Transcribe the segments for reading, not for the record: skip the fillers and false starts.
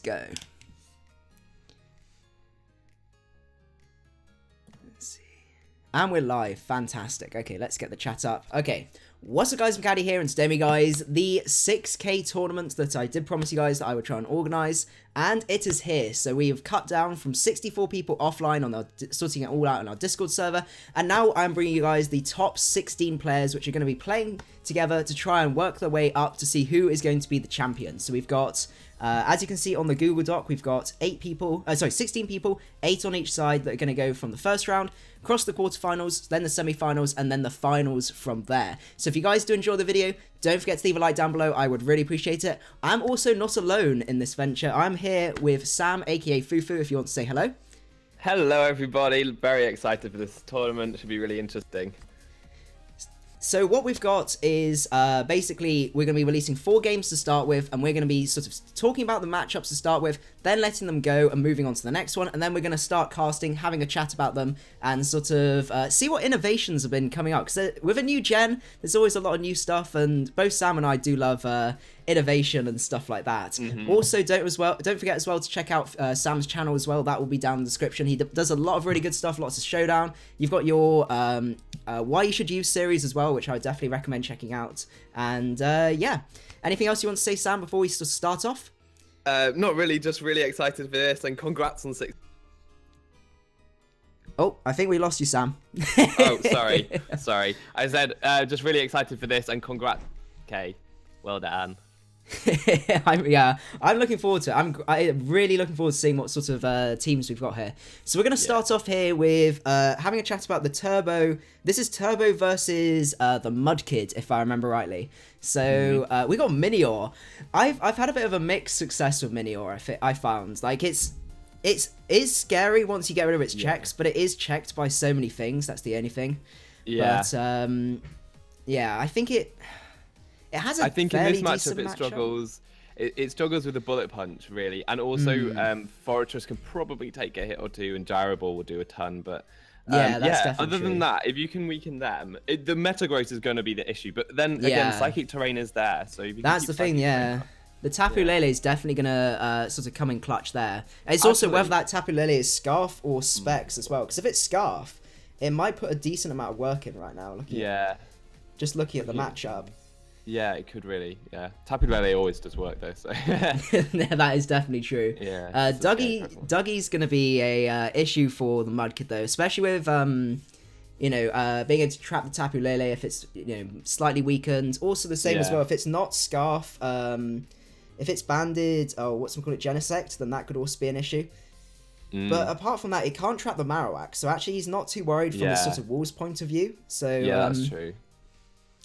go. Let's see. And we're live. Fantastic. Okay, let's get the chat up. Okay. What's up, guys? Macadii here, and today, guys, the 6K tournament that I did promise you guys that I would try and organise, and it is here. So we have cut down from 64 people offline on our sorting it all out on our Discord server, and now I'm bringing you guys the top 16 players, which are going to be playing together to try and work their way up to see who is going to be the champion. So we've got, as you can see on the Google Doc, we've got 16 people, 8 on each side that are going to go from the first round, across the quarterfinals, then the semifinals, and then the finals from there. So if you guys do enjoy the video, don't forget to leave a like down below. I would really appreciate it. I'm also not alone in this venture. I'm here with Sam, aka FooFoo, if you want to say hello. Hello, everybody. Very excited for this tournament. It should be really interesting. So what we've got is basically we're going to be releasing 4 games to start with, and we're going to be sort of talking about the matchups to start with, then letting them go and moving on to the next one, and then we're going to start casting, having a chat about them, and sort of see what innovations have been coming out. Because with a new gen, there's always a lot of new stuff, and both Sam and I do love innovation and stuff like that. Mm-hmm. Also, don't forget as well to check out Sam's channel as well. That will be down in the description. He does a lot of really good stuff, lots of Showdown. You've got your Why You Should Use series as well, which I would definitely recommend checking out. And yeah, anything else you want to say, Sam, before we start off? Not really, just really excited for this, and congrats on 6. Oh, I think we lost you, Sam. Oh, sorry. I said just really excited for this, and congrats. Okay, well done. I'm looking forward to it. I'm really looking forward to seeing what sort of teams we've got here. So we're going to start off here with having a chat about the Turbo. This is Turbo versus the Mud Kid, if I remember rightly. So we got Minior. I've had a bit of a mixed success with Minior. I found like it is scary once you get rid of its checks, but it is checked by so many things. That's the only thing. Yeah. But yeah, I think it has a in this matchup it struggles. It struggles with the bullet punch really, and also Fortress can probably take a hit or two, and Gyro Ball will do a ton. But that's definitely other than that, if you can weaken them, the meta growth is going to be the issue. But then again, Psychic Terrain is there, so if you that's the thing. The Tapu Lele is definitely gonna sort of come in clutch there. It's also whether that Tapu Lele is Scarf or Specs as well. Because if it's Scarf, it might put a decent amount of work in right now. Just looking at the matchup. Yeah, it could really. Yeah, Tapu Lele always does work though. So that is definitely true. Yeah. Dougie's gonna be a issue for the Mud Kid though, especially with being able to trap the Tapu Lele if it's slightly weakened. Also the same as well if it's not Scarf. If it's banded, Genesect, then that could also be an issue. But apart from that, it can't trap the Marowak, so actually he's not too worried from the sort of Wolves point of view. So yeah, that's true.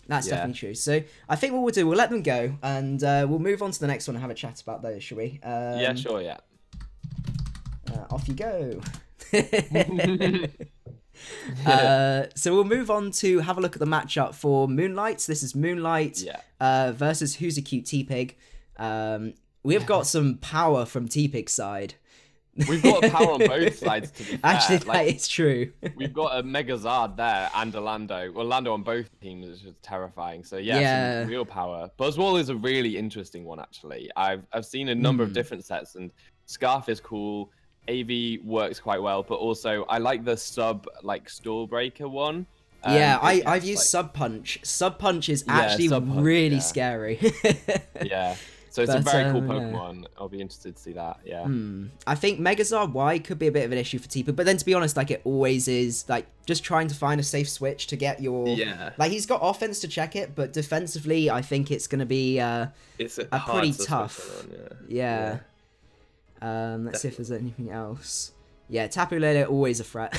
That's definitely true. So I think what we'll do, we'll let them go, and we'll move on to the next one and have a chat about those, shall we? Yeah, sure, yeah. Off you go. So we'll move on to have a look at the matchup for Moonlight. So this is Moonlight versus Who's a Cute T-Pig. We have got some power from T-Pig's side. We've got power on both sides, to be fair. Actually, that is true. We've got a Megazard there and a Lando. Well, Lando on both teams is just terrifying. So, some real power. Buzzwole is a really interesting one, actually. I've seen a number of different sets, and Scarf is cool. AV works quite well, but also I like the Stall Breaker one. I've used Sub Punch. Sub Punch is actually really scary. Yeah. So it's a very cool Pokemon. I'll be interested to see that, I think Megazard Y could be a bit of an issue for T-Pig, but then to be honest, it always is, just trying to find a safe switch to get your... he's got offense to check it, but defensively, I think it's going to be it's a pretty tough... Let's see if there's anything else. Yeah, Tapu Lele always a threat.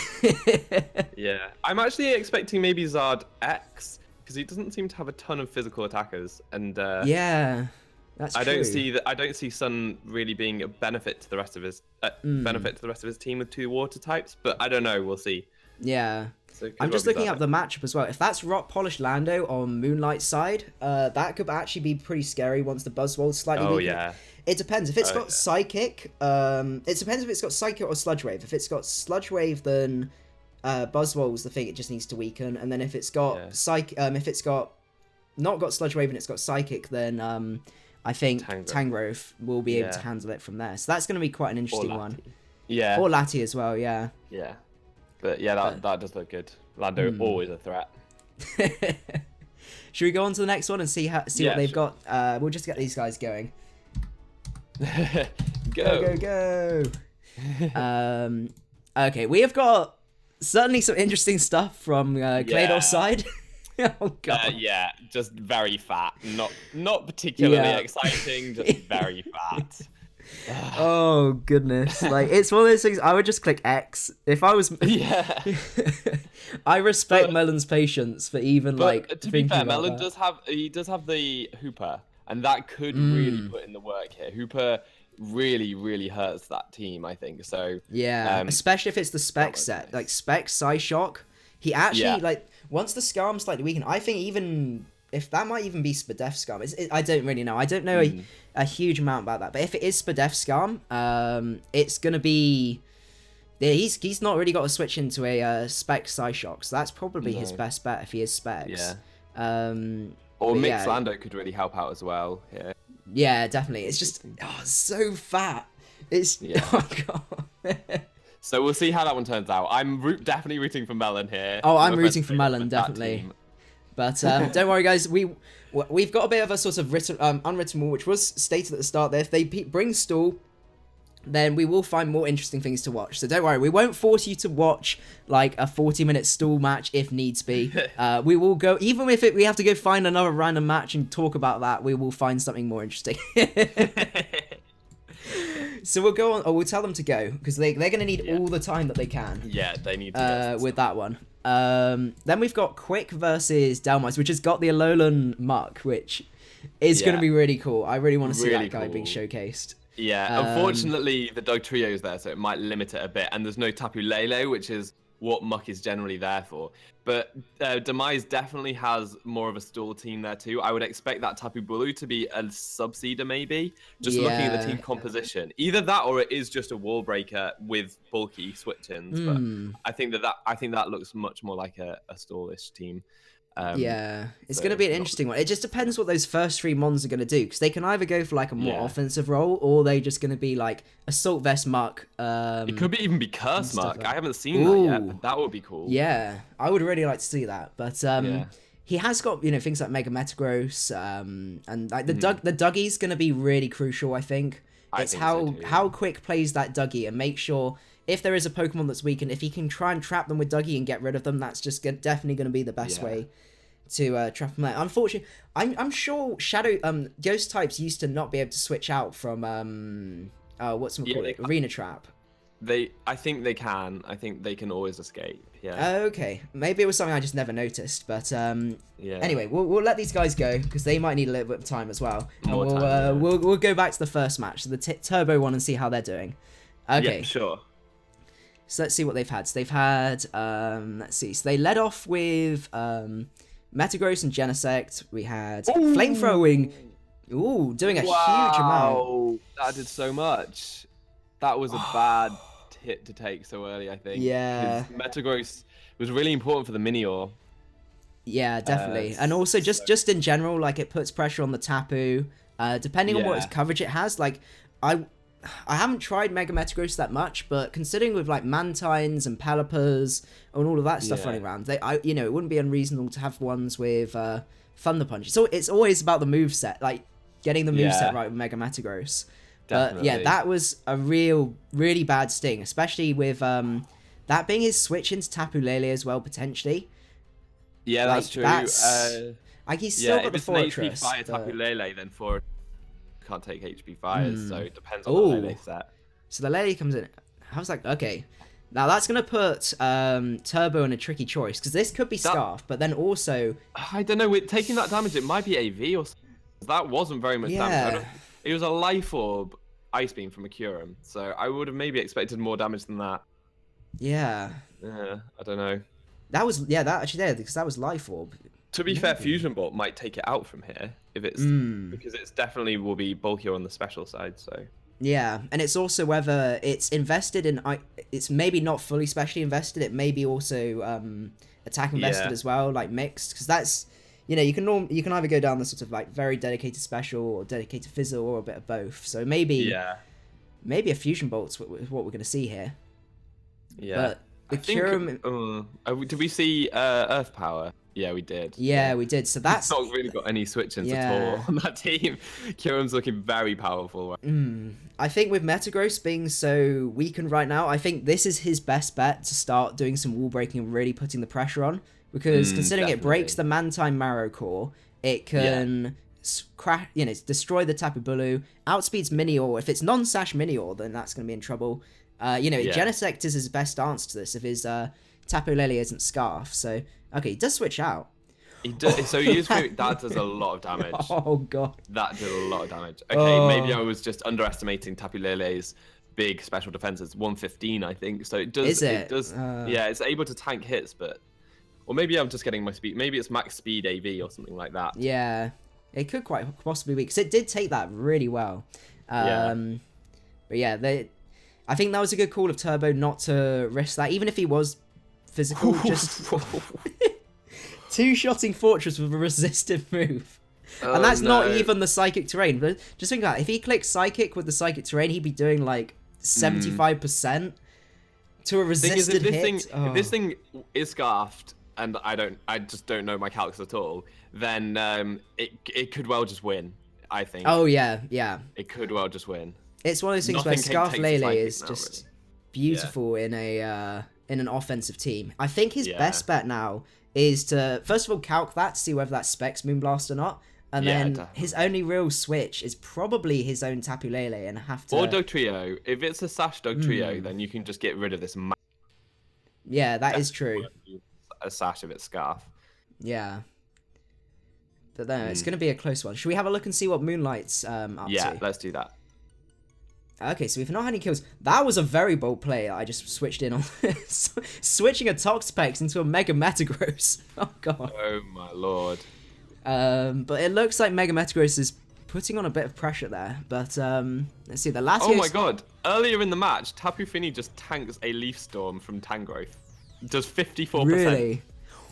I'm actually expecting maybe Zard X, because he doesn't seem to have a ton of physical attackers, and... That's true. I don't see Sun really being a benefit to the rest of his team with 2 water types, but I don't know. We'll see. Yeah. So I'm just looking up the matchup as well. If that's Rock Polished Lando on Moonlight's side, that could actually be pretty scary once the Buzzwole's slightly weaker. It depends. If it's got Psychic, it depends if it's got Psychic or Sludge Wave. If it's got Sludge Wave, then Buzzwole's the thing it just needs to weaken. And then if it's got if it's not got Sludge Wave and it's got Psychic, then I think Tangrowth will be able to handle it from there. So that's going to be quite an interesting one. Yeah. Or Lati as well, yeah. Yeah. But yeah, that does look good. Lando always a threat. Should we go on to the next one and see what they've got? We'll just get these guys going. Go. Okay, we have got certainly some interesting stuff from Clador's side. Oh god. Yeah, just very fat. Not particularly exciting, just very fat. Oh goodness. Like, it's one of those things, I would just click X if I was. I respect Melon's patience for even to be fair, Melon does have the Hooper, and that could really put in the work here. Hooper really hurts that team, I think. So especially if it's the Spec set, like Spec Psyshock. He actually like, once the Scarm's slightly weakened, I think even if that might even be Spadef Scarm. I don't really know. I don't know a huge amount about that. But if it is Spadef Scarm, it's gonna be. Yeah, he's not really got to switch into a Spec Psyshock, so that's probably his best bet if he is Specs. Yeah. Or Mix Lando could really help out as well here. Yeah, definitely. It's just so fat. It's oh god. So we'll see how that one turns out. I'm definitely rooting for Melon here. Oh, I'm rooting for Melon, definitely. But don't worry, guys. We've got a bit of a sort of unwritten rule, which was stated at the start there. If they bring stall, then we will find more interesting things to watch. So don't worry, we won't force you to watch like a 40-minute stall match if needs be. We will go, even if we have to go find another random match and talk about that, we will find something more interesting. So we'll go on, or we'll tell them to go, because they're going to need all the time that they can. Yeah, they need to with that one. Then we've got Quick versus Delmice, which has got the Alolan Muck, which is going to be really cool. I really want to see that guy being showcased. Yeah, unfortunately, the dog trio is there, so it might limit it a bit. And there's no Tapu Lele, which is what Muck is generally there for. But Demise definitely has more of a stall team there too. I would expect that Tapu Bulu to be a sub-seeder maybe, just looking at the team composition. Either that or it is just a wall breaker with bulky switch-ins. But I think that looks much more like a stallish team. It's going to be an interesting one. It just depends what those first three mons are going to do, because they can either go for like a more offensive role, or they just going to be like Assault Vest Muck. It could even be Curse Muck. I haven't seen that yet, but that would be cool. Yeah, I would really like to see that. But he has got things like Mega Metagross, and like the Dougie's going to be really crucial. I think it's how Quick plays that Dougie and make sure. If there is a Pokemon that's weak, and if he can try and trap them with Dougie and get rid of them, that's just definitely going to be the best way to trap them. Unfortunately, I'm sure Ghost types used to not be able to switch out from Arena Trap. I think they can. I think they can always escape. Yeah. Okay, maybe it was something I just never noticed, but anyway, we'll let these guys go because they might need a little bit of time as well. We'll go back to the first match, so the Turbo one, and see how they're doing. Okay. Yeah, sure. So let's see what they've had. So they've had, let's see. So they led off with Metagross and Genesect. We had Flamethrowing. Ooh, doing a huge amount. That did so much. That was a bad hit to take so early, I think. Yeah. Metagross was really important for the Minior. Yeah, definitely. And also just in general, like, it puts pressure on the Tapu. Depending on what its coverage it has, like, I haven't tried Mega Metagross that much, but considering with like Mantines and Pelipper's and all of that stuff running around, it wouldn't be unreasonable to have ones with Thunder Punch. So it's always about the moveset, like getting the moveset right with Mega Metagross. But yeah, that was a really bad sting, especially with that being his switch into Tapu Lele as well, potentially. Yeah, that's true. He's still got the Fortress. If it's an HP fire Tapu Lele, then can't take HP fires, so it depends on the Lele set. So the Lele comes in. I was like, okay, now that's gonna put Turbo in a tricky choice, because this could be Scarf, but then also I don't know. With taking that damage, it might be AV or something. That wasn't very much damage. It was a Life Orb Ice Beam from a Kyurem, so I would have maybe expected more damage than that. Yeah. Yeah, I don't know. That was that actually did, because that was Life Orb. To be fair, Fusion Bolt might take it out from here if it's because it's definitely will be bulkier on the special side. So yeah, and it's also whether it's invested in. It's maybe not fully specially invested. It may be also attack invested as well, like mixed, because that's you know, you can either go down the sort of like very dedicated special or dedicated fizzle or a bit of both. So maybe a fusion bolt's what we're going to see here. Yeah. But the did we see Earth Power? Yeah, we did. Yeah, we did. So that's not really got any switch-ins at all on that team. Kyurem's looking very powerful. I think with Metagross being so weakened right now, I think this is his best bet to start doing some wall breaking and really putting the pressure on. Because considering it breaks the Mantine Marrow Core, it can destroy the Tapu Bulu, outspeeds Minior. If it's non-Sash Minior, then that's going to be in trouble. Genesect is his best answer to this if his Tapu Lele isn't Scarf. So, okay, he does switch out. He does. So that does a lot of damage. Oh, God. That did a lot of damage. Okay, maybe I was just underestimating Tapu Lele's big special defenses. 115, I think. So it does. Is it? It does. Yeah, it's able to tank hits, but... Or maybe I'm just getting my speed. Maybe it's max speed AV or something like that. Yeah, it could quite possibly be, because it did take that really well. But yeah, I think that was a good call of Turbo not to risk that, even if he was physical. Just two-shotting Fortress with a resistive move. And that's not even the Psychic Terrain. But just think about it. If he clicks Psychic with the Psychic Terrain, he'd be doing like 75% to a resisted hit. If this thing is scarfed, and I just don't know my calcs at all, then it could well just win, I think. Oh, yeah. It could well just win. It's one of those things where Scarf Lele is just beautiful in an offensive team. I think his best bet now is to, first of all, calc that to see whether that's Specs Moonblast or not. And then definitely. His only real switch is probably his own Tapu Lele and have to... Or Dugtrio. If it's a Sash Dugtrio, then you can just get rid of this. Yeah, that is true. A Sash if it's Scarf. Yeah. But then it's going to be a close one. Should we have a look and see what Moonlight's up to? Yeah, let's do that. Okay, so we've not had any kills. That was a very bold play I just switched in on. Switching a Toxapex into a Mega Metagross. Oh, God. Oh, my lord. But it looks like Mega Metagross is putting on a bit of pressure there. But let's see, the last... Oh, my God. Earlier in the match, Tapu Fini just tanks a Leaf Storm from Tangrowth. Does 54%. Really?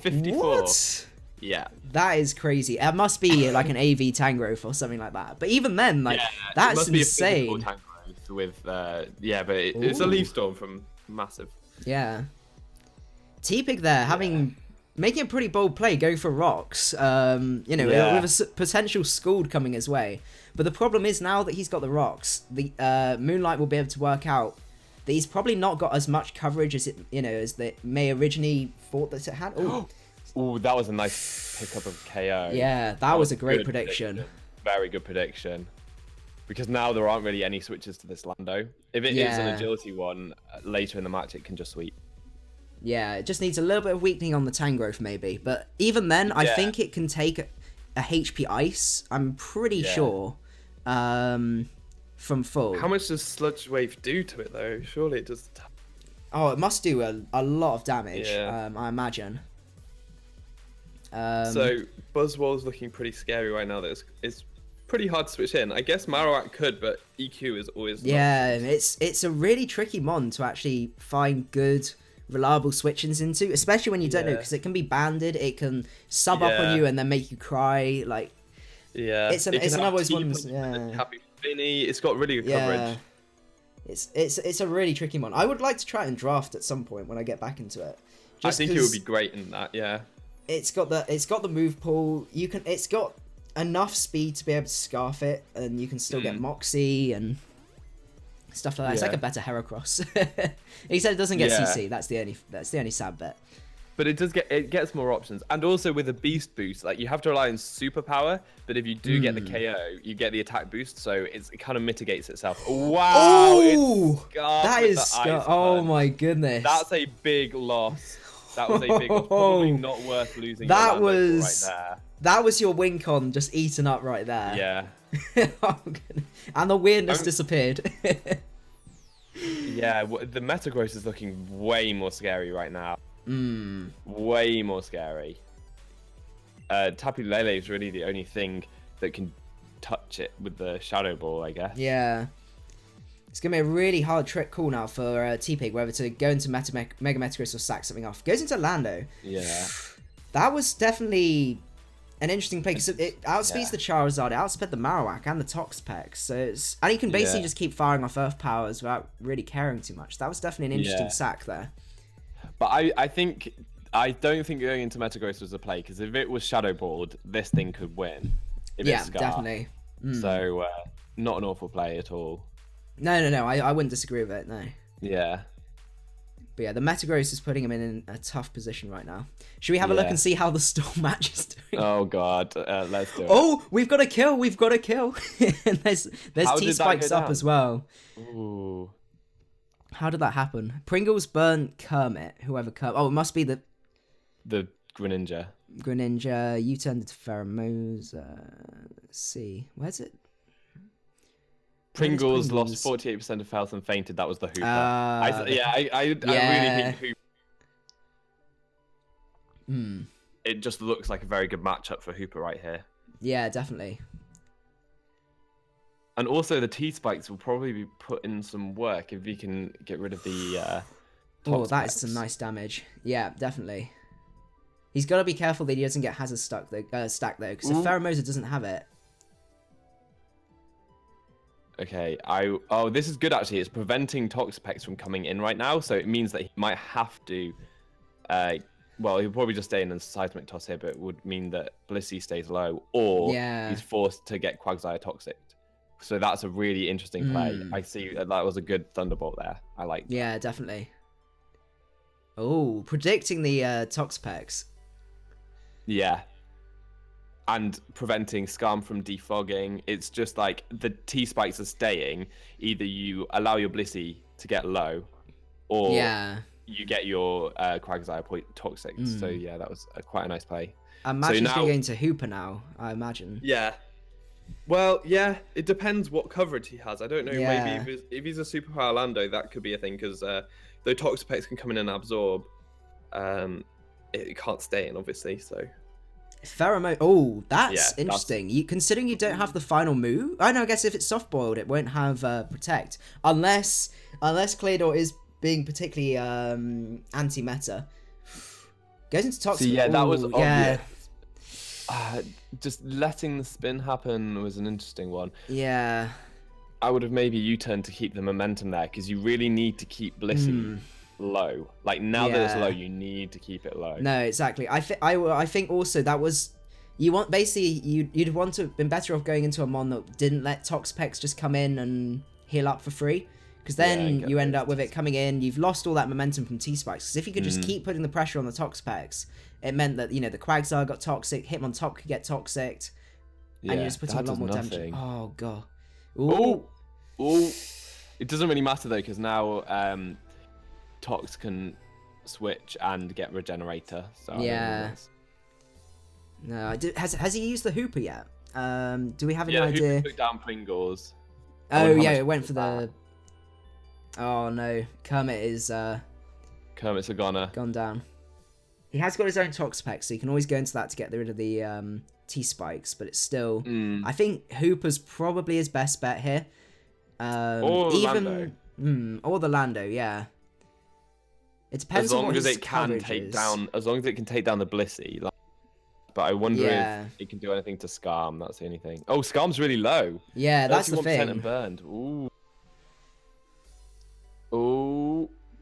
54. What? Yeah. That is crazy. It must be like an AV Tangrowth or something like that. But even then, like, that's it must insane. Be a Tangrowth with, but it's a Leaf Storm from Massive. Yeah. T-Pig there, making a pretty bold play, going for rocks, with a potential Scald coming his way. But the problem is now that he's got the rocks, the Moonlight will be able to work out that he's probably not got as much coverage as as they may originally thought that it had. Oh, that was a nice pickup of KO. Yeah, that was a great prediction. Very good prediction. Because now there aren't really any switches to this Lando. If it is an agility one, later in the match it can just sweep. Yeah, it just needs a little bit of weakening on the Tangrowth maybe. But even then, I think it can take a HP Ice, I'm pretty sure, from full. How much does Sludge Wave do to it though? Surely it does... Oh, it must do a lot of damage, I imagine. So, Buzzwole's looking pretty scary right now. It's pretty hard to switch in. I guess Marowak could, but EQ is always... Yeah, it's a really tricky mon to actually find good... reliable switch-ins into, especially when you don't know, because it can be banded, it can sub up on you and then make you cry. Like, it's another one. Happy Finny. It's got really good coverage. It's a really tricky one. I would like to try and draft at some point when I get back into it. I think it would be great in that. Yeah. It's got the move pool. It's got enough speed to be able to scarf it, and you can still get Moxie and stuff like that. It's like a better Heracross. He said it doesn't get CC. That's the only sad bit. But it gets more options, and also with a beast boost, like you have to rely on superpower. But if you do get the KO, you get the attack boost, so it kind of mitigates itself. Wow! Oh, that is oh my goodness! That's a big loss. That was a big loss. Probably not worth losing. That was right there. That was your win con just eaten up right there. Yeah. And the weirdness disappeared. Yeah, the Metagross is looking way more scary right now. Way more scary. Tapu Lele is really the only thing that can touch it with the Shadow Ball, I guess. Yeah. It's going to be a really hard trick call now for T-Pig, whether to go into Mega Metagross or sack something off. Goes into Lando. Yeah. That was definitely an interesting play because it outspeeds the Charizard, it outsped the Marowak and the Toxapex. So it's, and you can basically just keep firing off Earth powers without really caring too much. That was definitely an interesting sack there. But I don't think going into Metagross was a play, because if it was Shadow Balled, this thing could win. If it's Scar. Definitely. So not an awful play at all. No, I wouldn't disagree with it. No. Yeah. But yeah, the Metagross is putting him in a tough position right now. Should we have a look and see how the Storm match is doing? Oh god, let's do it. Oh, we've got a kill. And there's T-Spikes up as well. Ooh. How did that happen? Pringles burnt Kermit. Whoever Kermit. Oh, it must be the Greninja. Greninja. You turned into Pheromones. Let's see. Where's it? Pringles lost 48% of health and fainted. That was the Hooper. I really think Hooper. It just looks like a very good matchup for Hooper right here. Yeah, definitely. And also the T-Spikes will probably be put in some work if we can get rid of the that is some nice damage. Yeah, definitely. He's got to be careful that he doesn't get Hazard stack though, because if Pheromosa doesn't have it. Okay, this is good actually. It's preventing Toxapex from coming in right now, so it means that he might have to, he'll probably just stay in a Seismic Toss here, but it would mean that Blissey stays low, or he's forced to get Quagsire Toxic. So that's a really interesting play. I see that was a good Thunderbolt there. I like that. Yeah, definitely. Oh, predicting the Toxapex. Yeah. And preventing Skarm from defogging. It's just like the T-Spikes are staying. Either you allow your Blissey to get low, or you get your Quagsire Toxic. So yeah, that was quite a nice play. And Magic's going to Hooper now, I imagine. Yeah. Well, yeah, it depends what coverage he has. I don't know, maybe if he's a Superpower Lando, that could be a thing, because though Toxapex can come in and absorb, it can't stay in, obviously, so... Pheromone. Oh, that's interesting. Considering you don't have the final move. I know. I guess if it's soft boiled, it won't have protect, unless Claydor is being particularly anti-meta. Goes into toxic. So, yeah, that was obvious. Just letting the spin happen was an interesting one. Yeah. I would have maybe U-turned to keep the momentum there, because you really need to keep Blissey low. Like now that it's low, you need to keep it low. No, exactly. I think also that was, you want basically you'd want to have been better off going into a mon that didn't let Toxapex just come in and heal up for free, because then you end up with it coming in. You've lost all that momentum from T-Spikes, because if you could just keep putting the pressure on the Toxapex, it meant that the Quagsire got toxic, Hitmontop could get toxic, and you're just putting a lot more damage. Oh god. Ooh. It doesn't really matter though, because now Tox can switch and get Regenerator. So yeah. No, has he used the Hooper yet? Do we have any idea? Hooper took down Pringles. Oh yeah, it went for the. Oh no, Kermit is. Kermit's a goner. Gone down. He has got his own Toxapex, so you can always go into that to get rid of the T-Spikes, but it's still. I think Hooper's probably his best bet here. Or Lando. Or the Lando, yeah. It depends on what his coverage is. As long as it can take down the Blissey. But I wonder if it can do anything to Skarm. That's the only thing. Oh, Skarm's really low. Yeah, that's the thing. And burned. Ooh.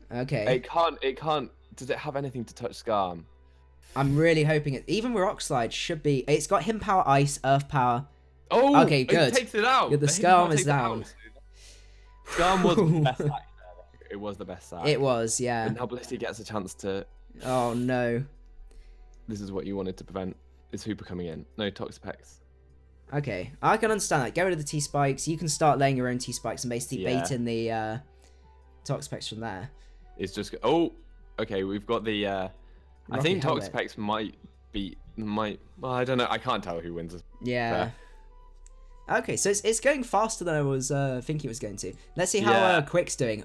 Okay. It can't. Does it have anything to touch Skarm? I'm really hoping it. Even Rock Slide should be. It's got Him Power, Ice, Earth Power. Oh, okay, good. It takes it out. Yeah, the Skarm is down. Skarm was the best side. It was the best side. It was, yeah. And now Blissey gets a chance to. Oh no. This is what you wanted to prevent. Is Hooper coming in? No, Toxapex. Okay, I can understand that. Get rid of the T-Spikes. You can start laying your own T-Spikes and basically bait in the Toxapex from there. It's just... Oh, okay, we've got the... I think Toxapex might beat... Well, I don't know. I can't tell who wins. Yeah. Okay, so it's going faster than I was thinking it was going to. Let's see how Quick's doing.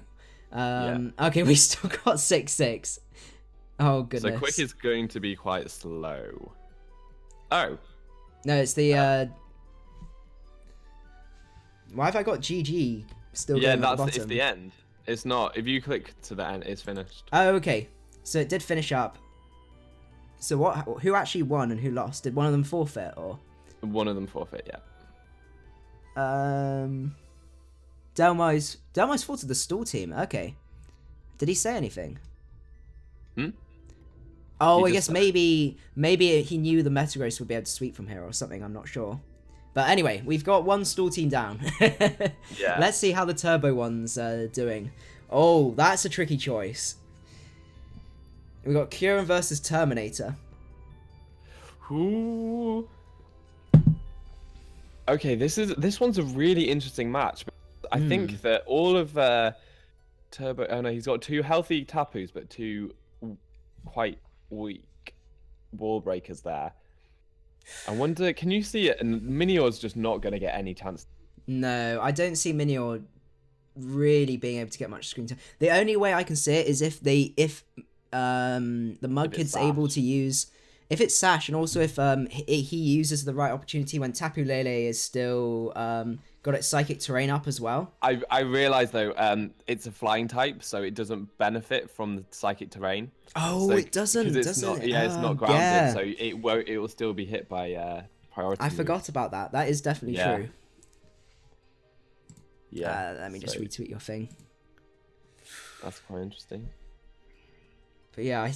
Okay, we still got 6-6. Oh, goodness. So Quick is going to be quite slow. Oh. No, it's the... Why have I got GG still going at the bottom? It's the end. It's not. If you click to the end, it's finished. Oh, okay. So it did finish up. So what? Who actually won and who lost? Did one of them forfeit or? One of them forfeit, yeah. Delmo's fought to the stall team. Okay. Did he say anything? Oh, I guess maybe he knew the Metagross would be able to sweep from here or something. I'm not sure. But anyway, we've got one stall team down. Yeah. Let's see how the Turbo one's doing. Oh, that's a tricky choice. We've got Kieran versus Terminator. Who? Okay, this one's a really interesting match. I think that all of Turbo. Oh no, he's got 2 healthy Tapus, but 2 quite weak wall breakers there. I wonder, can you see it? And Minior's just not going to get any chance. No, I don't see Minior really being able to get much screen time. The only way I can see it is if the Mudkid's able to use, if it's Sash, and also if he uses the right opportunity when Tapu Lele is still got its Psychic Terrain up as well. I realise though, it's a flying type, so it doesn't benefit from the Psychic Terrain. Oh, so, it doesn't, does it? Yeah, it's not grounded, so it will still be hit by priority. I forgot about that. That is definitely true. Yeah. Let me just retweet your thing. That's quite interesting. But yeah,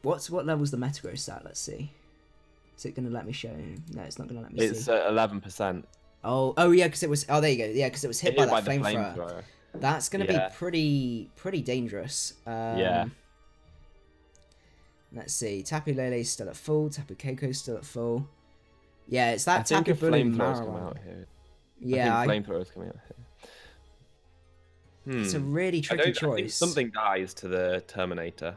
what level's the Metagross at? Let's see. Is it going to let me show? No, it's not going to let me see. It's at 11%. Oh yeah, because it was. Oh, there you go. Yeah, because it was hit by that flamethrower. That's going to be pretty dangerous. Yeah. Let's see. Tapu Lele's still at full. Tapu Keiko's still at full. Yeah, it's that I Tapu Bully out here. Yeah, I think flamethrower's coming out here. It's a really tricky choice. I think something dies to the Terminator.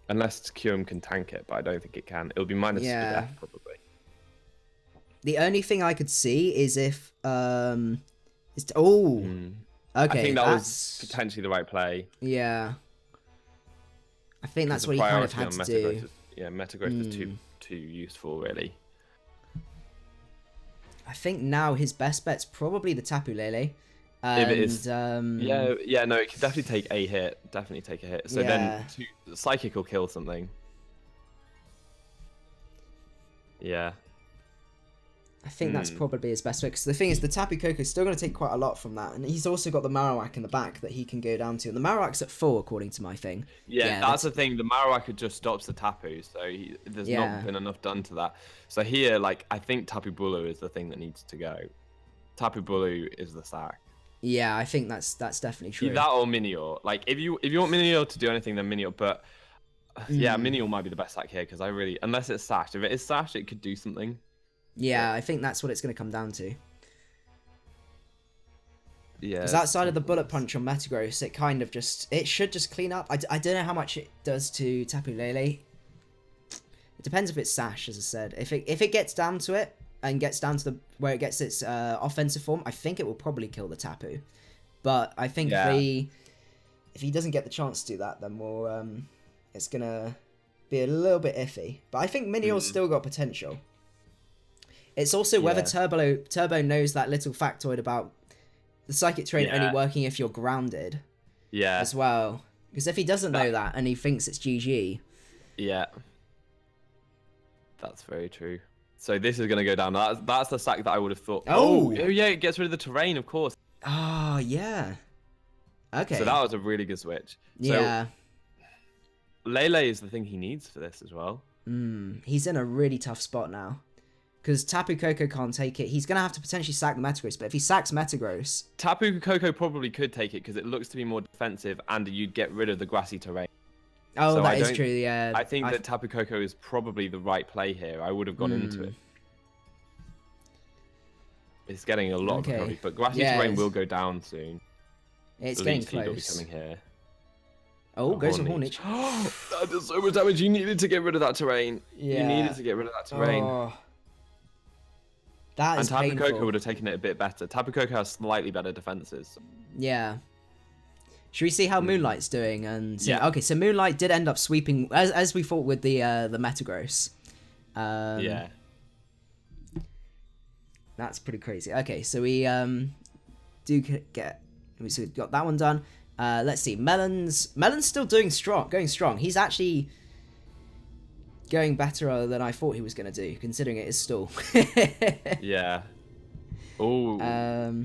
Unless Kyurem can tank it, but I don't think it can. It'll be minus to death, probably. The only thing I could see is if okay, I think that was potentially the right play. Yeah, I think that's what he kind of had to do. Metagross is too useful, really. I think now his best bet's probably the Tapu Lele. If it is, no, it can definitely take a hit. Definitely take a hit. So then Psychic will kill something. Yeah. I think that's probably his best bet. Because the thing is, the Tapu Koko is still going to take quite a lot from that. And he's also got the Marowak in the back that he can go down to. And the Marowak's at 4, according to my thing. Yeah, that's the thing. The Marowak just stops the Tapu. So there's not been enough done to that. So here, I think Tapu Bulu is the thing that needs to go. Tapu Bulu is the sack. Yeah, I think that's definitely true. That or Minior. If you want Minior to do anything, then Minior. But Minior might be the best sack here because unless it's Sash. If it is Sash, it could do something. Yeah, I think that's what it's going to come down to. Yeah. Because outside of the Bullet Punch on Metagross, it kind of it should just clean up. I don't know how much it does to Tapu Lele. It depends if it's Sash, as I said. If it gets down to it, and gets down to where it gets its offensive form, I think it will probably kill the Tapu. But I think if he doesn't get the chance to do that, then it's going to be a little bit iffy. But I think Minior's still got potential. It's also whether Turbo knows that little factoid about the Psychic Terrain only working if you're grounded. Yeah. As well. Because if he doesn't know that and he thinks it's GG. Yeah. That's very true. So this is going to go down. That's the sack that I would have thought. Oh, yeah, it gets rid of the terrain, of course. Oh, yeah. Okay. So that was a really good switch. Yeah. So Lele is the thing he needs for this as well. He's in a really tough spot now. Because Tapu Koko can't take it. He's going to have to potentially sack the Metagross. But if he sacks Metagross... Tapu Koko probably could take it because it looks to be more defensive and you'd get rid of the grassy terrain. Oh, so that is true, yeah. I think that Tapu Koko is probably the right play here. I would have gone into it. It's getting a lot of recovery, but grassy terrain will go down soon. It's getting close. Will be coming here. Oh, goes a Hornage. That does so much damage. You needed to get rid of that terrain. Yeah. You needed to get rid of that terrain. Oh. That is painful. And Tapu Koko would have taken it a bit better. Tapu Koko has slightly better defenses. Yeah. Should we see how Moonlight's doing? And okay, so Moonlight did end up sweeping as we thought with the Metagross. Yeah. That's pretty crazy. Okay, so we do get so we've got that one done. Let's see. Melon's still going strong. He's actually going better than I thought he was going to do, considering it is stall. Yeah. Oh.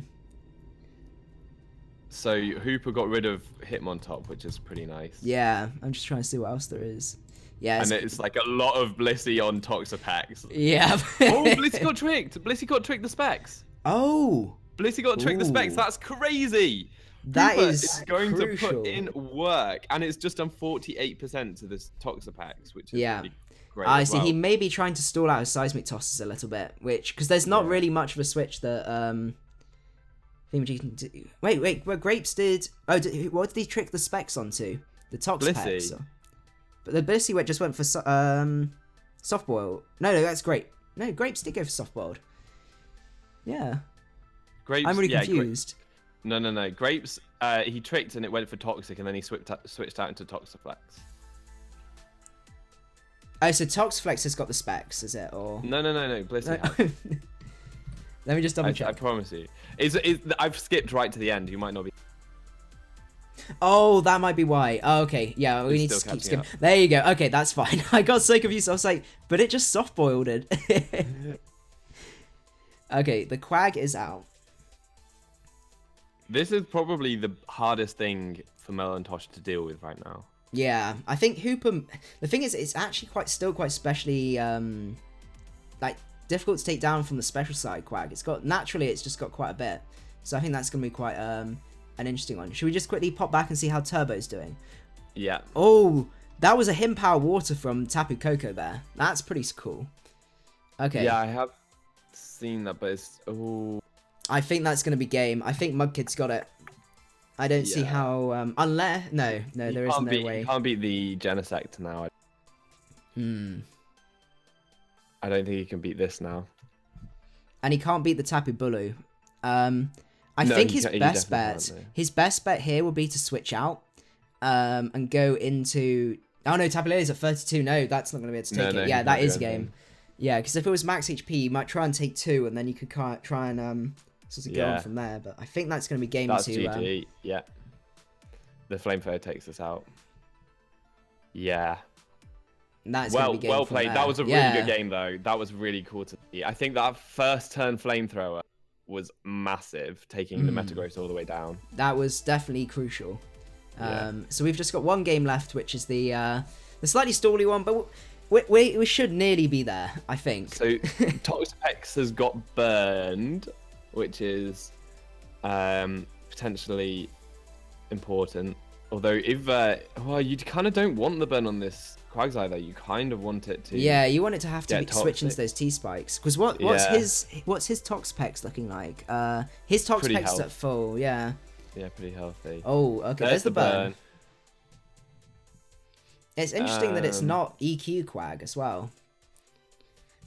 So Hooper got rid of Hitmontop, which is pretty nice. Yeah, I'm just trying to see what else there is. Yeah, and it's like a lot of Blissey on Toxapex. Yeah. Oh, Blissey got tricked. Blissey got tricked the specs. Oh. Blissey got tricked the specs. That's crazy. That Hooper is going crucial. to put in work, and it's just done 48% to this Toxapex, which is really great. I see. He may be trying to stall out his seismic tosses a little bit, because there's not really much of a switch that Thingamajig can do. Wait, what Grapes did? Oh, what did he trick the specs onto? The Toxapex. But the Blissey just went for soft boil. No, that's great. No, Grapes did go for soft boiled. Yeah. Grapes. I'm really confused. No. Grapes, he tricked and it went for Toxic, and then he switched out into Toxaflex. Oh, so Toxaflex has got the specs, is it? Or No. Blissey has. Let me just double check. I promise you. I've skipped right to the end. You might not be. Oh, that might be why. Oh, okay. Yeah, we need to keep skipping. There you go. Okay, that's fine. I got so confused. I was like, but it just soft boiled it. Okay, the Quag is out. This is probably the hardest thing for Melantosh to deal with right now. Yeah, I think Hooper. The thing is, it's actually still quite specially like difficult to take down from the special side Quag. It's just got quite a bit. So I think that's gonna be quite an interesting one. Should we just quickly pop back and see how Turbo's doing? Yeah. Oh, that was a Him Power Water from Tapu Koko there. That's pretty cool. Okay. Yeah, I have seen that, but it's I think that's gonna be game. I think Mudkid's got it. I don't see how unless there is no way. You can't beat the Genesect now. I don't think he can beat this now. And he can't beat the Tapu Bulu. I think his best bet here would be to switch out and go into. Oh no, Tapu Lele's at 32. No, that's not going to be able to take it. Yeah, that is game. Yeah, because if it was max HP, you might try and take 2, and then you could try and sort of go on from there. But I think that's going to be game 2. That's GG. Yeah. The Flamethrower takes us out. Yeah. That's well played. That was a really good game, though. That was really cool to see. I think that first turn Flamethrower was massive, taking the Metagross all the way down. That was definitely crucial. So we've just got one game left, which is the slightly stally one, but we should nearly be there, I think. So Toxapex has got burned, which is potentially important. Although if you kind of don't want the burn on this Quagsire though, you kind of want it to. Yeah, you want it to have to switch into those T-spikes. Because what's his Toxapex looking like? His Toxapex is at full. Yeah. Yeah, pretty healthy. Oh, okay. There's the burn. It's interesting that it's not EQ Quag as well.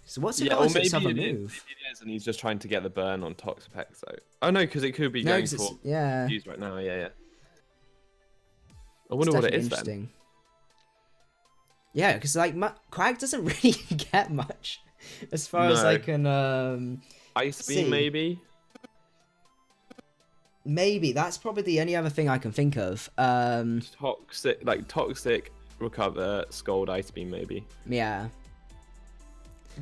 So what's the other move? Maybe it is, and he's just trying to get the burn on Toxapex though. Oh no, because it could be going for use right now. Yeah. I wonder what it is then. Yeah, because like Quag doesn't really get much, as far as I can Ice Beam maybe. Maybe that's probably the only other thing I can think of. Toxic, Recover, Scold, Ice Beam maybe. Yeah.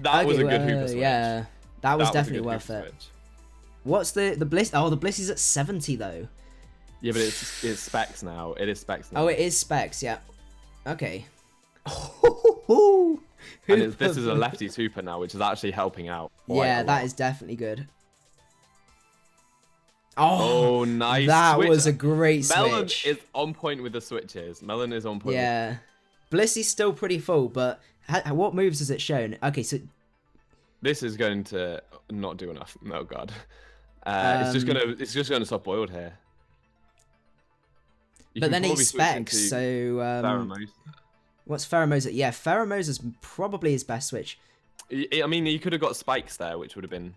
That was a good Hooper switch. Yeah, that was definitely worth it. Switch. What's the Bliss? Oh, the Bliss is at 70 though. Yeah, but it's specs now. It is specs now. Oh, it is specs. Yeah. Okay. And this is a lefty super now, which is actually helping out. Yeah, that is definitely good. Oh, nice. That switch. Was a great switch. Melon is on point with the switches. Melon is on point. Yeah. Blissy's still pretty full, but what moves has it shown? Okay, so this is going to not do enough. Oh god. It's just gonna stop boiled here. But then he's specs, so Pheromosa. What's Pheromosa? Yeah, Pheromosa's probably his best switch. I mean, you could have got spikes there, which would have been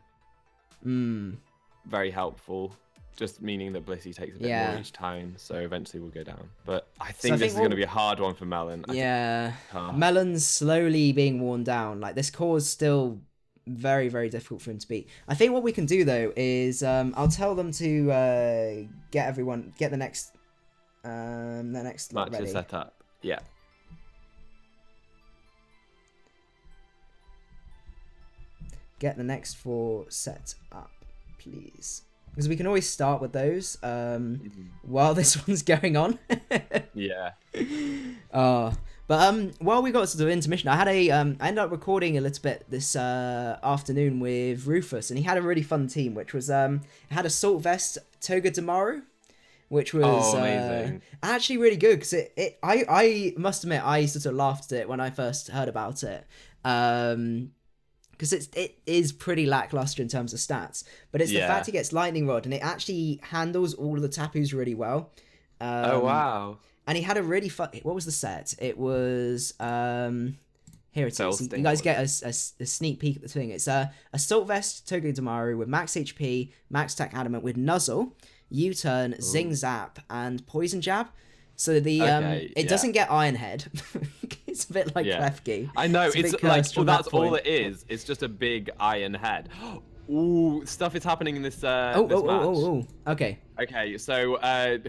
very helpful. Just meaning that Blissey takes a bit more each time, so eventually we'll go down. But I think this is going to be a hard one for Melon. Melon's slowly being worn down. Like, this core is still very, very difficult for him to beat. I think what we can do, though, is I'll tell them to get the next The next Match ready. is set up. Yeah. Get the next 4 set up, please. Because we can always start with those while this one's going on. Yeah. But while we got to the intermission, I ended up recording a little bit this afternoon with Rufus, and he had a really fun team, which was it had Assault Vest Toga Damaru, which was actually really good because I must admit I sort of laughed at it when I first heard about it. Because it is pretty lackluster in terms of stats, but it's the fact he gets Lightning Rod and it actually handles all of the Tapus really well. Oh wow! And he had a really fun. What was the set? It was here it is. You guys get a sneak peek at the thing. It's Assault Vest Toga Damaru with max HP, max attack adamant with Nuzzle, U-turn, Zing Zap, and Poison Jab. So the it doesn't get Iron Head. It's a bit like Klefki. I know, it's like that's all it is. It's just a big Iron Head. Ooh, stuff is happening in this match. Okay. Okay, so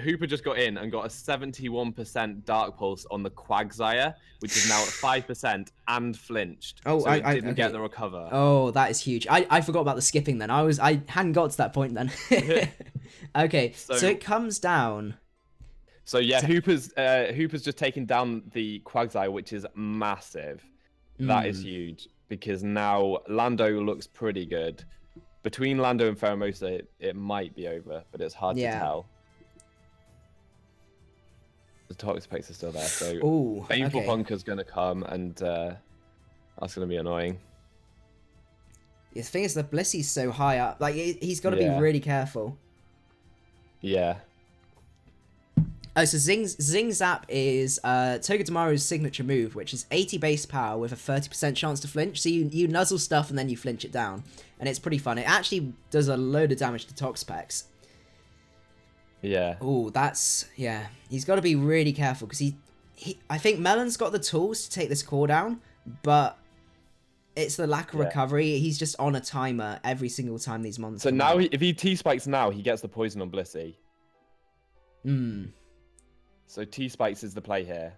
Hooper just got in and got a 71% Dark Pulse on the Quagsire, which is now at 5% and flinched. Oh, so it didn't get the recover. Oh, that is huge. I forgot about the skipping then. I hadn't got to that point then. Okay, so it comes down. So yeah, Hooper's just taken down the Quagsire, which is massive. That is huge because now Lando looks pretty good. Between Lando and Pheromosa, it might be over, but it's hard to tell. The Toxapex is still there, so Baneful Punker's going to come, and that's going to be annoying. The thing is, the Blissy's so high up. Like, he's got to be really careful. Yeah. Oh, so Zing Zap is Toga Damaru's signature move, which is 80 base power with a 30% chance to flinch. So you nuzzle stuff and then you flinch it down. And it's pretty fun. It actually does a load of damage to Toxapex. Yeah. Oh, that's... Yeah. He's got to be really careful because I think Melon's got the tools to take this core down, but it's the lack of recovery. He's just on a timer every single time these monsters... So now, if he T-Spikes now, he gets the poison on Blissey. So T-Spikes is the play here.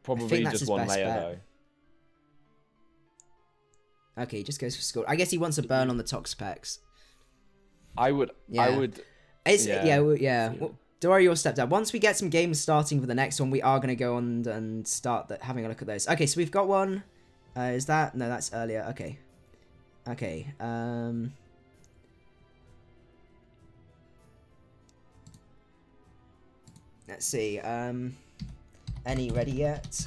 Probably just one layer, though. Okay, he just goes for score. I guess he wants a burn on the Toxapex. I would... Well, Dora, your step down. Once we get some games starting for the next one, we are going to go on and start having a look at those. Okay, so we've got one. Is that... No, that's earlier. Okay. Okay. Let's see. Any ready yet?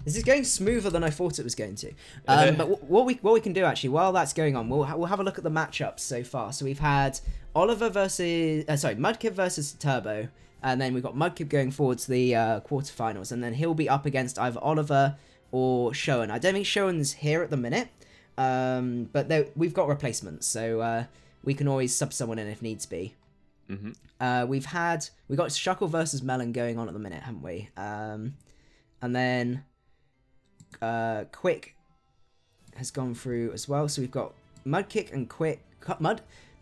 This is going smoother than I thought it was going to. But what we can do actually while that's going on, we'll have a look at the matchups so far. So we've had Oliver versus Mudkip versus Turbo, and then we've got Mudkip going forward to the quarterfinals, and then he'll be up against either Oliver or Showan. I don't think Showan's here at the minute, but we've got replacements, so we can always sub someone in if needs be. We've got Shuckle versus Melon going on at the minute, haven't we? And then Quick has gone through as well. So we've got Mudkick and Quick,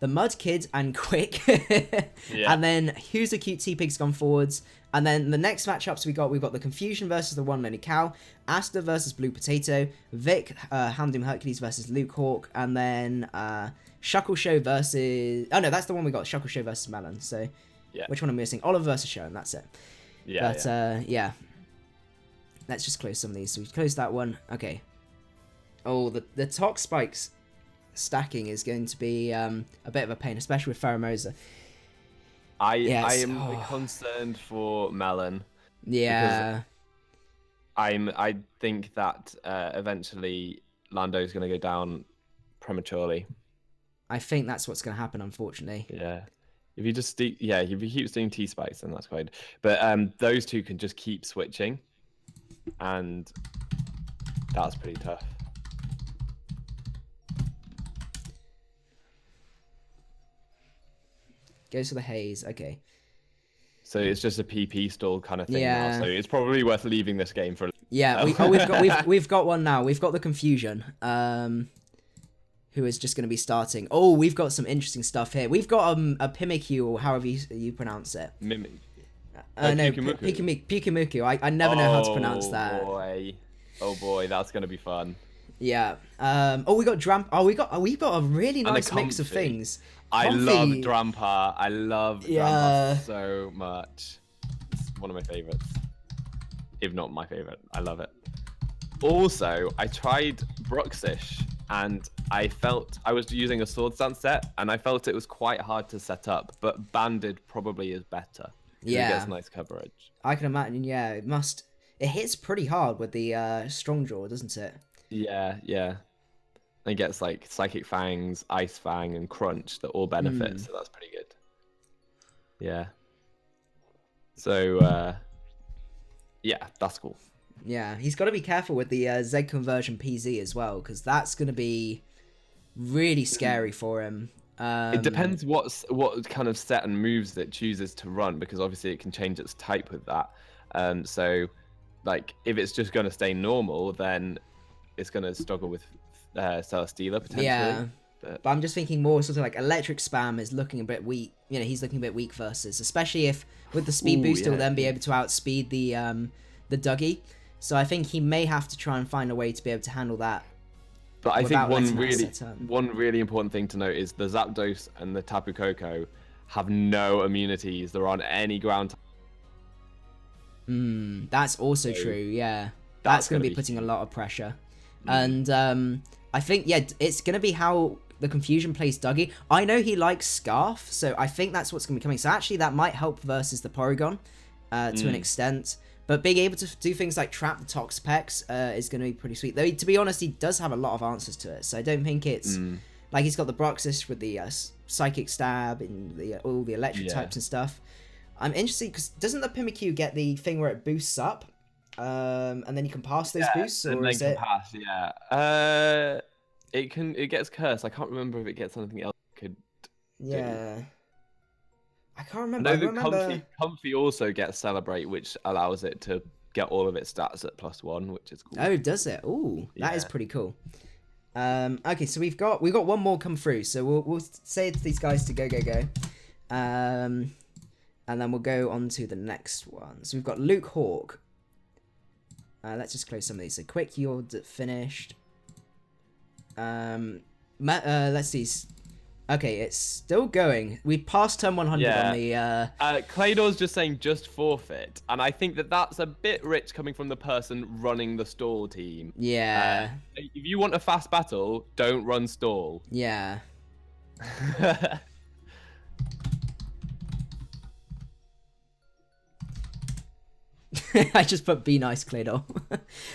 the Mud Kid and Quick, and then Who's a Cute T-Pig's gone forwards. And then the next matchups we've got the Confusion versus the One Lonely Cow, Asta versus Blue Potato, Vic, Houndoom Hercules versus Luke Hawk, and then Shuckle Show versus... Oh no, that's the one we got, Shuckle Show versus Melon. So which one am I missing? Oliver versus Show, and that's it. Yeah. Let's just close some of these. So we've closed that one. Okay. Oh, the Tox Spikes stacking is going to be a bit of a pain, especially with Pheromosa. I am concerned for Melon. Yeah. I think that eventually Lando's going to go down prematurely. I think that's what's going to happen, unfortunately. Yeah. If you just if he keeps doing T-Spikes, then that's fine. But those two can just keep switching, and that's pretty tough. Goes for the haze. Okay. So it's just a PP stall kind of thing now. So it's probably worth leaving this game for. Yeah, we've got one now. We've got the Confusion. Who is just going to be starting. Oh, we've got some interesting stuff here. We've got a Pimikyu, or however you pronounce it. Mimic. No, Pikamuku. Pikamuku. I never know how to pronounce that. Oh boy, that's gonna be fun. Yeah. Oh, we got we got a really And nice mix of things. I Comfy. love Drampa. I love Drampa so much. It's one of my favorites, if not my favorite. I love it. Also, I tried Bruxish, and I felt I was using a Sword Stance set, and I felt it was quite hard to set up. But Banded probably is better. Yeah, it gets nice coverage. I can imagine. Yeah, it must. It hits pretty hard with the Strong Jaw, doesn't it? Yeah, yeah. It gets like Psychic Fangs, Ice Fang, and Crunch that all benefit, so that's pretty good. Yeah. So, yeah, that's cool. Yeah, he's got to be careful with the Z conversion PZ as well, because that's going to be really scary for him. It depends what kind of set and moves it chooses to run, because obviously it can change its type with that. So, like, if it's just going to stay normal, then it's going to struggle with Celesteela potentially. Yeah, but I'm just thinking more sort of like Electric Spam is looking a bit weak. You know, he's looking a bit weak versus, especially if with the speed boost he'll then be able to outspeed the Dougie. So I think he may have to try and find a way to be able to handle that. But I think one really important thing to note is the Zapdos and the Tapu Koko have no immunities. They're on any ground. That's also true. Yeah, that's going to be putting a lot of pressure. And I think it's going to be how the Confusion plays Dougie. I know he likes Scarf, so I think that's what's going to be coming. So actually, that might help versus the Porygon to an extent. But being able to do things like trap the Toxapex is going to be pretty sweet. Though, to be honest, he does have a lot of answers to it. So I don't think it's... Like, he's got the Bruxish with the Psychic Stab and all the electric types and stuff. I'm interested, because doesn't the Pimikyu get the thing where it boosts up? And then you can pass those boosts? Or is it... pass, It gets cursed. I can't remember if it gets anything else it could do. I can't remember. Comfy also gets Celebrate, which allows it to get all of its stats at +1, which is cool. Oh, does it? Ooh, that is pretty cool. Okay, so we've got one more come through. So we'll say to these guys to go. And then we'll go on to the next one. So we've got Luke Hawk. Let's just close some of these. So quick, you're finished. Let's see. Okay, it's still going. We passed turn 100 on the... Clador's just saying just forfeit, and I think that's a bit rich coming from the person running the stall team. Yeah. If you want a fast battle, don't run stall. Yeah. I just put be nice, Clador.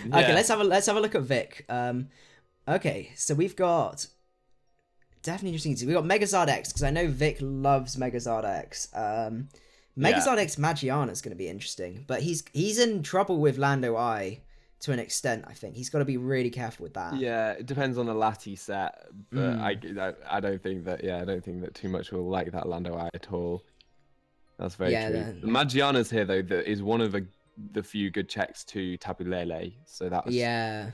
Okay, let's have a look at Vic. Okay, so we've got... Definitely interesting. We got Megazard X, because I know Vic loves Megazard X. Megazard X Magiana is going to be interesting, but he's in trouble with Lando I to an extent. I think he's got to be really careful with that. Yeah, it depends on the Lati set, but I don't think that too much will like that Lando I at all. That's very true. The Magiana's here though. That is one of the few good checks to Tapu Lele. So that was I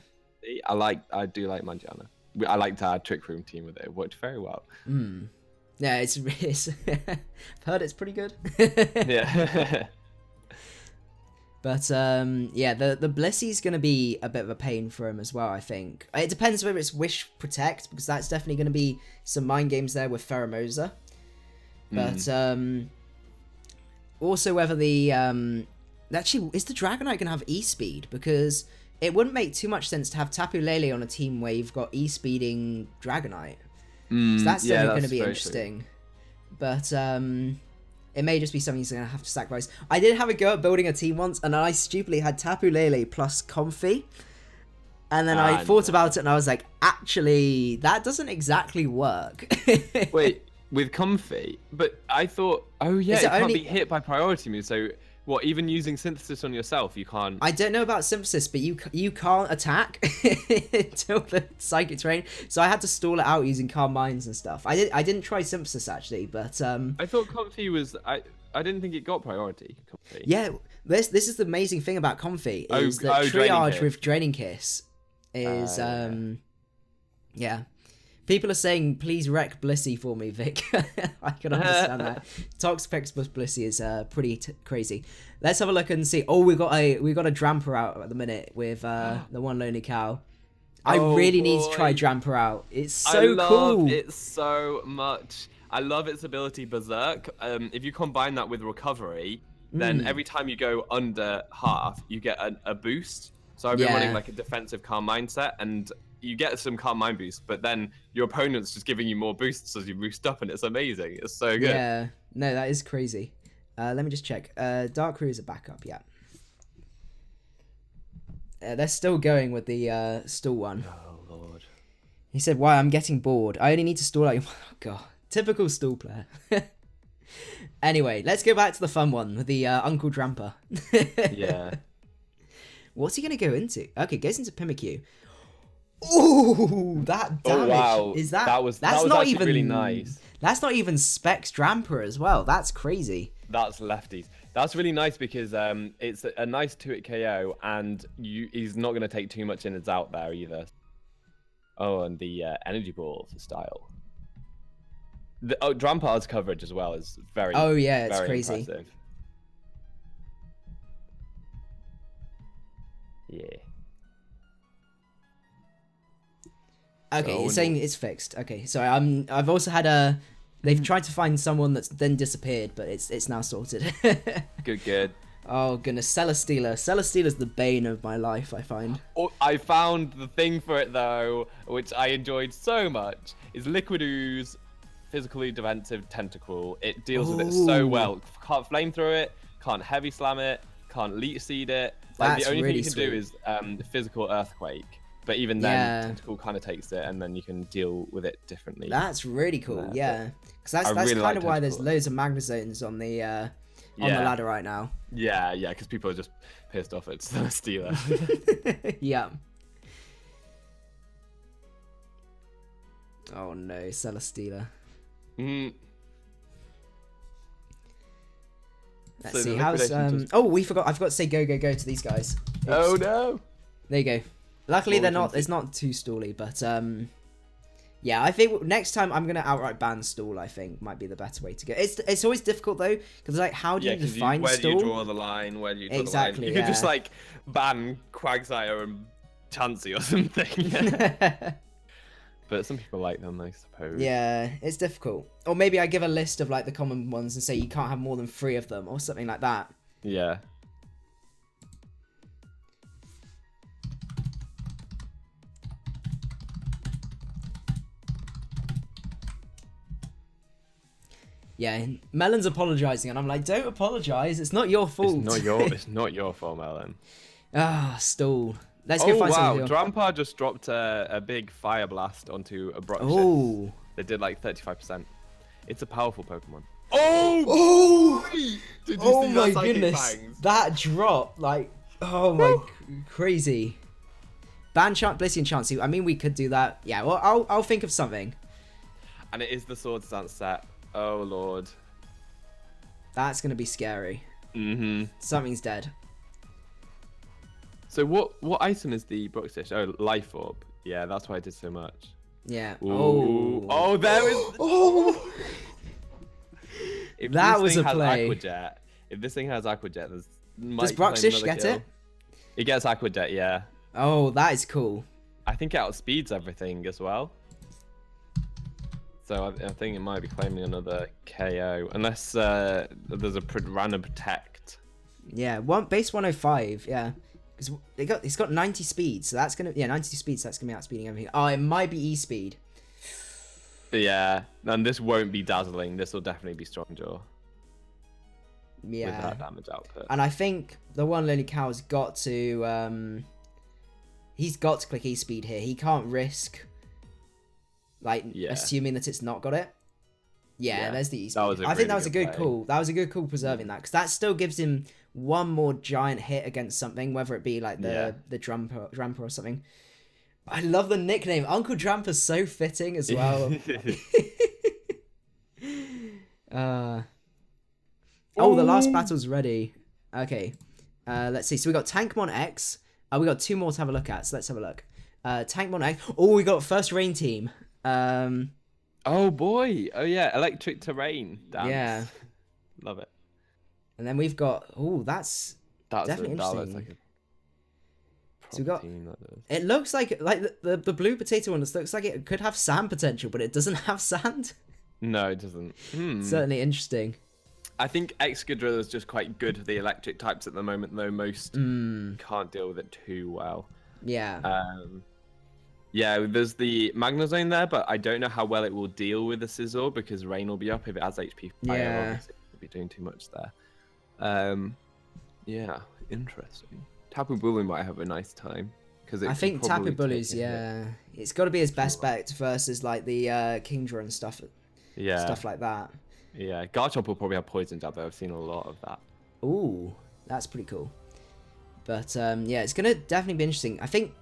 do like Magiana. I like to add Trick Room team with it. It worked very well. Yeah, it's I've heard it's pretty good. Yeah. But the Blissey's gonna be a bit of a pain for him as well. I think it depends whether it's Wish Protect, because that's definitely gonna be some mind games there with Pheromosa. But also whether the actually is the Dragonite gonna have E-Speed, because it wouldn't make too much sense to have Tapu Lele on a team where you've got E-Speeding Dragonite. So that's definitely going to be interesting. True. But it may just be something he's going to have to sacrifice. I did have a go at building a team once, and I stupidly had Tapu Lele plus Comfy. And then I thought about it, and I was like, actually, that doesn't exactly work. Wait, with Comfy? But I thought, it can't be hit by priority moves, so... What, even using Synthesis on yourself, you can't... I don't know about Synthesis, but you can't attack until the Psychic Terrain, so I had to stall it out using Calm Minds and stuff. I didn't try Synthesis, actually, but... I thought Comfy was... I didn't think it got priority, Comfy. Yeah, this is the amazing thing about Comfy, is that Triage with Draining Kiss is... Yeah. People are saying, please wreck Blissey for me, Vic. I can understand that. Toxapex plus Blissey is pretty crazy. Let's have a look and see. Oh, we got a Dramper out at the minute with the one lonely cow. I really need to try Dramper out. It's so cool. I love it so much. I love its ability Berserk. If you combine that with Recovery, then every time you go under half, you get a boost. So I've been running like a defensive calm mindset, and you get some calm mind boost, but then your opponent's just giving you more boosts as you boost up, and it's amazing. It's so good. Yeah, no, that is crazy. Let me just check. Dark Crew is a backup, yeah. They're still going with the stall one. Oh, Lord. He said, why, I'm getting bored. I only need to stall like... Oh, God. Typical stall player. Anyway, let's go back to the fun one with the Uncle Dramper. Yeah. What's he going to go into? Okay, goes into Pimikyu. Ooh, that damage. Oh, wow. Is that... That was not even really nice. That's not even Specs Dramper as well. That's crazy. That's lefties. That's really nice because it's a nice 2-hit KO, and he's not going to take too much in his out there either. Oh, and the energy ball style. The Drampar's coverage as well is very. Oh yeah, it's very crazy. Impressive. Yeah. Okay, he's saying it's fixed. Okay, so I've also had they've tried to find someone that's then disappeared, but it's now sorted. Good. Oh goodness, Celesteela. Celesteela's the bane of my life, I find. Oh, I found the thing for it though, which I enjoyed so much, is Liquid Ooze, physically defensive tentacle. It deals with it so well. Can't flame through it, can't heavy slam it, can't leech seed it. Like That's the only really thing you can do is physical earthquake. But even then, tentacle kind of takes it, and then you can deal with it differently. That's really cool, yeah. Because that's really kind of why there's loads of Magna Zones on the ladder right now. Yeah, because people are just pissed off at Celesteela. Yeah. Oh no, Celesteela. Let's see, how's oh, I forgot to say go to these guys. Oops. Oh no. There you go. Luckily it's not too stally, but yeah, I think next time I'm gonna outright ban stall. I think might be the better way to go. It's always difficult though, because like how do you define where stall? Where do you draw the line? Where do you draw the line? You could just like ban Quagsire and Chansey or something. But some people like them, I suppose. Yeah, it's difficult. Or maybe I give a list of like the common ones and say you can't have more than 3 of them or something like that. Yeah. Yeah, Melon's apologizing, and I'm like, don't apologize. It's not your fault. It's not your fault, Melon. Ah, stall. Let's go find something. Oh wow, Drampar just dropped a big fire blast onto a Brock. Oh. They did like 35%. It's a powerful Pokemon. Oh! Did you see my that goodness. bangs? That drop, like, oh my, crazy. Ban Blissey and Chansey. I mean, we could do that. Yeah, well, I'll think of something. And it is the Swords Dance set. Oh lord. That's gonna be scary. Something's dead. So what item is the Brookstish? Oh, Life Orb. Yeah, that's why I did so much. Yeah. Ooh. Oh, there is. Oh. If that this was thing a has play. Aquajet, if this thing has Aquajet, there's. Does Brookstish get it? It gets Aquajet, yeah. Oh, that is cool. I think it outspeeds everything as well. So I think it might be claiming another KO, unless there's a random protect. Yeah, base 105. Yeah, because it's got 90 speed, so that's gonna 90 speed. So that's gonna be outspeeding everything. Oh, it might be E speed. Yeah, and this won't be dazzling. This will definitely be strong jaw. Yeah. With that damage output. And I think the one lonely cow's got to he's got to click E speed here. He can't risk assuming that it's not got it. Yeah, there's the E speed. I think that was a good call. That was a good call preserving that, because that still gives him one more giant hit against something, whether it be like the Dramper or something. I love the nickname. Uncle Dramper's so fitting as well. Oh, the last battle's ready. Okay. Let's see. So we got Tankmon X. We got 2 more to have a look at. So let's have a look. Tankmon X. Oh, we got first rain team. Oh boy. Oh yeah, electric terrain dance. Yeah. Love it. And then we've got, oh, that's That definitely interesting. looks like a So we got, team, that does. it looks like the blue potato one just looks like it could have sand potential, but it doesn't have sand. No, it doesn't. Certainly interesting. I think Excadrill is just quite good for the electric types at the moment, though most can't deal with it too well. Yeah. Yeah, there's the Magnezone there, but I don't know how well it will deal with the Scizor because Rain will be up if it has HP fire. Yeah. Obviously, it will be doing too much there. Yeah, interesting. Tapu Bulu might have a nice time because I think Tapu Bulu's, yeah, it's got to be his best bet versus like the Kingdra and stuff. Yeah. Stuff like that. Yeah, Garchomp will probably have Poison Jab though. I've seen a lot of that. Ooh, that's pretty cool. But yeah, it's gonna definitely be interesting. I think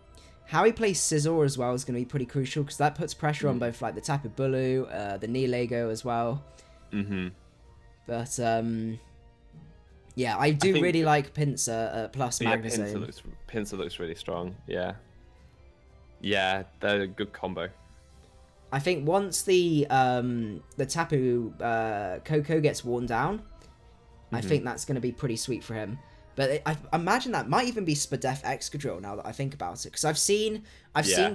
how he plays Scizor as well is gonna be pretty crucial because that puts pressure on both like the Tapu Bulu, the Nihilego as well. But yeah, I think really like Pinsir plus Magnezone. Pinsir looks really strong. Yeah. Yeah, they're a good combo. I think once the Tapu Koko gets worn down, I think that's going to be pretty sweet for him. But I imagine that might even be Spadef Excadrill now that I think about it, because I've seen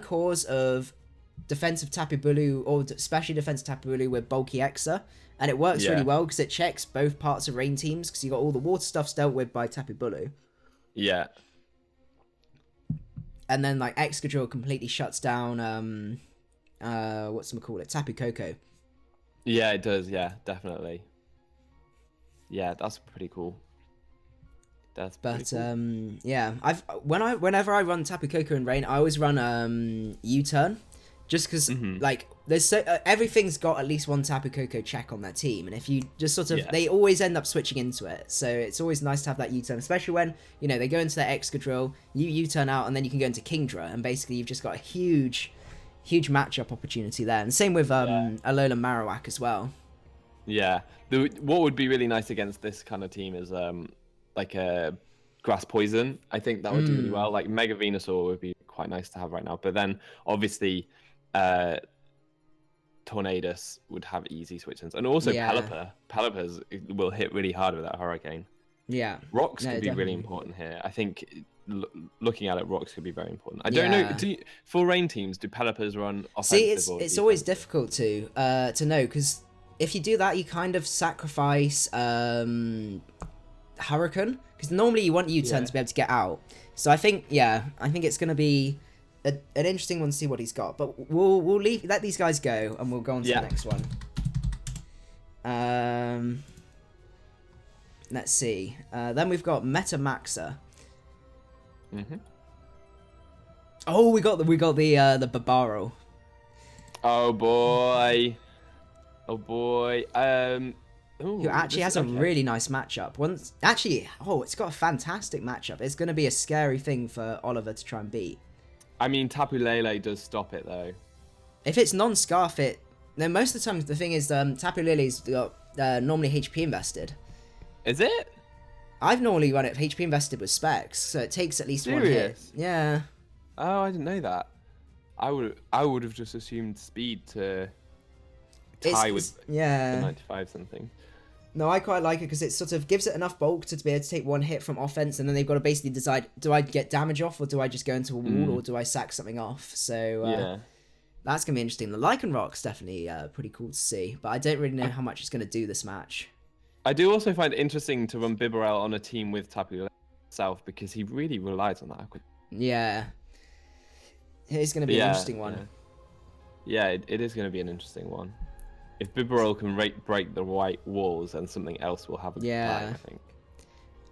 cores of defensive Tapu Bulu or especially defensive Tapu Bulu with bulky Exa, and it works really well because it checks both parts of rain teams because you got all the water stuffs dealt with by Tapu Bulu. Yeah. And then like Excadrill completely shuts down Tapu Koko. Yeah, it does. Yeah, definitely. Yeah, that's pretty cool. Yeah, whenever I run Tapu Koko in rain, I always run U-turn, just because like there's everything's got at least one Tapu Koko check on their team, and if you just sort of they always end up switching into it, so it's always nice to have that U-turn, especially when they go into their Excadrill, you U-turn out, and then you can go into Kingdra, and basically you've just got a huge matchup opportunity there, and same with Alola Marowak as well. Yeah, what would be really nice against this kind of team is like a Grass Poison. I think that would do really well. Like Mega Venusaur would be quite nice to have right now, but then obviously Tornadus would have easy switch-ins, and also Pelipper will hit really hard with that Hurricane. Yeah, Rocks could be really important here. I think looking at it, Rocks could be very important. I don't know. For rain teams, do Pelippers run offensive? See, it's always difficult to know, because if you do that, you kind of sacrifice Hurricane, because normally you want U-turn to be able to get out. So I think it's going to be an interesting one to see what he's got. But we'll let these guys go, and we'll go on to the next one. Let's see. Then we've got Metamaxa. Oh, we got the Barbaro. Oh boy. Who actually has a really nice matchup. It's got a fantastic matchup. It's going to be a scary thing for Oliver to try and beat. I mean, Tapu Lele does stop it though. If it's non-Scarf, most of the time the thing is Tapu Lele's got normally HP invested. Is it? I've normally run it HP invested with Specs, so it takes at least one hit. Yeah. Oh, I didn't know that. I would have just assumed speed to tie with the 95 something. No, I quite like it because it sort of gives it enough bulk to be able to take one hit from offense, and then they've got to basically decide, do I get damage off, or do I just go into a wall, or do I sack something off? So that's going to be interesting. The Lycanroc's definitely pretty cool to see, but I don't really know how much it's going to do this match. I do also find it interesting to run Bibarel on a team with Tapu himself, because he really relies on that. Yeah. It's going to be an interesting one. Yeah, it is going to be an interesting one. If Bibarel can break the white walls, then something else will have a plan, I think.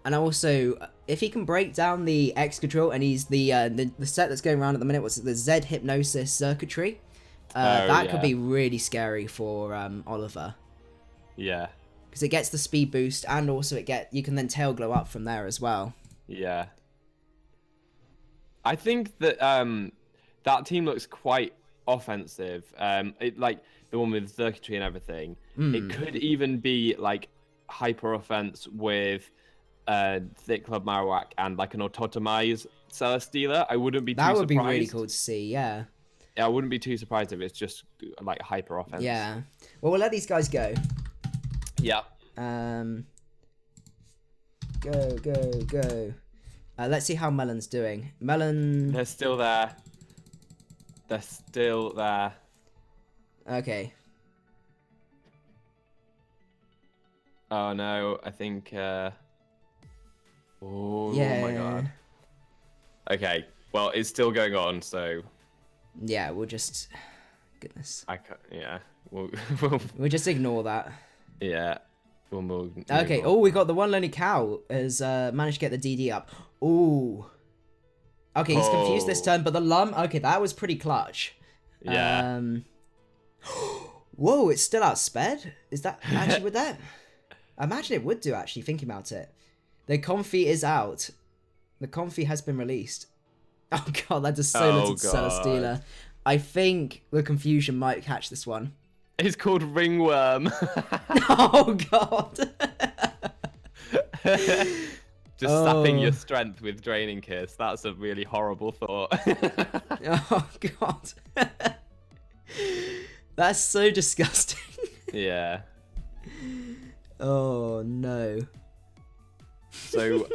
And also, if he can break down the Excadrill, and he's the set that's going around at the minute, what's the Z Hypnosis circuitry, that could be really scary for Oliver. Yeah. Because it gets the speed boost, and also you can then tail glow up from there as well. Yeah. I think that that team looks quite offensive. Like the one with circuitry and everything. It could even be like hyper offense with Thick Club Marowak and like an Autotomize Celesteela. I wouldn't be too surprised. That would be really cool to see, yeah. I wouldn't be too surprised if it's just like hyper offense. Yeah. Well, we'll let these guys go. Yeah. Go. Let's see how Melon's doing. Melon. They're still there. They're still there. Okay. Oh no, I think. Oh yeah. my god. Okay, well, it's still going on, so. Yeah, we'll just. Goodness. Yeah. We'll just ignore that. Yeah. We'll okay. Oh, we got the one lonely cow has managed to get the DD up. Ooh. Okay, he's confused this turn, but the Lum. Okay, that was pretty clutch. Yeah. Whoa, it's still outsped? Is that actually with that? I imagine it would do, actually, thinking about it. The Comfy is out. The Comfy has been released. Oh god, that does so little to Celesteela. I think the confusion might catch this one. It's called Ringworm. Oh god. Just sapping your strength with Draining Kiss. That's a really horrible thought. Oh god. That's so disgusting. Yeah. Oh no. So,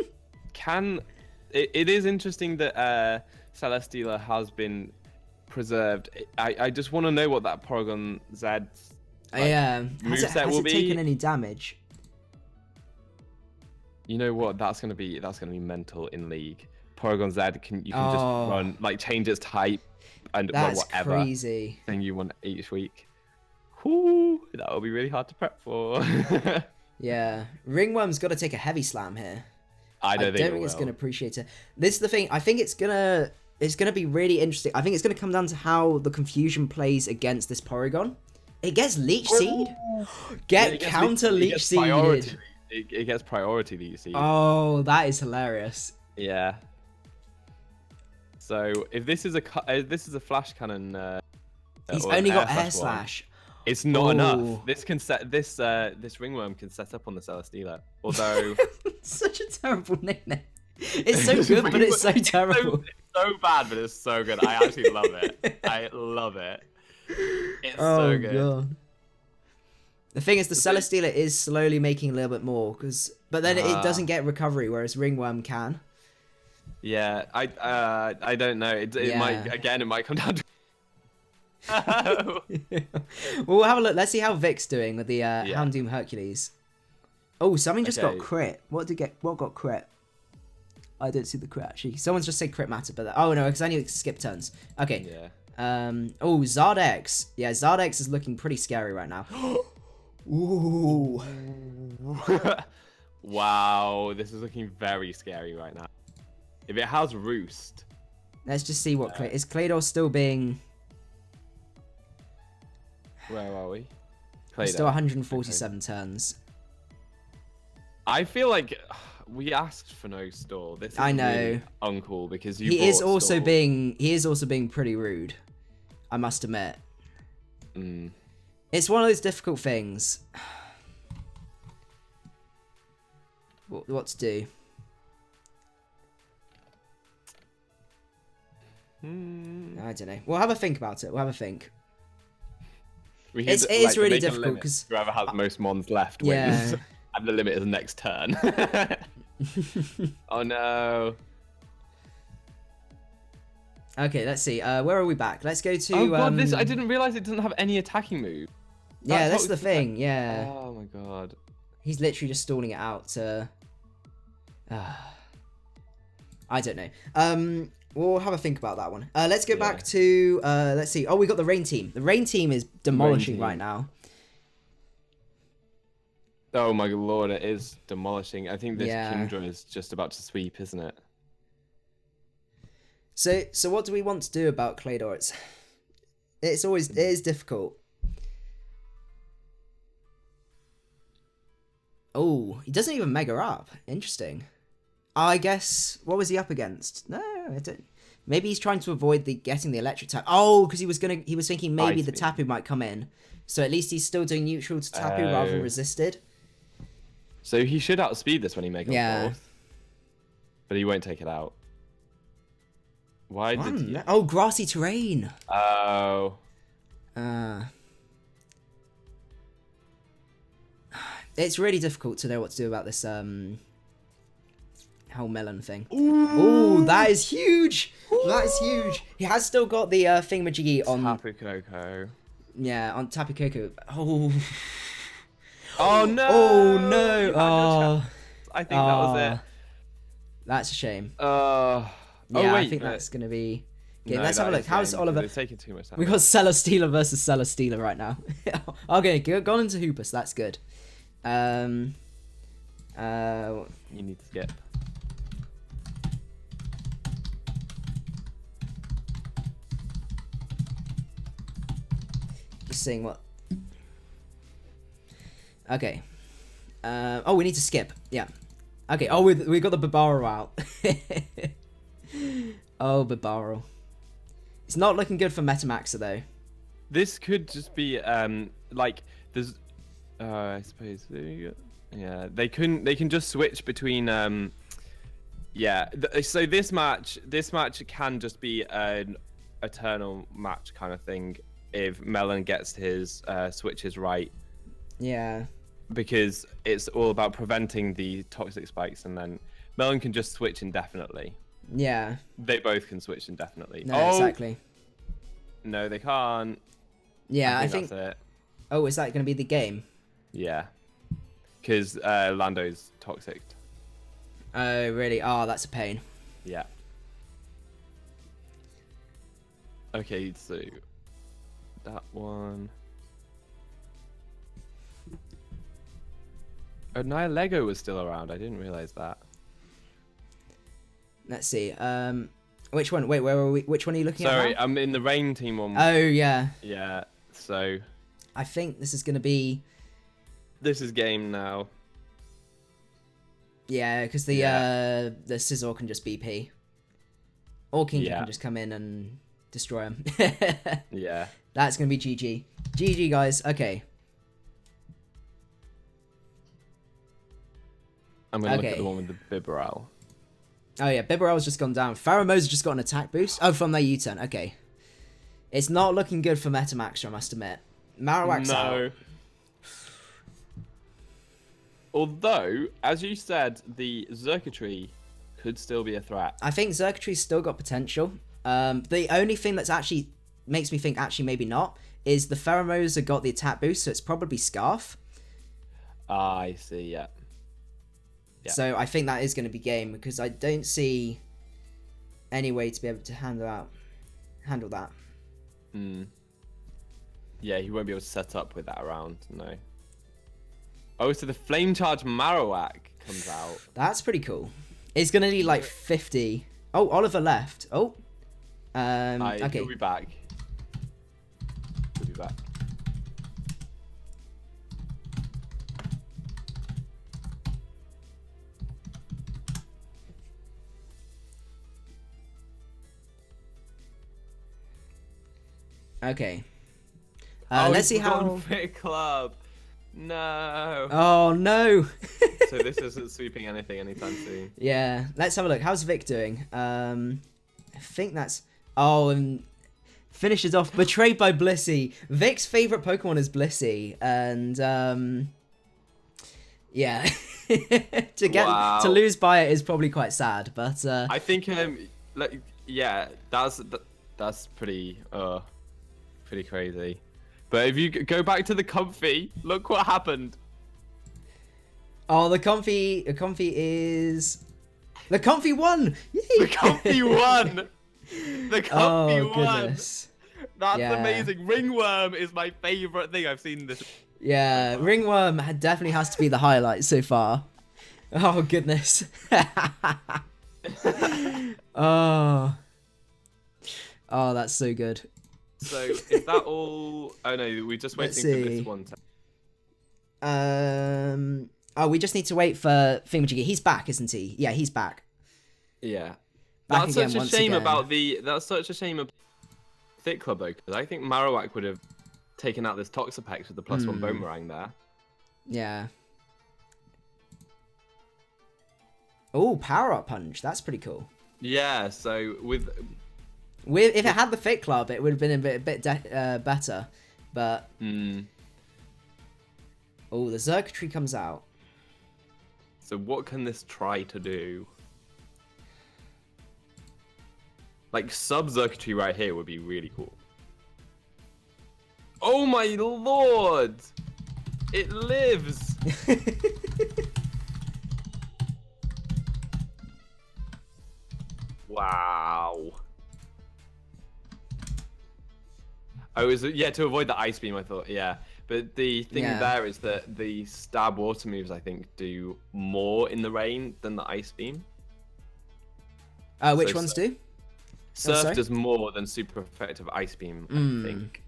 it is interesting that Celesteela has been preserved. I just want to know what that Porygon Z's moveset will be. Has it taken any damage? You know what? That's gonna be mental in League. Porygon Z you can just run, like, change its type and run whatever crazy thing you want each week. Whoo, that will be really hard to prep for. Yeah, Ringworm's got to take a heavy slam here. I don't think it's going to appreciate it. This is the thing. I think it's gonna be really interesting. I think it's gonna come down to how the confusion plays against this Porygon. It gets Leech Seed. Counter Leech Seed. It gets priority Leech Seed. Oh, that is hilarious. Yeah. So if this is a Flash Cannon, he's only got Air Slash. It's not enough. This Ringworm can set up on the Celesteela. Although such a terrible nickname. It's so good, but it's so terrible. It's so bad, but it's so good. I actually love it. I love it. It's so good. God. The thing is, the Celesteela is slowly making a little bit more, but then it doesn't get recovery, whereas Ringworm can. Yeah, I don't know. It might come down to. Well, we'll have a look. Let's see how Vic's doing with the Houndoom Hercules. Oh, something just got crit. What got crit? I didn't see the crit actually. Someone's just said crit matter, but oh no, because I knew it skip turns. Okay. Yeah. Oh, Zardex. Yeah, Zardex is looking pretty scary right now. Ooh. Wow, this is looking very scary right now. If it has Roost. Let's just see what is Claydor still being. Where are we? Still 147 turns. I feel like we asked for no stall. This is really uncool because he is also being pretty rude. I must admit. It's one of those difficult things. What to do? I don't know. We'll have a think about it. We'll have a think. It is really difficult because whoever has most mons left wins, and the limit is next turn. Oh no. Okay, let's see. Where are we back? Let's go to. Oh god, I didn't realize it doesn't have any attacking move. Yeah, that's the thing. Yeah. Oh my god. He's literally just stalling it out to. I don't know. We'll have a think about that one. Let's go back to, let's see. Oh, we got the Rain Team. The Rain Team is demolishing right now. Oh my lord, it is demolishing. I think this Kindra is just about to sweep, isn't it? So what do we want to do about Claydor? It is difficult. Oh, he doesn't even mega up. Interesting. I guess, what was he up against? No, I don't. Maybe he's trying to avoid getting the electric tap. Oh, because he was thinking maybe the Tapu might come in. So at least he's still doing neutral to Tapu rather than resisted. So he should outspeed this when he makes up fourth. But he won't take it out. Why did you? Oh, grassy terrain. Oh. It's really difficult to know what to do about this whole melon thing. Ooh, that is huge. That is huge. He has still got the thingamajiggy on. Tapu Koko. Yeah, on Tapu Koko. Oh. Oh no! Oh no! Oh. I think that was it. That's a shame. Yeah, oh wait, I think that's gonna be. Okay, no, let's have a look. How's Oliver? It's taking too much time. We got Celesteela versus Celesteela right now. Okay, gone into Hoopus. That's good. You need to skip. Just seeing what. Okay. Oh, we need to skip. Yeah. Okay. Oh, we got the Bibaro out. Oh, Bibaro. It's not looking good for Metamaxer though. This could just be like there's I suppose yeah they can just switch between yeah so this match can just be an eternal match kind of thing if Melon gets his switches right. Yeah. Because it's all about preventing the toxic spikes, and then Melon can just switch indefinitely. Yeah. They both can switch indefinitely. No, exactly. No, they can't. Yeah, I think. That's it. Oh, is that going to be the game? Yeah. Because Lando's toxic. Oh, really? Oh, that's a pain. Yeah. Okay, so that one. Oh, Lego was still around. I didn't realize that. Let's see. Which one? Wait, where were we? Which one are you looking at? Sorry, I'm in the Rain team one. Oh, yeah. Yeah, so. I think this is going to be. This is game now. Yeah, because the Scizor can just BP. Or Kingdra can just come in and destroy him. Yeah. That's going to be GG. GG, guys. Okay. I'm going to look at the one with the Bibarel. Oh, yeah. Bibarel's just gone down. Pheromone's just got an attack boost. Oh, from their U-turn. Okay. It's not looking good for Metamaxer, I must admit. Marowak's out. Although, as you said, the Xurkitree could still be a threat. I think Xurkitree's still got potential. The only thing that's actually makes me think actually maybe not is the Pheromones have got the attack boost, so it's probably Scarf. I see, yeah. Yeah. So I think that is going to be game because I don't see any way to be able to handle that. Yeah, he won't be able to set up with that around, no. Oh, so the Flame Charge Marowak comes out. That's pretty cool. It's going to need like 50. Oh, Oliver left. Oh. Okay. He'll be back. He'll be back. Okay. Let's see how. Fit Club. No. Oh no. So this isn't sweeping anything anytime soon. Yeah. Let's have a look. How's Vic doing? I think that's. Oh, and finishes off betrayed by Blissey. Vic's favorite Pokemon is Blissey, and yeah, to lose by it is probably quite sad. But I think like yeah, that's pretty crazy. But if you go back to the Comfy, look what happened. Oh, the Comfy is the Comfy won. Yay! The Comfy won. The Comfy won. Goodness. That's amazing. Ringworm is my favorite thing I've seen this. Yeah, Ringworm definitely has to be the highlight so far. Oh goodness. Oh, that's so good. So is that all? Oh no, we're just waiting for this one. Oh, we just need to wait for Thingamajiggy. He's back, isn't he? Yeah, he's back. Yeah. Back That's again such a once shame again. about the. That's such a shame about Fit Club though, because I think Marowak would have taken out this Toxapex with the +1 Boomerang there. Yeah. Oh, Power Up Punch. That's pretty cool. Yeah. So with if it had the Fit Club, it would have been a bit better. But oh, the Xurkitree comes out. So what can this try to do? Like sub Xurkitree right here would be really cool. Oh my lord! It lives! Wow. I was, yeah, to avoid the Ice Beam, I thought, yeah. But the thing there is that the Stab Water moves, I think, do more in the rain than the Ice Beam. Which ones do? Surf does more than super effective Ice Beam, I think.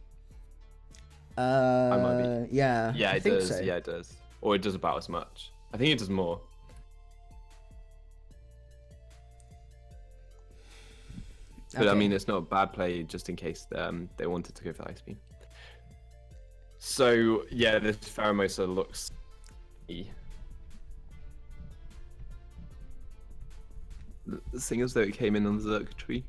I might be. Yeah. Yeah, it does. So. Yeah, it does. Or it does about as much. I think it does more. But I mean, it's not a bad play just in case they wanted to go for the Ice Beam. So, yeah, this Pheromosa looks... Seeing as though it came in on the Xurkitree.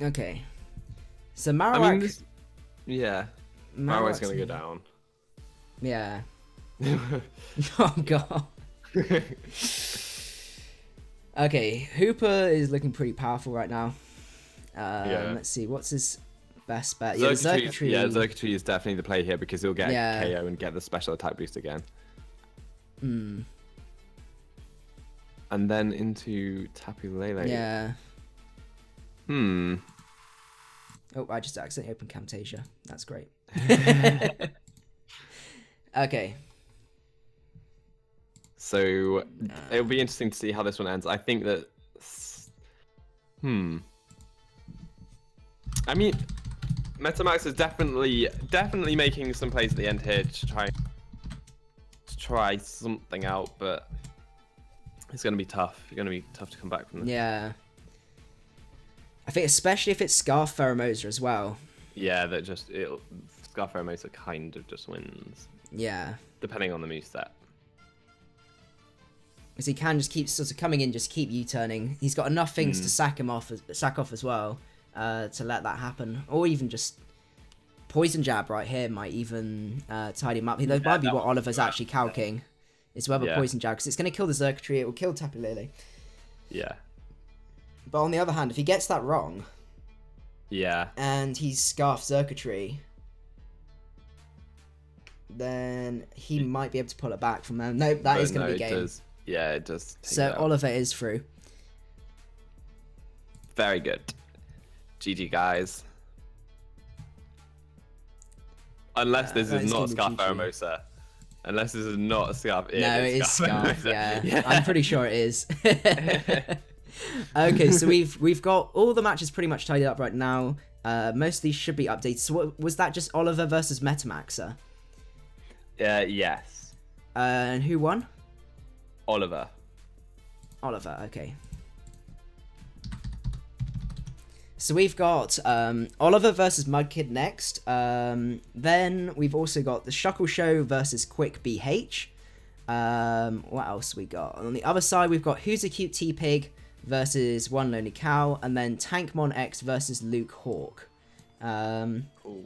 Okay. So Marowak... I mean, yeah. Marowak's gonna go down. Yeah. Oh god. Okay, Hooper is looking pretty powerful right now. Let's see, what's his best bet? Xurkitree, yeah, Xurkitree is definitely the play here because he'll get KO and get the special attack boost again. And then into Tapu Lele. Yeah. Oh, I just accidentally opened Camtasia. That's great. Okay. So it'll be interesting to see how this one ends. I think that. I mean, MetaMax is definitely making some plays at the end here to try something out, but it's going to be tough. It's going to be tough to come back from this. Yeah. I think especially if it's Scarf Pheromosa as well. Yeah, that just Scarf Pheromosa kind of just wins. Yeah. Depending on the moveset. Because he can just keep sort of coming in, just keep U-turning. He's got enough things to sack off as well, to let that happen. Or even just Poison Jab right here might even tidy him up. That might be what Oliver's actually calcing. Is whether Poison Jab, because it's going to kill the Xurkitree, it will kill Tapu Lele. Yeah. But on the other hand, if he gets that wrong, and he's Scarf Xurkitree, then he might be able to pull it back from there. No, that is going to be game. Yeah, it does. So Oliver is through. Very good. GG, guys. Unless this is not Scarf Pheromosa. Unless this is not a Scarf. No, it is Scarf, yeah. I'm pretty sure it is. Okay, so we've got all the matches pretty much tidied up right now. Most of these should be updated. So was that just Oliver versus Metamaxer? Yes. And who won? Oliver, okay. So we've got Oliver versus Mudkid next. Then we've also got the Shuckle Show versus Quick BH. What else we got? On the other side, we've got Who's a Cute T-Pig versus One Lonely Cow, and then Tankmon X versus Luke Hawk. Cool.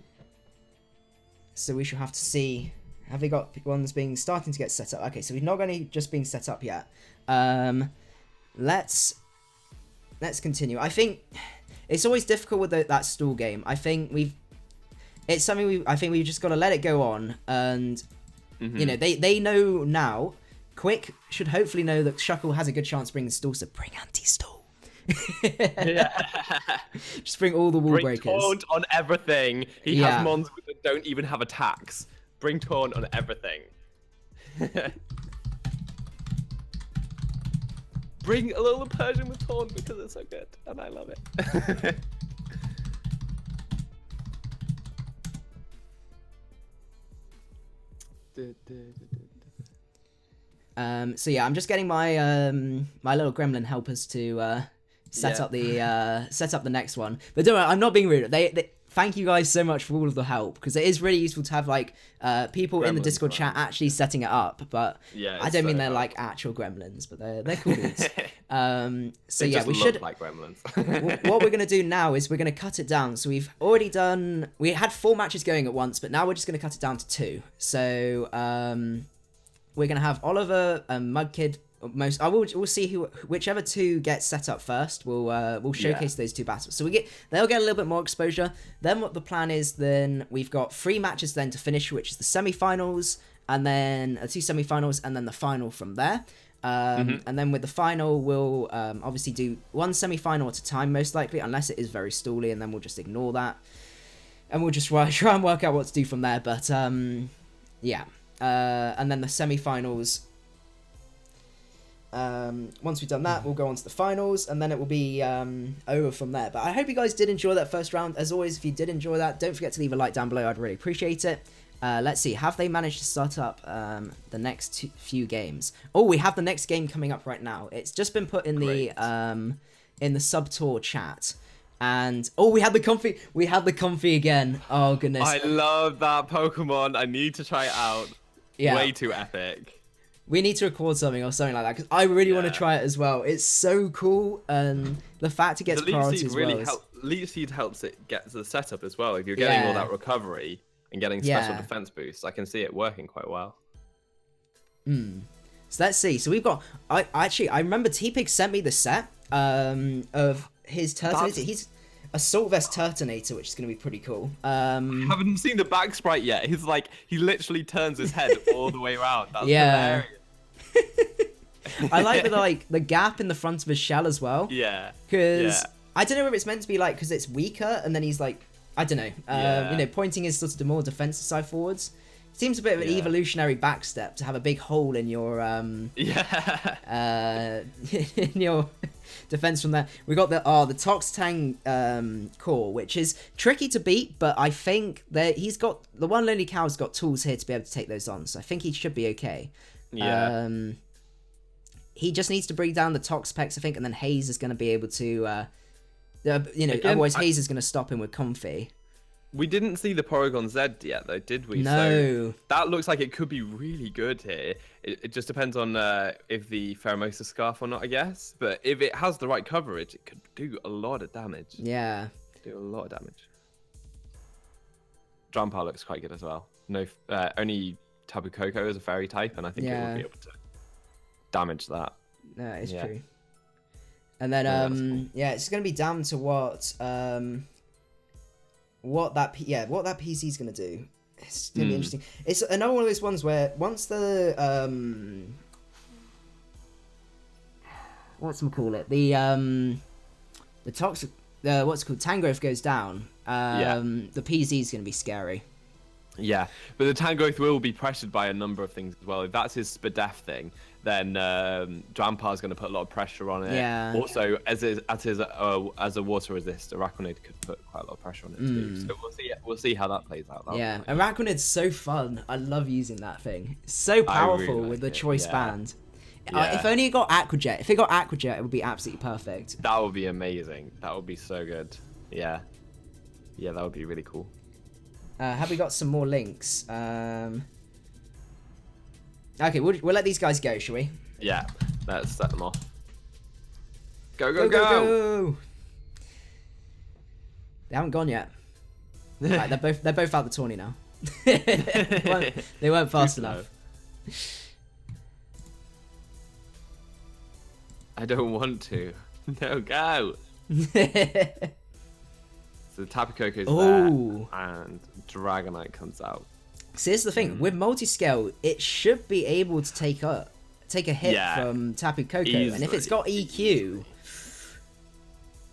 So we shall have to see. Have they got ones starting to get set up? Okay, so we've not got any just being set up yet. Let's continue. I think it's always difficult with that stall game. I think it's something I think we've just got to let it go on, and you know they know now. Quick should hopefully know that Shuckle has a good chance to bring the stall, so bring anti-stall. Just bring all the wall breakers. Bring taunt on everything. He has mons that don't even have attacks. Bring taunt on everything. Bring a little Persian with taunt because it's so good and I love it. So yeah, I'm just getting my my little gremlin helpers to set up the next one. But don't worry, I'm not being rude. They thank you guys so much for all of the help, because it is really useful to have like people in the Discord chat actually setting it up. But I don't mean they're like actual gremlins, but they're cool dudes. So yeah, we should like gremlins. What we're gonna do now is we're gonna cut it down. So we had 4 matches going at once, but now we're just gonna cut it down to 2. So we're gonna have Oliver and Mudkid. We'll see whichever 2 get set up first. We'll showcase those 2 battles. So they'll get a little bit more exposure. Then what the plan is, then we've got 3 matches then to finish, which is the semifinals, and then 2 semifinals, and then the final from there. And then with the final, we'll obviously do 1 semifinal at a time, most likely, unless it is very stally, and then we'll just ignore that, and we'll just try and work out what to do from there. But yeah, and then the semifinals. Once we've done that, we'll go on to the finals, and then it will be over from there. But I hope you guys did enjoy that first round. As always, if you did enjoy that, don't forget to leave a like down below. I'd really appreciate it. Let's see, have they managed to start up the next few games? Oh, we have the next game coming up right now. It's just been put in the sub tour chat. And oh, we had the comfy again. Oh goodness, I love that Pokemon. I need to try it out. Yeah, way too epic. We need to record something or something like that, because I really want to try it as well. It's so cool, and the fact it gets priority as well. Leech Seed helps it get to the setup as well. If you're getting all that recovery and getting special defense boosts, I can see it working quite well. So let's see. So we've got. I remember T-Pig sent me the set of his Turtonator. He's Assault Vest Turtonator, which is going to be pretty cool. I haven't seen the back sprite yet. He's like, he literally turns his head all the way around. That's hilarious. I like the gap in the front of his shell as well. Yeah. Because I don't know if it's meant to be like, because it's weaker, and then he's like, I don't know, you know, pointing his sort of the more defensive side forwards. Seems a bit of an evolutionary backstep to have a big hole in your in your defense from there. We got the Toxtang core, which is tricky to beat, but I think that he's got the one lonely cow's got tools here to be able to take those on, so I think he should be okay. Yeah. He just needs to bring down the Toxpex, I think, and then Haze is going to be able to, you know, otherwise Haze is going to stop him with Comfy. We didn't see the Porygon Z yet, though, did we? No. So that looks like it could be really good here. It just depends on if the Pheromosa Scarf or not, I guess. But if it has the right coverage, it could do a lot of damage. Yeah. Do a lot of damage. Drampa looks quite good as well. No, only Tapu Koko is a fairy type, and I think it will be able to damage that. No, it's true. And then, cool. It's going to be down to what that PC is going to do. It's going to be interesting. It's another one of those ones where once the the toxic what's it called, Tangrowth goes down, the PZ is going to be scary. Yeah, but the Tangrowth will be pressured by a number of things as well. If that's his Spadef thing, then Drampa is going to put a lot of pressure on it. Yeah. Also, as a water resist, Araquanid could put quite a lot of pressure on it too. So we'll see how that plays out. Araquanid's so fun. I love using that thing. It's so powerful really with the choice band. If only it got Aquajet. If it got Aquajet, it would be absolutely perfect. That would be amazing. That would be so good. Yeah, that would be really cool. Have we got some more links? Okay, we'll let these guys go, shall we? Yeah, let's set them off. Go! They haven't gone yet. Right, they're both out the tourney now. They weren't fast enough. I don't want to. No, go! So the Tapu Koko's there, and Dragonite comes out. So here's the thing, with multi-scale, it should be able to take a hit from Tapu Koko, and if it's got EQ,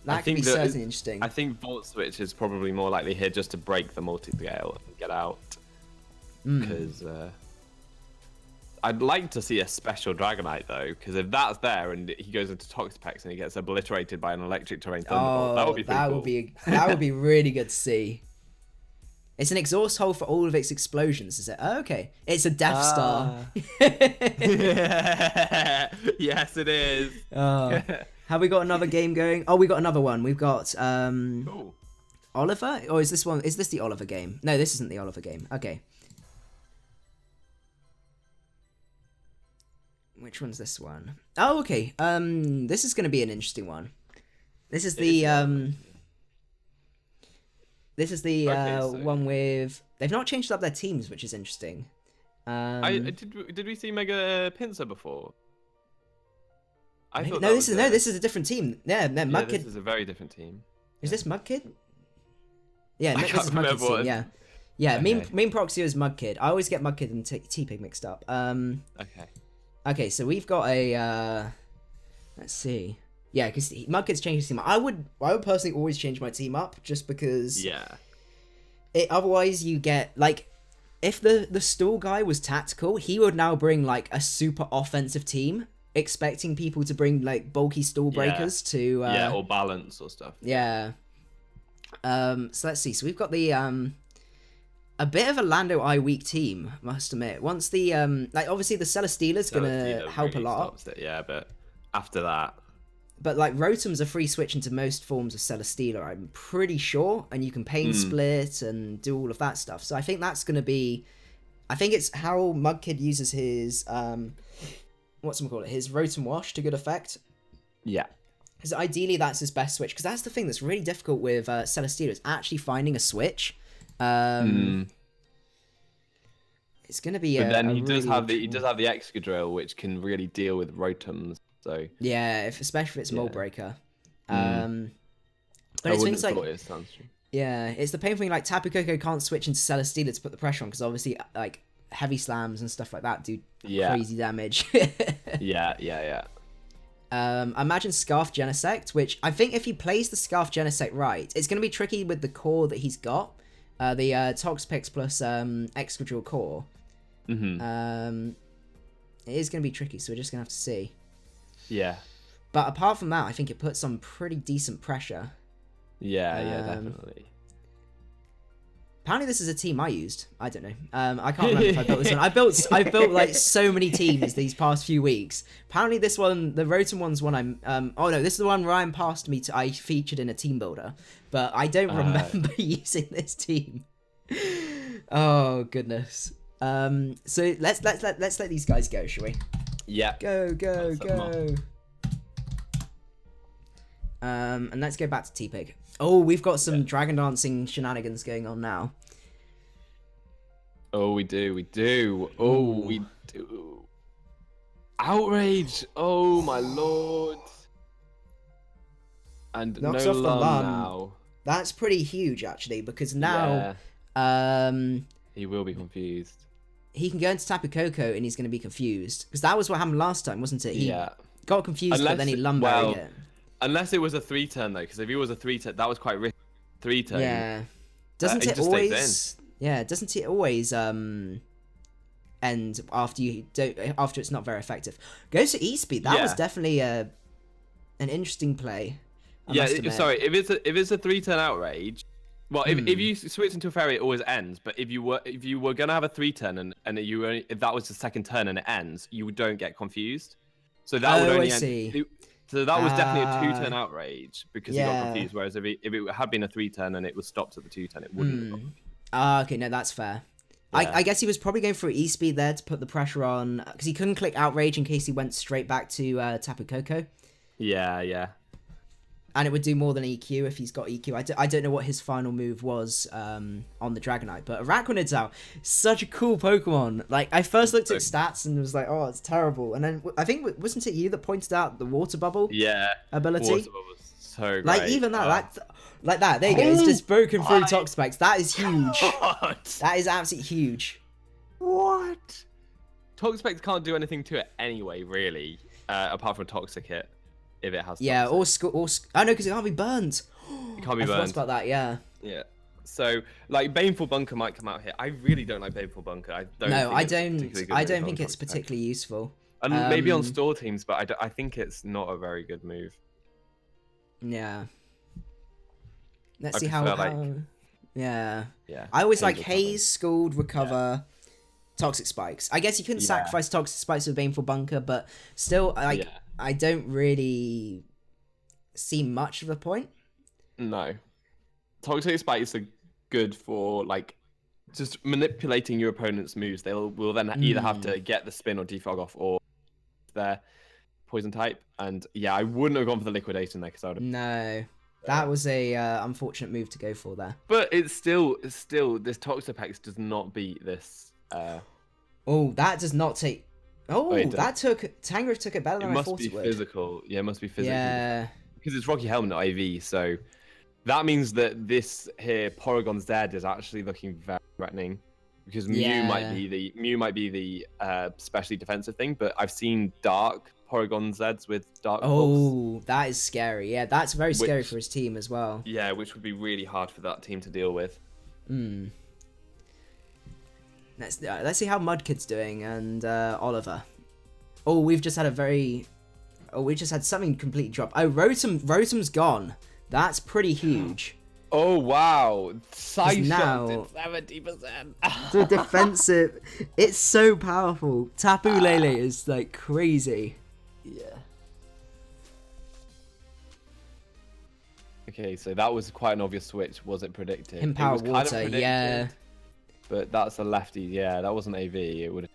that could be certainly interesting. I think Volt Switch is probably more likely here just to break the multi-scale and get out, because I'd like to see a special Dragonite though, because if that's there and he goes into Toxapex and he gets obliterated by an electric terrain Thunderbolt, that would be pretty cool. That would be really good to see. It's an exhaust hole for all of its explosions, is it? Oh, okay. It's a Death Star. Yes, it is. Have we got another game going? Oh, we got another one. We've got Cool. Oliver? Or is this one? Is this the Oliver game? No, this isn't the Oliver game. Okay. Which one's this one? Oh, okay. This is going to be an interesting one. This is the one with. They've not changed up their teams, which is interesting. Did we see Mega Pinsir before? This is a different team. Yeah, Mudkid. This is a very different team. Is this Mudkid? Yeah, I this can't is remember Mudkid's team. Yeah, yeah. Okay. Mean Proxio is Mudkid. I always get Mudkid and T-Pig mixed up. Okay. Okay, so we've got a. Let's see. Yeah, because Mudkid's changed his team up. I would personally always change my team up just because. Yeah. Otherwise, you get like. If the stall guy was tactical, he would now bring like a super offensive team, expecting people to bring like bulky stall breakers to or balance or stuff. Yeah. So let's see. So we've got the a bit of a Lando I weak team, must admit. Once the like obviously the Celesteela's gonna help really a lot. Yeah, but after that. But like Rotom's a free switch into most forms of Celesteela, I'm pretty sure, and you can pain split and do all of that stuff. So I think that's gonna be, I think it's how Mudkid uses his his Rotom Wash to good effect. Yeah. Because ideally that's his best switch. Because that's the thing that's really difficult with Celesteela is actually finding a switch. It's gonna be. But then he does have the Excadrill, which can really deal with Rotoms. So yeah, especially if it's Mold Breaker. But it's things like it's the painful thing. Like Tapu Koko can't switch into Celesteela to put the pressure on because obviously like heavy slams and stuff like that do crazy damage. yeah. Imagine Scarf Genesect, which I think if he plays the Scarf Genesect right, it's going to be tricky with the core that he's got. The Toxapex plus Excadrill core. It is going to be tricky, so we're just going to have to see. Yeah. But apart from that, I think it puts some pretty decent pressure. Yeah, definitely. Apparently this is a team I used. I don't know. I can't remember if I built this one. I've built like so many teams these past few weeks. Apparently this one, the Rotom one's one I'm oh no, this is the one Ryan passed me to I featured in a team builder. But I don't remember using this team. Oh goodness. So let's let these guys go, shall we? Yeah. Go. And let's go back to T-Pig. Oh, we've got some Dragon Dancing shenanigans going on now. Oh, we do. Oh, we do. Outrage! Oh, my lord. And knocks no off the Lum now. That's pretty huge, actually, because now... he will be confused. He can go into Tapu Koko and he's going to be confused. Because that was what happened last time, wasn't it? He got confused, but then he Lumberried it. Unless it was a 3-turn, though, because if it was a 3-turn, that was quite risky. 3-turn. Yeah. Doesn't it always... Yeah, doesn't it always end after it's not very effective? Goes to E-Speed. That was definitely an interesting play. Sorry. If it's a 3-turn outrage, well, if you switch into a fairy, it always ends. But if you were gonna have a 3-turn and if that was the second turn and it ends, you don't get confused. So that would only end. So that was definitely a 2-turn outrage because he got confused. Whereas if it had been a 3-turn and it was stopped at the 2-turn, it wouldn't have. Okay, no, that's fair. Yeah. I guess he was probably going for E-Speed there to put the pressure on because he couldn't click Outrage in case he went straight back to Tapu Koko. Yeah. And it would do more than EQ if he's got EQ. I don't know what his final move was on the Dragonite, but Araquanid's such a cool Pokemon. Like, I first looked at stats and was like, oh, it's terrible. And then I think, wasn't it you that pointed out the Water Bubble ability? Water Bubble was so great. Like, even that, there you go. It's just broken through Toxapex. That is huge. What? That is absolutely huge. What? Toxapex can't do anything to it anyway, really, apart from Toxic Hit. If it has Toxic. Oh no, because it can't be burnt. It can't be burnt. I forgot about that, yeah. So, like, Baneful Bunker might come out here. I really don't like Baneful Bunker. I don't think it's particularly useful. And maybe on store teams, but I think it's not a very good move. Yeah. Let's see how. Yeah. I always like Haze, Scald, Recover, Toxic Spikes. I guess you couldn't sacrifice Toxic Spikes with Baneful Bunker, but still, I don't really see much of a point. No. Toxic Spikes are good for like just manipulating your opponent's moves. Will then either have to get the spin or defog off or their poison type. And yeah, I wouldn't have gone for the liquidation there because I would have... No. That was a unfortunate move to go for there. But it's still this Toxapex does not beat this. Oh, that does not take. Oh, that took Tangrowth took it better than I thought it would. Physical. Yeah, it must be physical. Yeah. Because it's Rocky Helmet, not IV, so that means that this here Porygon Z is actually looking very threatening. Because Mew might be the specially defensive thing, but I've seen Dark Porygon Zs with Dark Pulse. That is scary. Yeah, that's very scary for his team as well. Yeah, which would be really hard for that team to deal with. Let's see how Mudkid's doing and Oliver. Oh, we've just had we just had something completely drop. Oh, Rotom's gone. That's pretty huge. Oh wow! Side now, shot 70%. The defensive, it's so powerful. Tapu Lele is like crazy. Yeah. Okay, so that was quite an obvious switch. Was it predicted? Empower Water, yeah. But that's a lefty. Yeah, that wasn't AV. It would.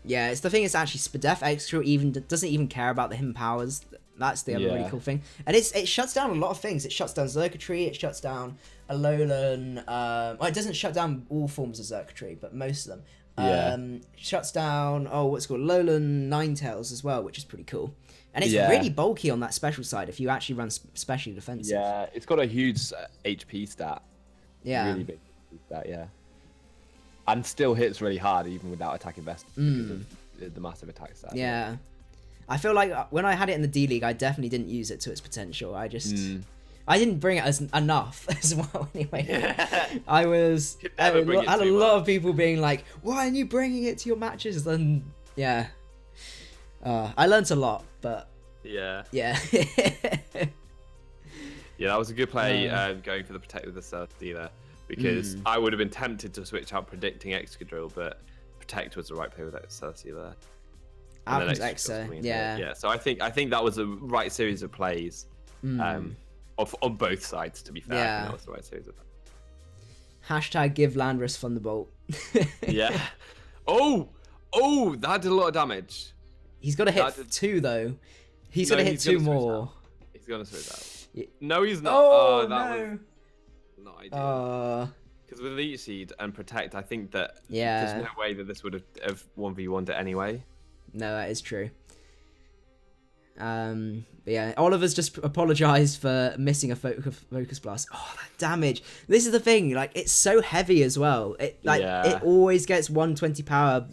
Yeah, it's the thing. It's actually Spadef Extra doesn't even care about the him powers. That's the other really cool thing. And it shuts down a lot of things. It shuts down Xurkitree, it shuts down Alolan. Well, it doesn't shut down all forms of Xurkitree, but most of them. Shuts down, what's it called? Alolan Ninetales as well, which is pretty cool. And it's really bulky on that special side if you actually run specially defensive. Yeah, it's got a huge HP stat. Yeah. Really big stat, yeah. And still hits really hard even without attacking best because of the massive attack stat. Yeah. I feel like when I had it in the D League, I definitely didn't use it to its potential. I didn't bring it as enough as well. Anyway, I had a lot of people being like, "Why aren't you bringing it to your matches?" And I learnt a lot, but yeah. That was a good play going for the Protect with the Celestia there because I would have been tempted to switch out predicting Excadrill, but Protect was the right play with that Celestia there. Yeah. So I think that was the right series of plays, on both sides. To be fair, I think that was the right series of plays. Hashtag give Landorus Thunderbolt. Yeah. Oh, that did a lot of damage. He's got to hit 2 though. He's going to hit 2 more. He's going to switch out. No, he's not. Oh, that was not ideal. Because with Leech Seed and Protect, I think that there's no way that this would have 1v1'd it anyway. No, that is true. But yeah, Oliver's just apologized for missing a focus blast. Oh, that damage! This is the thing. Like, it's so heavy as well. It always gets 120 power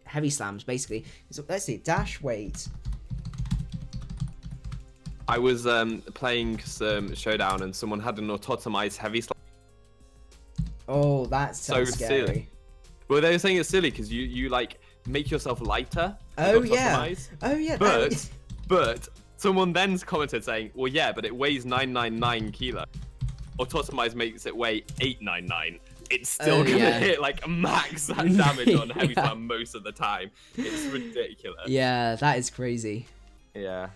heavy slams basically. So let's see. Dash weight. I was playing some Showdown and someone had an autotomized heavy slam. Oh, that's so scary. Silly. Well, they were saying it's silly because you like make yourself lighter. Oh yeah. But someone then commented saying, well, yeah, but it weighs 999 kilo. Autotomize makes it weigh 899. It's still gonna hit like max that damage on heavy slam most of the time. It's ridiculous. Yeah, that is crazy. Yeah.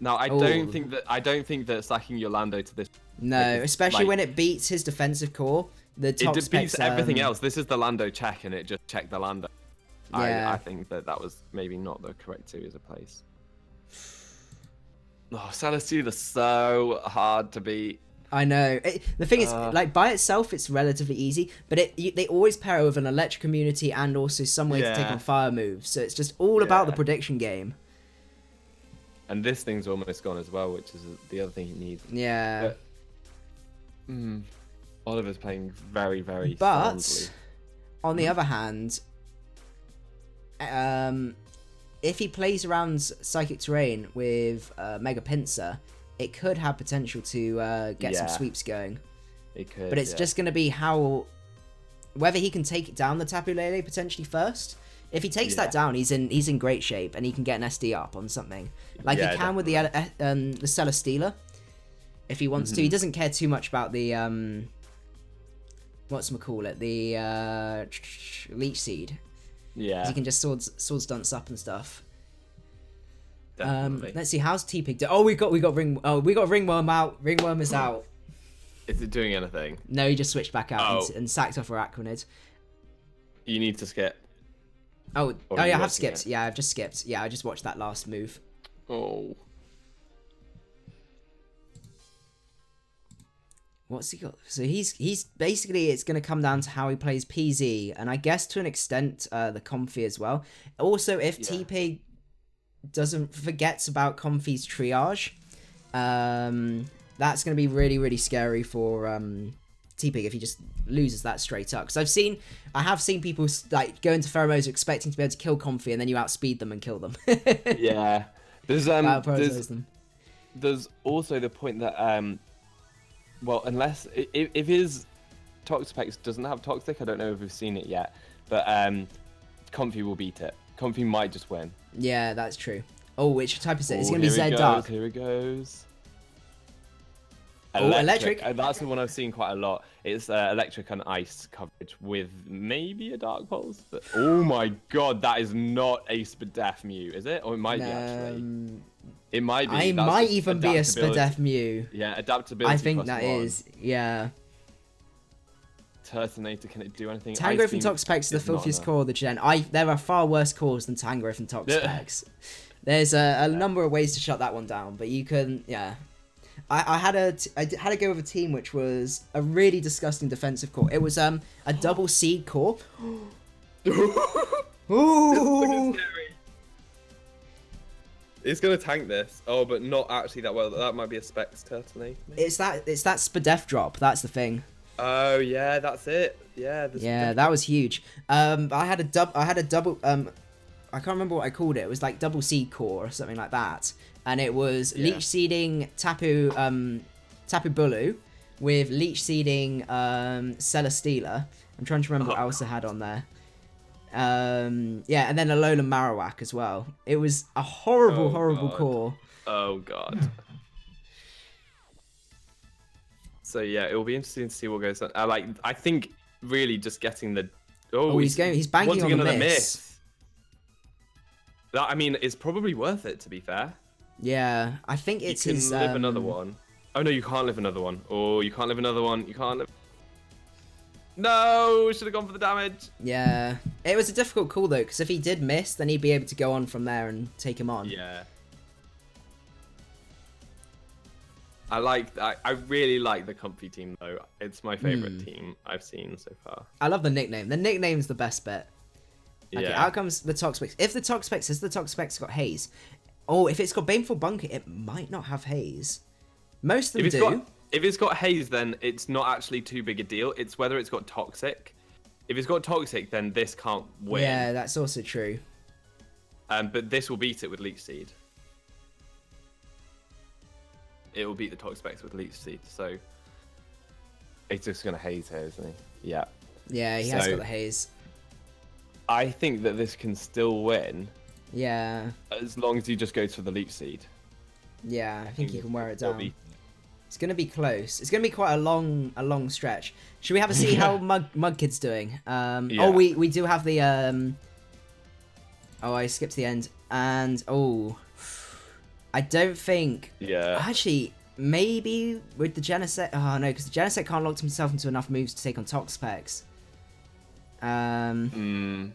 Now I don't think that sacking your Lando to this. No, especially when it beats his defensive core. It beats everything else. This is the Lando check, and it just checked the Lando. Yeah. I think that was maybe not the correct series of plays. Oh, Celestia is so hard to beat. I know. The thing is, like, by itself, it's relatively easy, but they always pair with an electric community and also some way to take on fire moves. So it's just all about the prediction game. And this thing's almost gone as well, which is the other thing he needs. Yeah. But, Oliver's playing very, very But, soundly. On the other hand, if he plays around Psychic Terrain with Mega Pinsir, it could have potential to get some sweeps going. It could, but it's just going to be whether he can take down the Tapu Lele potentially first. If he takes that down, he's in great shape, and he can get an SD up on something like he can with the Celesteela. If he wants to, he doesn't care too much about the the Leech Seed. Yeah, he can just swords dance up and stuff. Definitely. Let's see, how's T-Pig do? Oh, we got Ringworm out. Ringworm is out. Is it doing anything? No, he just switched back out Oh. and sacked off Araquanid. You need to skip. Oh, Or yeah, are you I have watching skipped. it? Yeah, I've just skipped. Yeah, I just watched that last move. Oh. What's he got? So he's basically, it's going to come down to how he plays PZ, and I guess to an extent the Comfy as well. Also, if T-Pig doesn't forgets about Comfy's triage, that's going to be really, really scary for T-Pig if he just loses that straight up. Because I have seen people like go into pheromones expecting to be able to kill Comfy, and then you outspeed them and kill them. Yeah. There's also the point that well, unless if his Toxapex doesn't have Toxic, I don't know if we've seen it yet, but Comfy will beat it. Comfy might just win. Yeah, that's true. Oh, which type is it? It's Oh, going to be here Z it Dark. goes, Here it goes. Oh, electric. That's the one I've seen quite a lot. It's electric and ice coverage with maybe a dark pulse. But oh my god, that is not a Spadef Mew, is it? Or it might be actually. It might be. I That's might just even be a adaptability. Spadef Mew. Yeah, adaptability. I think that +1. is. Yeah. Turtonator, can it do anything? Tangrowth and Toxapex are the filthiest core of the gen. There are far worse cores than Tangrowth and Toxapex. There's a number of ways to shut that one down, but you can, yeah. I had to go with a team which was a really disgusting defensive core. It was a double seed core. Ooh. It's gonna tank this. Oh, but not actually that well. That might be a Specs Turtonator. It's that Spadef drop. That's the thing. Oh yeah, that's it. Yeah. Yeah, that was huge. I had a double. I can't remember what I called it. It was like double seed core or something like that, and it was leech seeding Tapu Bulu with leech seeding Celesteela. I'm trying to remember what else I had on there. Yeah, and then Alolan Marowak as well. It was a horrible core. Oh god. So yeah, it will be interesting to see what goes on. I think really just getting the he's banking on the miss. That, I mean, it's probably worth it, to be fair. Yeah, I think it's you can his. live another one. Oh no, you can't live another one. Oh, you can't live another one. You can't live. No, should have gone for the damage. Yeah, it was a difficult call though, because if he did miss, then he'd be able to go on from there and take him on. Yeah. I really like the Comfy team though. It's my favorite team I've seen so far. I love the nickname. The nickname's the best bit. Okay, Yeah. out comes the Toxapex. If the Toxapex got haze, if it's got Baneful Bunker, it might not have haze. Most of them do. If it's got haze, then it's not actually too big a deal. It's whether it's got toxic. If it's got toxic, then this can't win. Yeah, that's also true. But this will beat it with Leech Seed. It will beat the Toxapex with Leech Seed. So it's just gonna haze here, isn't he? Yeah. Yeah, he has got the haze. I think that this can still win. Yeah. As long as you just go for the Leech Seed. Yeah, I think you can wear it down. It's gonna be close. It's gonna be quite a long stretch. Should we have a see how Mudkid's doing? Yeah. Oh, we do have the Oh, I skipped the end, and I don't think. Yeah. Actually, maybe with the Genesect. Oh no, because the Genesect can't lock himself into enough moves to take on Toxapex. Alchemist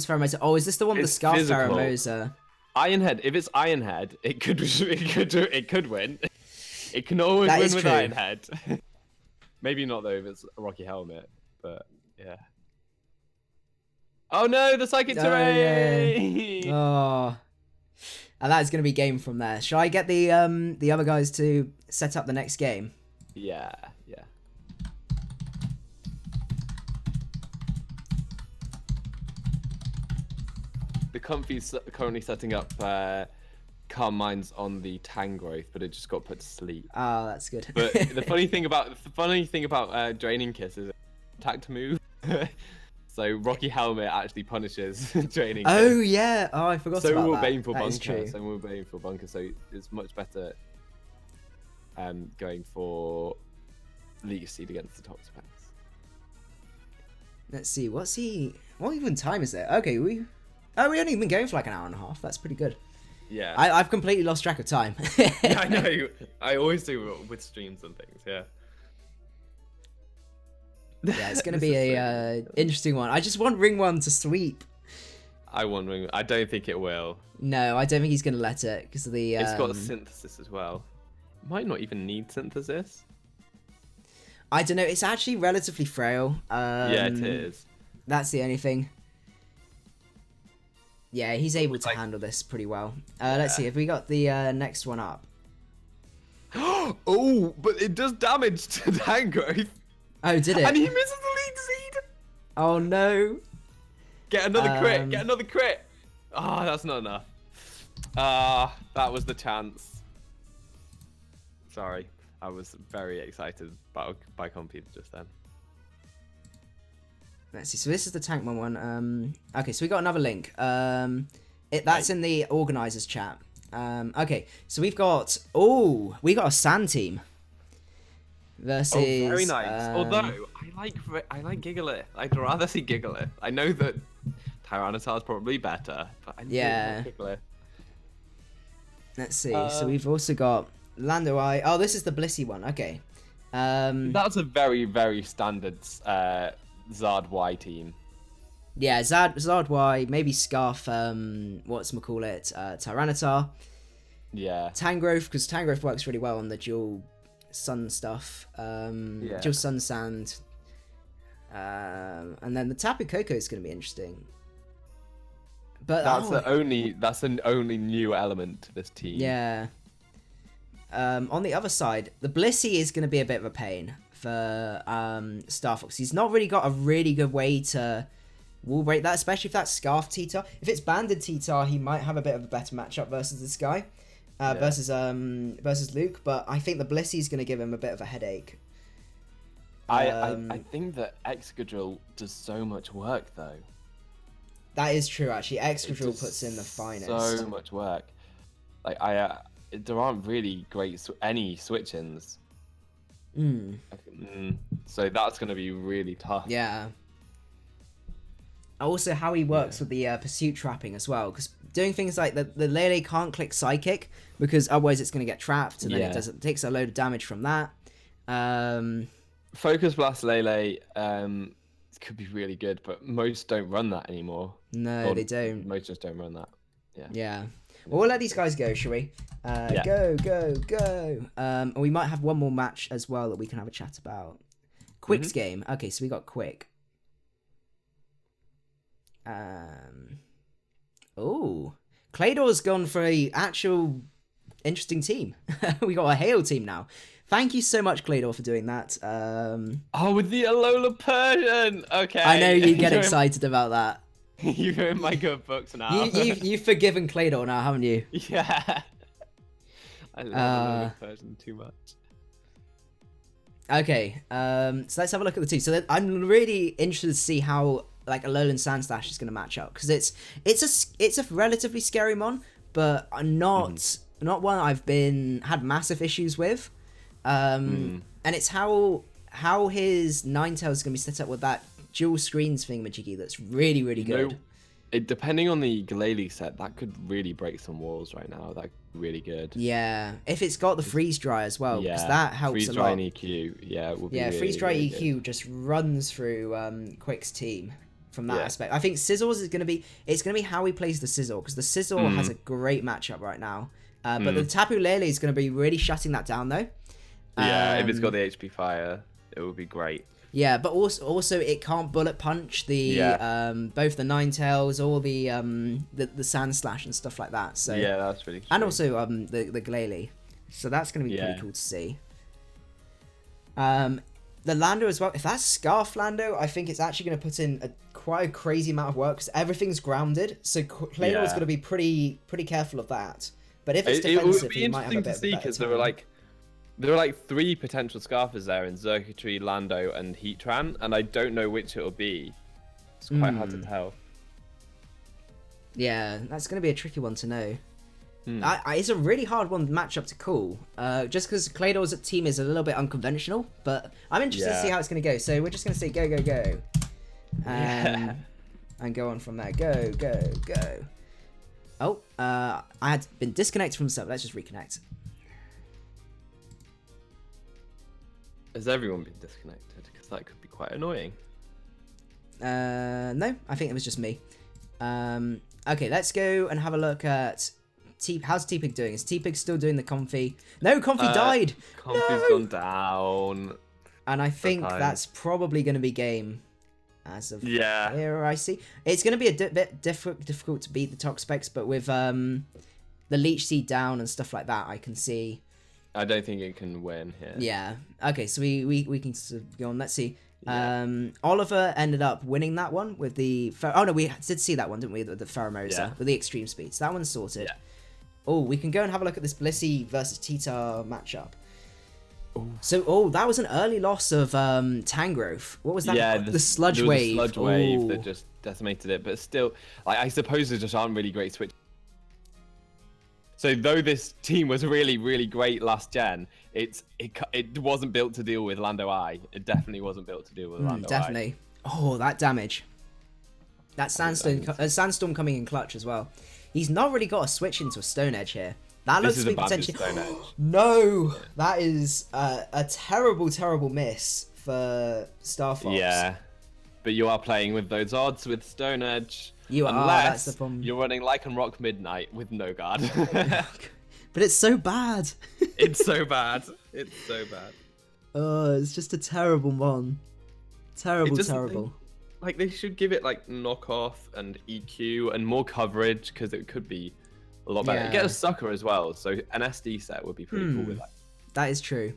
Pheromosa. Oh, is this the one with the Scarf Pheromosa? Ironhead. If it's Ironhead, it could win. It can always win with Ironhead. Maybe not though if it's a Rocky Helmet, but yeah. Oh no, the Psychic Terrain! Yeah. Oh. And that is going to be game from there. Shall I get the other guys to set up the next game? Yeah. The Comfy's currently setting up Calm Minds on the Tangrowth, but it just got put to sleep. Oh, that's good. But the funny thing about Draining Kiss is attack to move. So Rocky Helmet actually punishes Draining Kiss. Oh yeah. Oh, I forgot about that. So will Baneful Bunker. That is true. So will Baneful Bunker. So it's much better going for Leech Seed against the Toxapex. Let's see. What even time is it? Okay, we only been going for like an hour and a half. That's pretty good. Yeah. I've completely lost track of time. Yeah, I know. I always do with streams and things. Yeah. Yeah, it's gonna be a interesting one. I just want Ring 1 to sweep. I don't think it will. No, I don't think he's gonna let it because of the. It's got a synthesis as well. Might not even need synthesis. I don't know. It's actually relatively frail. Yeah, it is. That's the only thing. Yeah, he's able to handle this pretty well. Let's see. Have we got the next one up? Oh, but it does damage to Tangrowth. Oh, did it? And he misses the lead seed. Oh no! Get another crit. Get another crit. Ah, that's not enough. That was the chance. Sorry, I was very excited by Compete just then. Let's see. So this is the Tank one. Okay, so we got another link. That's in the organizers chat. Okay, so we got a Sand team versus. Oh, very nice. Although I like Gigalith. I'd rather see Gigalith. I know that Tyranitar is probably better, but I like Gigalith. Let's see. So we've also got Lando I. Oh, this is the Blissey one. Okay. That's a very, very standard Zard Y team. Yeah, Zard Y, maybe Scarf, Tyranitar. Yeah. Tangrowth, because Tangrowth works really well on the dual sun stuff. Dual sun sand. And then the Tapu Koko is going to be interesting. But that's an only new element to this team. Yeah. On the other side, the Blissey is going to be a bit of a pain for Star Fox. He's not really got a really good way to wall break that, especially if that's Scarf T-Tar. If it's Banded T-Tar, he might have a bit of a better matchup versus this guy, versus Luke. But I think the Blissey is going to give him a bit of a headache. I think that Excadrill does so much work though. That is true, actually. Excadrill puts in the finest. So much work. Like there aren't really any switch-ins. So that's going to be really tough. Yeah. Also, how he works with the pursuit trapping as well, because doing things like the Lele can't click Psychic because otherwise it's going to get trapped, and then it takes a load of damage from that. Focus Blast Lele could be really good, but most don't run that anymore. No, they don't. Most just don't run that. Yeah. Well, we'll let these guys go, shall we? Go. And we might have one more match as well that we can have a chat about. Quick's game. Okay, so we got Quick. Claydor's gone for a actual interesting team. We got a Hail team now. Thank you so much, Claydor, for doing that. With the Alola Persian. Okay. I know you get excited about that. You're in my good books now. You've forgiven Claydor now, haven't you? Yeah. I love Alola Persian too much. Okay, so let's have a look at the team. So I'm really interested to see how Alolan Sandslash is going to match up, because it's a relatively scary mon, but not one I've had massive issues with. And it's how his Ninetales is going to be set up with that dual screens thingamajiggy that's really, really good. Depending on the Glalie set, that could really break some walls right now. That's really good. Yeah, if it's got the freeze dry as well, because that helps a lot. Freeze dry and EQ, it will be really, freeze dry really EQ good. just runs through Quick's team from that aspect. I think Sizzles is going to be how he plays the Sizzle, because the Sizzle has a great matchup right now. But the Tapu Lele is going to be really shutting that down though. Yeah, if it's got the HP Fire, it would be great. Yeah, but also it can't bullet punch the both the Ninetales or the Sandslash and stuff like that. So that's really true. And also the Glalie. So that's going to be pretty cool to see. The Lando as well. If that's Scarf Lando, I think it's actually going to put in quite a crazy amount of work, because everything's grounded. So Claydor's going to be pretty careful of that. But if it's defensive, he might have a bit of a better time. There were like 3 potential Scarfers there in Xurkitree, Lando, and Heatran, and I don't know which it'll be. It's quite hard to tell. Yeah, that's going to be a tricky one to know. It's a really hard one matchup to call, just because Claydor's team is a little bit unconventional, but I'm interested to see how it's going to go. So we're just going to say go. And go on from there. Go. Oh, I had been disconnected from the server. Let's just reconnect. Has everyone been disconnected? Because that could be quite annoying. No, I think it was just me. Okay, let's go and have a look at how's T-Pig doing? Is T-Pig still doing the Comfy? No, Comfy died! Comfy's gone down. And I think that's probably going to be game as of here, I see. It's going to be a bit difficult to beat the Toxapex, but with the Leech Seed down and stuff like that, I can see. I don't think it can win here. Yeah. Okay, so we can sort of go on. Let's see. Yeah. Oliver ended up winning that one with the... Oh, no, we did see that one, didn't we? With the Pheromosa, with the extreme speeds. That one's sorted. Yeah. Oh, we can go and have a look at this Blissey versus Tita matchup. Ooh. So, that was an early loss of Tangrowth. What was that? Yeah, the sludge wave. The sludge wave that just decimated it. But still, like, I suppose there just aren't really great switch. So though this team was really, really great last gen, it wasn't built to deal with Lando I. It definitely wasn't built to deal with Lando definitely. I. Oh, that damage. That Sandstorm coming in clutch as well. He's not really got a switch into a Stone Edge here. That looks to be potentially... Stone Edge. No! That is a terrible, terrible miss for Star Fox. Yeah. But you are playing with those odds with Stone Edge. You are, that's the problem. You're running Lycan Rock Midnight with no guard. But it's so bad. It's so bad. It's so bad. Oh, it's just a terrible mon. Terrible. Like, they should give it, like, knockoff and EQ and more coverage, because it could be a lot better. Yeah. Get a sucker as well, so an SD set would be pretty cool with that. That is true.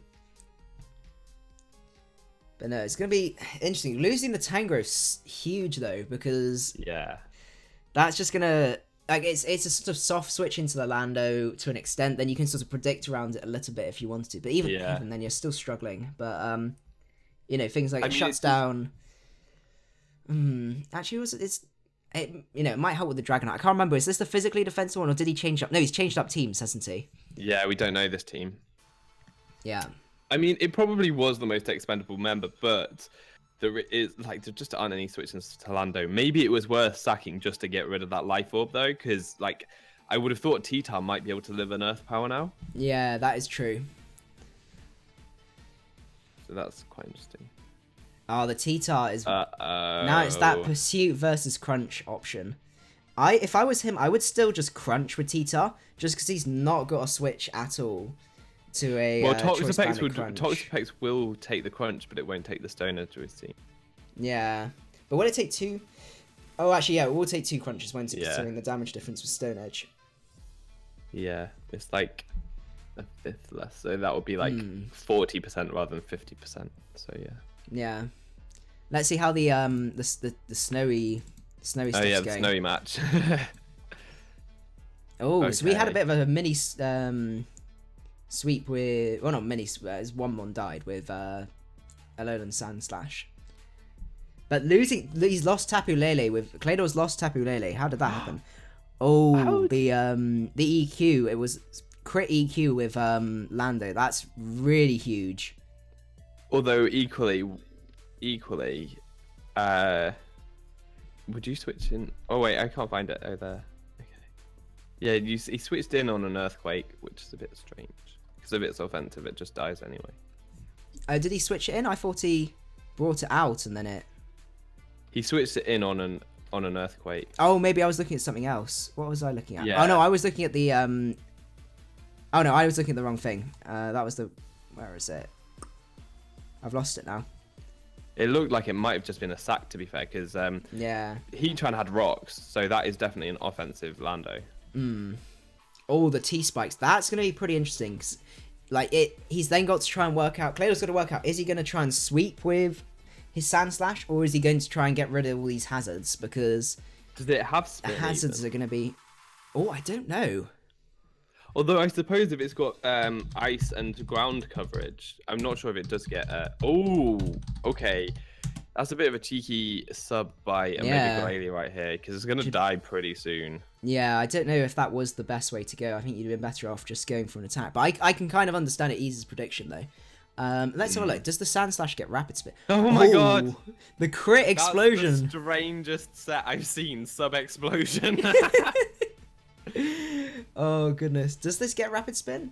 But no, it's going to be interesting. Losing the Tangrowth's huge, though, because... Yeah. That's just going to... Like, it's a sort of soft switch into the Lando to an extent. Then you can sort of predict around it a little bit if you wanted to. But even then, you're still struggling. But, you know, things like it shuts down... Actually, it might help with the Dragonite. I can't remember. Is this the physically defensive one, or did he change up? No, he's changed up teams, hasn't he? Yeah, we don't know this team. Yeah. I mean, it probably was the most expendable member, but there just aren't any switches to Lando. Maybe it was worth sacking just to get rid of that life orb, though, because like I would have thought T-Tar might be able to live on Earth power now. Yeah, that is true. So that's quite interesting. Oh, the T-Tar is... Now it's that Pursuit versus Crunch option. If I was him, I would still just Crunch with T-Tar, just because he's not got a switch at all to a Toxapex will take the Crunch, but it won't take the Stone Edge to his team. Yeah. But will it take two? Oh, actually, yeah, it will take two Crunches, won't it, considering the damage difference with Stone Edge. Yeah, it's like a fifth less, so that would be like 40% rather than 50%, so yeah. Yeah, let's see how the snowy stuff's going. The snowy match. Oh, so we had a bit of a mini sweep with, well, not mini. As one mon died with Alolan Sandslash. But he's lost Tapu Lele with Clador's lost Tapu Lele. How did that happen? Oh, the EQ. It was crit EQ with Lando. That's really huge. Although equally, would you switch in? Oh wait, I can't find it. Oh, there. Okay. Yeah, he switched in on an Earthquake, which is a bit strange. Because if it's offensive, it just dies anyway. Did he switch it in? I thought he brought it out and then it... He switched it in on an Earthquake. Oh, maybe I was looking at something else. What was I looking at? Yeah. Oh no, I was looking at the... Oh no, I was looking at the wrong thing. That was the... Where is it? I've lost it now. It looked like it might have just been a sack, to be fair, because Heatran had rocks, so that is definitely an offensive Lando. Oh, the T-Spikes. That's going to be pretty interesting. Cause, like, he's then got to try and work out... Clador's got to work out, is he going to try and sweep with his Sandslash, or is he going to try and get rid of all these hazards? Because... Does it have spin? The hazards are going to be... Oh, I don't know. Although I suppose if it's got ice and ground coverage, I'm not sure if it does get... Oh, okay. That's a bit of a cheeky sub by Omega Glalie right here, because it's going to die pretty soon. Yeah, I don't know if that was the best way to go. I think you'd have been better off just going for an attack. But I can kind of understand it eases prediction, though. Let's have a look. Does the Sandslash get Rapid Spin? Oh my god! The crit explosion! That's the strangest set I've seen, sub-explosion. Oh, goodness. Does this get rapid spin?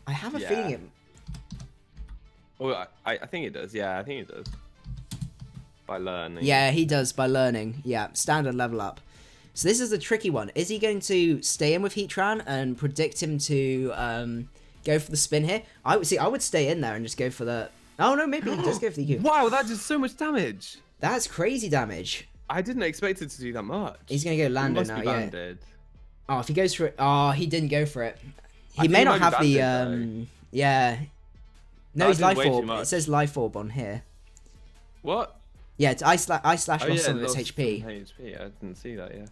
I have a feeling it... Well, I think it does. Yeah, I think it does. By learning. Yeah, he does by learning. Yeah, standard level up. So this is the tricky one. Is he going to stay in with Heatran and predict him to go for the spin here? I would stay in there and just go for the... Oh, no, maybe he does go for the EQ. Wow, that does so much damage. That's crazy damage. I didn't expect it to do that much. He's going to go Lando now, yeah. Oh, if he goes for it... Oh, he didn't go for it. He may not have the... Yeah. No, he's Life Orb. It says Life Orb on here. What? Yeah, it's I slash lost some of its HP. I didn't see that, yeah.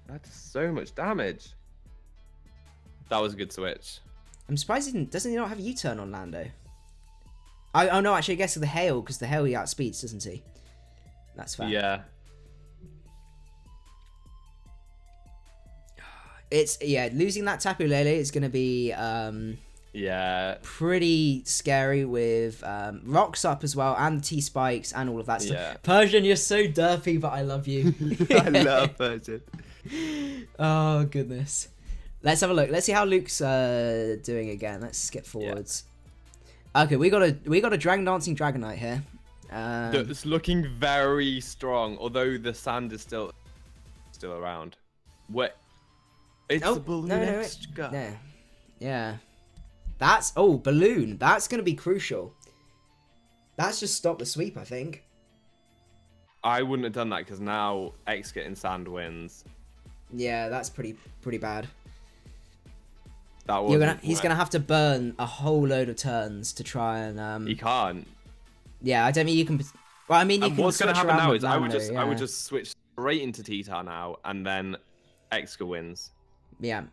That's so much damage. That was a good switch. I'm surprised doesn't he not have U-turn on Lando? Oh no, actually I guess the hail, because the hail he outspeeds, doesn't he? That's fair. Yeah. Losing that Tapu Lele is gonna be pretty scary with rocks up as well, and the T-spikes and all of that stuff. Yeah. Persian, you're so derpy, but I love you. I love Persian. Oh goodness. Let's have a look. Let's see how Luke's doing again. Let's skip forwards. Yeah. Okay, we got a Dragon Dancing Dragonite here. It's looking very strong, although the sand is still around. What? It's a balloon extra. No. Yeah. That's balloon. That's gonna be crucial. That's just stopped the sweep, I think. I wouldn't have done that because now X getting sand wins. Yeah, that's pretty bad. That he's gonna have to burn a whole load of turns to try and. He can't. Yeah, I don't mean you can. Well, I mean you can. What's gonna happen now is I would Lando, just switch straight into T-Tar now, and then Exca wins. Yeah.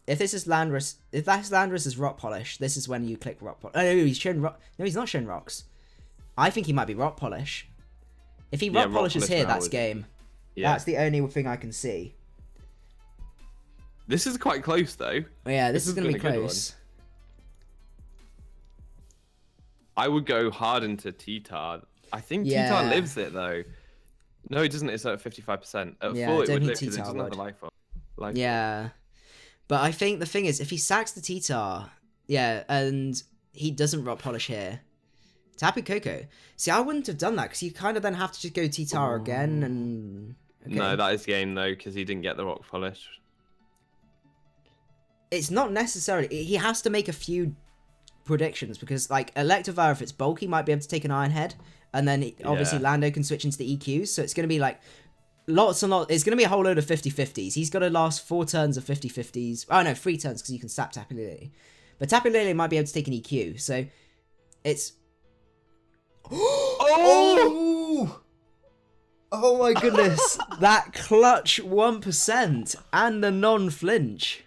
If this is Landorus, if that's Landorus's rock polish, this is when you click rock polish. Oh, no, he's showing rock. No, he's not showing rocks. I think he might be rock polish. If he rock polishes here, that's game. Yeah. That's the only thing I can see. This is quite close, though. Yeah, this is going to be close. I would go hard into T-Tar. I think T-Tar lives it, though. No, it doesn't. It's at 55%. At full, it would live because it doesn't have the life on. Yeah. But I think the thing is, if he sacks the T-Tar, and he doesn't rock polish here, Tapu Koko. See, I wouldn't have done that, because you kind of then have to just go T-Tar again, and... Okay. No, that is game, though, because he didn't get the rock polish. It's not necessarily... He has to make a few predictions, because, like, Electivire, if it's bulky, might be able to take an Iron Head, and then, obviously, Lando can switch into the EQs, so it's going to be, like... Lots and lots. It's going to be a whole load of 50-50s. He's got to last 4 turns of 50-50s. Oh, no, 3 turns because you can sap Tapu Lele. But Tapu Lele might be able to take an EQ. So, it's... Oh! Oh my goodness. That clutch 1% and the non-flinch.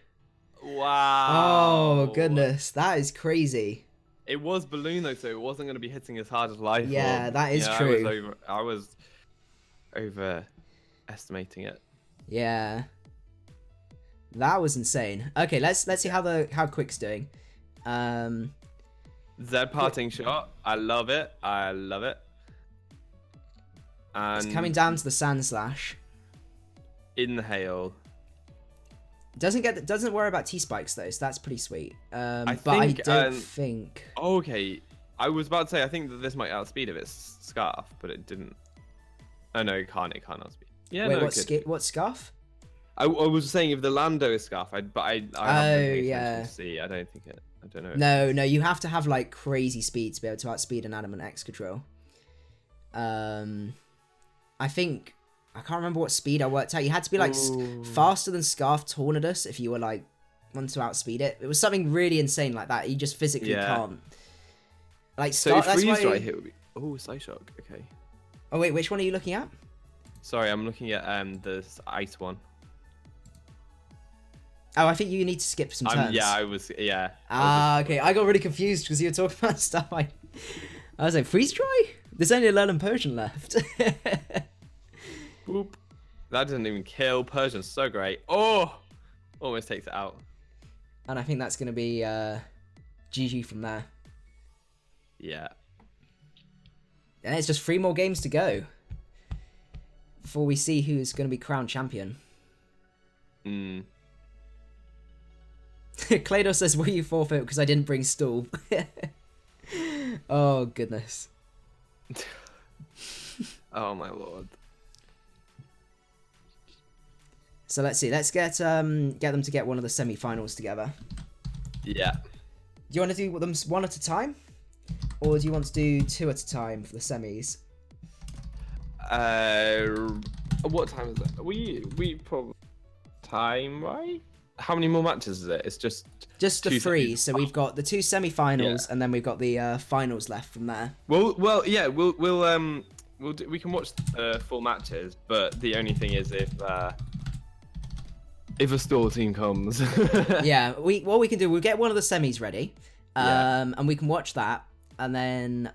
Wow. Oh, goodness. That is crazy. It was balloon, though, so it wasn't going to be hitting as hard as life. Yeah, that is true. I was overestimating it. Yeah. That was insane. Okay, let's see how Quick's doing. Z parting shot. I love it. I love it. And it's coming down to the Sand Slash. In the hail. Doesn't worry about T-spikes though, so that's pretty sweet. I don't think. Okay, I was about to say I think that this might outspeed if it's Scarf, but it didn't. Oh no, it can't outspeed. Yeah, wait, what Scarf? I was saying if the Lando is Scarf, I haven't to see. I don't think it. I don't know. No, you have to have like crazy speed to be able to outspeed an Adamant Excadrill. I think I can't remember what speed I worked out. You had to be like faster than Scarf Tornadus if you were like want to outspeed it. It was something really insane like that. You just physically can't. Like so freeze right here would be. Oh, Psyshock. Okay. Oh wait, which one are you looking at? Sorry, I'm looking at the ice one. Oh, I think you need to skip some turns. Okay. I got really confused because you were talking about stuff. I was like, freeze dry? There's only a Learn Persian left. Boop. That doesn't even kill. Persian's so great. Oh! Almost takes it out. And I think that's going to be GG from there. Yeah. And it's just 3 more games to go before we see who's going to be crowned champion. Claydor says, will you forfeit because I didn't bring stool? Oh, goodness. Oh, my lord. So let's see. Let's get them to get one of the semi-finals together. Yeah. Do you want to do them one at a time? Or do you want to do 2 at a time for the semis? What time is it? We probably time, right? How many more matches is it? It's just the 3. So we've got the 2 semi-finals, and then we've got the finals left from there. Well, yeah, we can watch full matches, but the only thing is if a stall team comes. Yeah, what we can do, we'll get one of the semis ready, and we can watch that, and then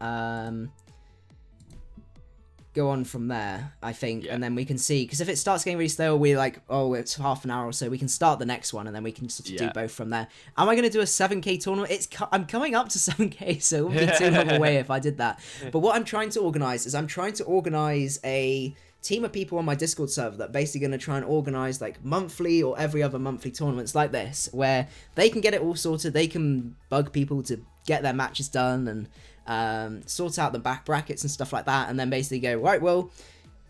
go on from there, I think, and then we can see, because if it starts getting really stale, we're like, oh, it's half an hour or so, we can start the next one, and then we can sort of do both from there. Am I going to do a 7k tournament? I'm coming up to 7k, so it wouldn't be too long away if I did that. But what I'm trying to organize is I'm trying to organize a team of people on my Discord server that are basically going to try and organize like monthly or every other monthly tournaments like this, where they can get it all sorted, they can bug people to get their matches done, and sort out the back brackets and stuff like that, and then basically go, right, well,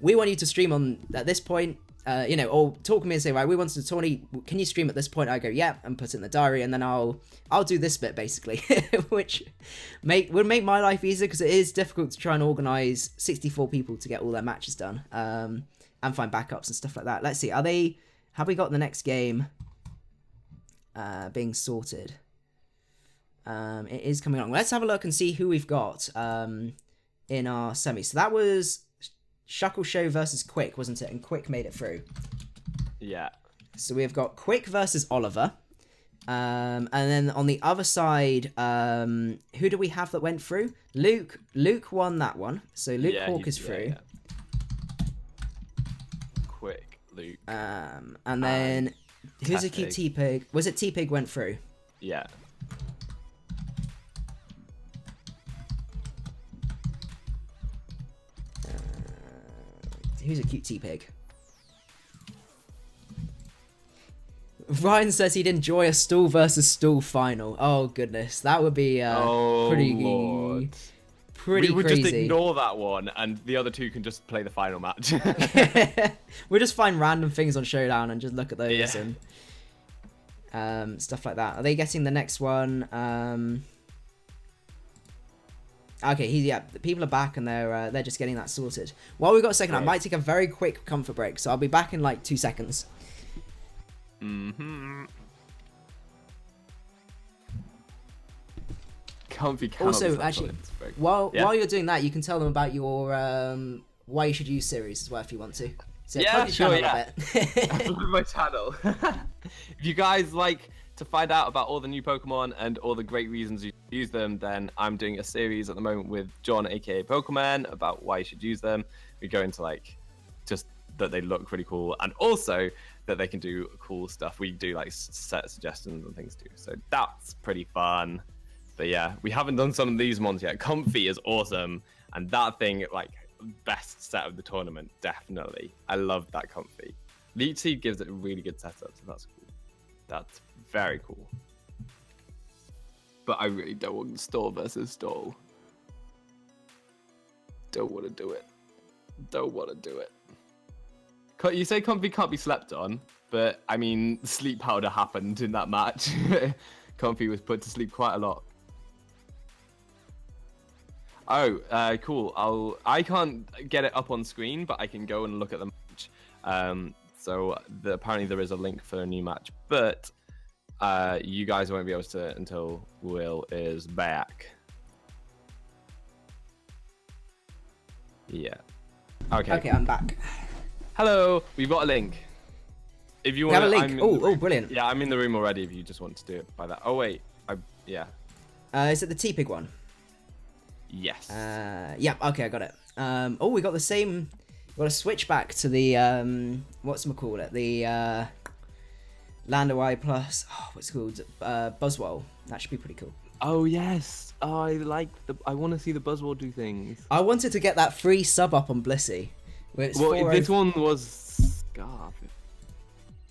we want you to stream on at this point, or talk to me and say, right, we want to do Tourney, can you stream at this point? I go, yeah, and put it in the diary, and then I'll do this bit basically, which would make my life easier, because it is difficult to try and organize 64 people to get all their matches done, and find backups and stuff like that. Let's see, have we got the next game being sorted? It is coming along. Let's have a look and see who we've got in our semi. So that was Shuckle Show versus Quick, wasn't it? And Quick made it through. Yeah. So we've got Quick versus Oliver. And then on the other side, who do we have that went through? Luke won that one. So Luke Hawk is through. Yeah. Quick, Luke. And then who's a cute T-Pig? Was it T-Pig went through? Yeah. Who's a cute T-Pig? Ryan says he'd enjoy a stool versus stool final. Oh goodness, that would be pretty crazy. We would just ignore that one, and the other two can just play the final match. We'll just find random things on Showdown and just look at those and stuff like that. Are they getting the next one? Okay, the people are back, and they're just getting that sorted. While we've got a second, I might take a very quick comfort break, so I'll be back in like 2 seconds. Comfy. Also, actually, while you're doing that, you can tell them about your why you should use series as well if you want to. So sure. My channel. If you guys like to find out about all the new Pokemon and all the great reasons you use them, then I'm doing a series at the moment with John, aka Pokemon, about why you should use them. We go into like just that they look really cool, and also that they can do cool stuff. We do like set suggestions and things too, so that's pretty fun. But yeah, we haven't done some of these ones yet. Comfy is awesome, and that thing, like, best set of the tournament, definitely. I love that Comfy. Leech Seed gives it a really good setup, so that's cool. That's very cool. But I really don't want stall versus stall. Don't want to do it. Don't want to do it. You say Comfy can't be slept on, but I mean, sleep powder happened in that match. Comfy was put to sleep quite a lot. Oh, cool. I can't get it up on screen, but I can go and look at the match. So apparently there is a link for a new match, but you guys won't be able to until Will is back. Yeah. Okay, I'm back. Hello. We've got a link. If you want, have a link. Oh, brilliant. Yeah, I'm in the room already. If you just want to do it by that. Oh wait, yeah. Is it the T-Pig one? Yes. Yeah. Okay, I got it. Oh, we got the same. We got to switch back to the whatchamacallit, the Landawai plus what's it called, Buzzwole. That should be pretty cool. Oh yes. Oh, I want to see the Buzzwole do things. I wanted to get that free sub up on Blissey. Well, this one was Scarf.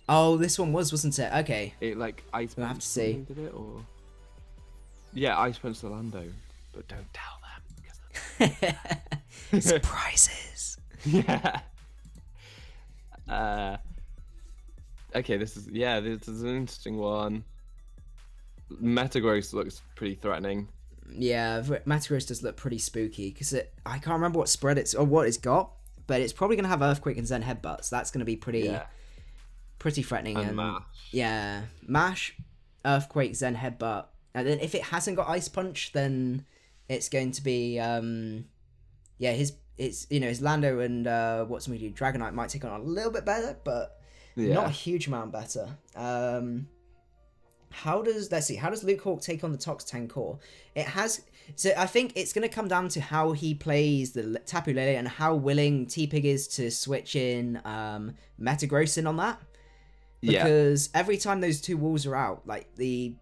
Oh, this one wasn't it? Okay. It like ice. We'll have to see. Did it or? Yeah, ice punch Orlando, but don't tell them. Surprises. Yeah. Okay, this is an interesting one. Metagross looks pretty threatening. Yeah, Metagross does look pretty spooky because I can't remember what spread it's or what it's got, but it's probably gonna have Earthquake and Zen Headbutt, so that's gonna be pretty threatening. And Mash. Yeah, Mash, Earthquake, Zen Headbutt, and then if it hasn't got Ice Punch, then it's going to be his Lando and Dragonite might take on a little bit better, but not a huge amount better. How does Luke Hawk take on the Toxtang core? I think it's going to come down to how he plays the Tapu Lele and how willing T-Pig is to switch in Metagross in on that. Because every time those two walls are out, like the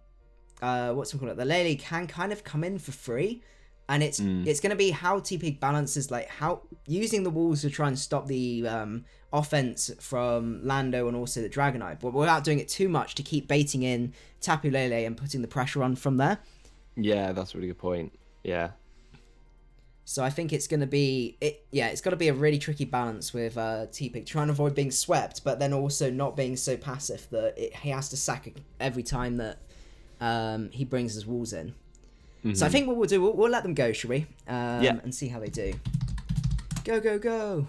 the Lele can kind of come in for free, and it's going to be how T-Pig balances, like how using the walls to try and stop the offense from Lando and also the Dragonite, but without doing it too much to keep baiting in Tapu Lele and putting the pressure on from there. Yeah, that's a really good point. Yeah. So I think it's going to be it's got to be a really tricky balance with T-Pig trying to avoid being swept, but then also not being so passive that he has to sack every time that he brings his walls in. Mm-hmm. So I think what we'll do, we'll let them go, shall we? And see how they do. Go, go, go.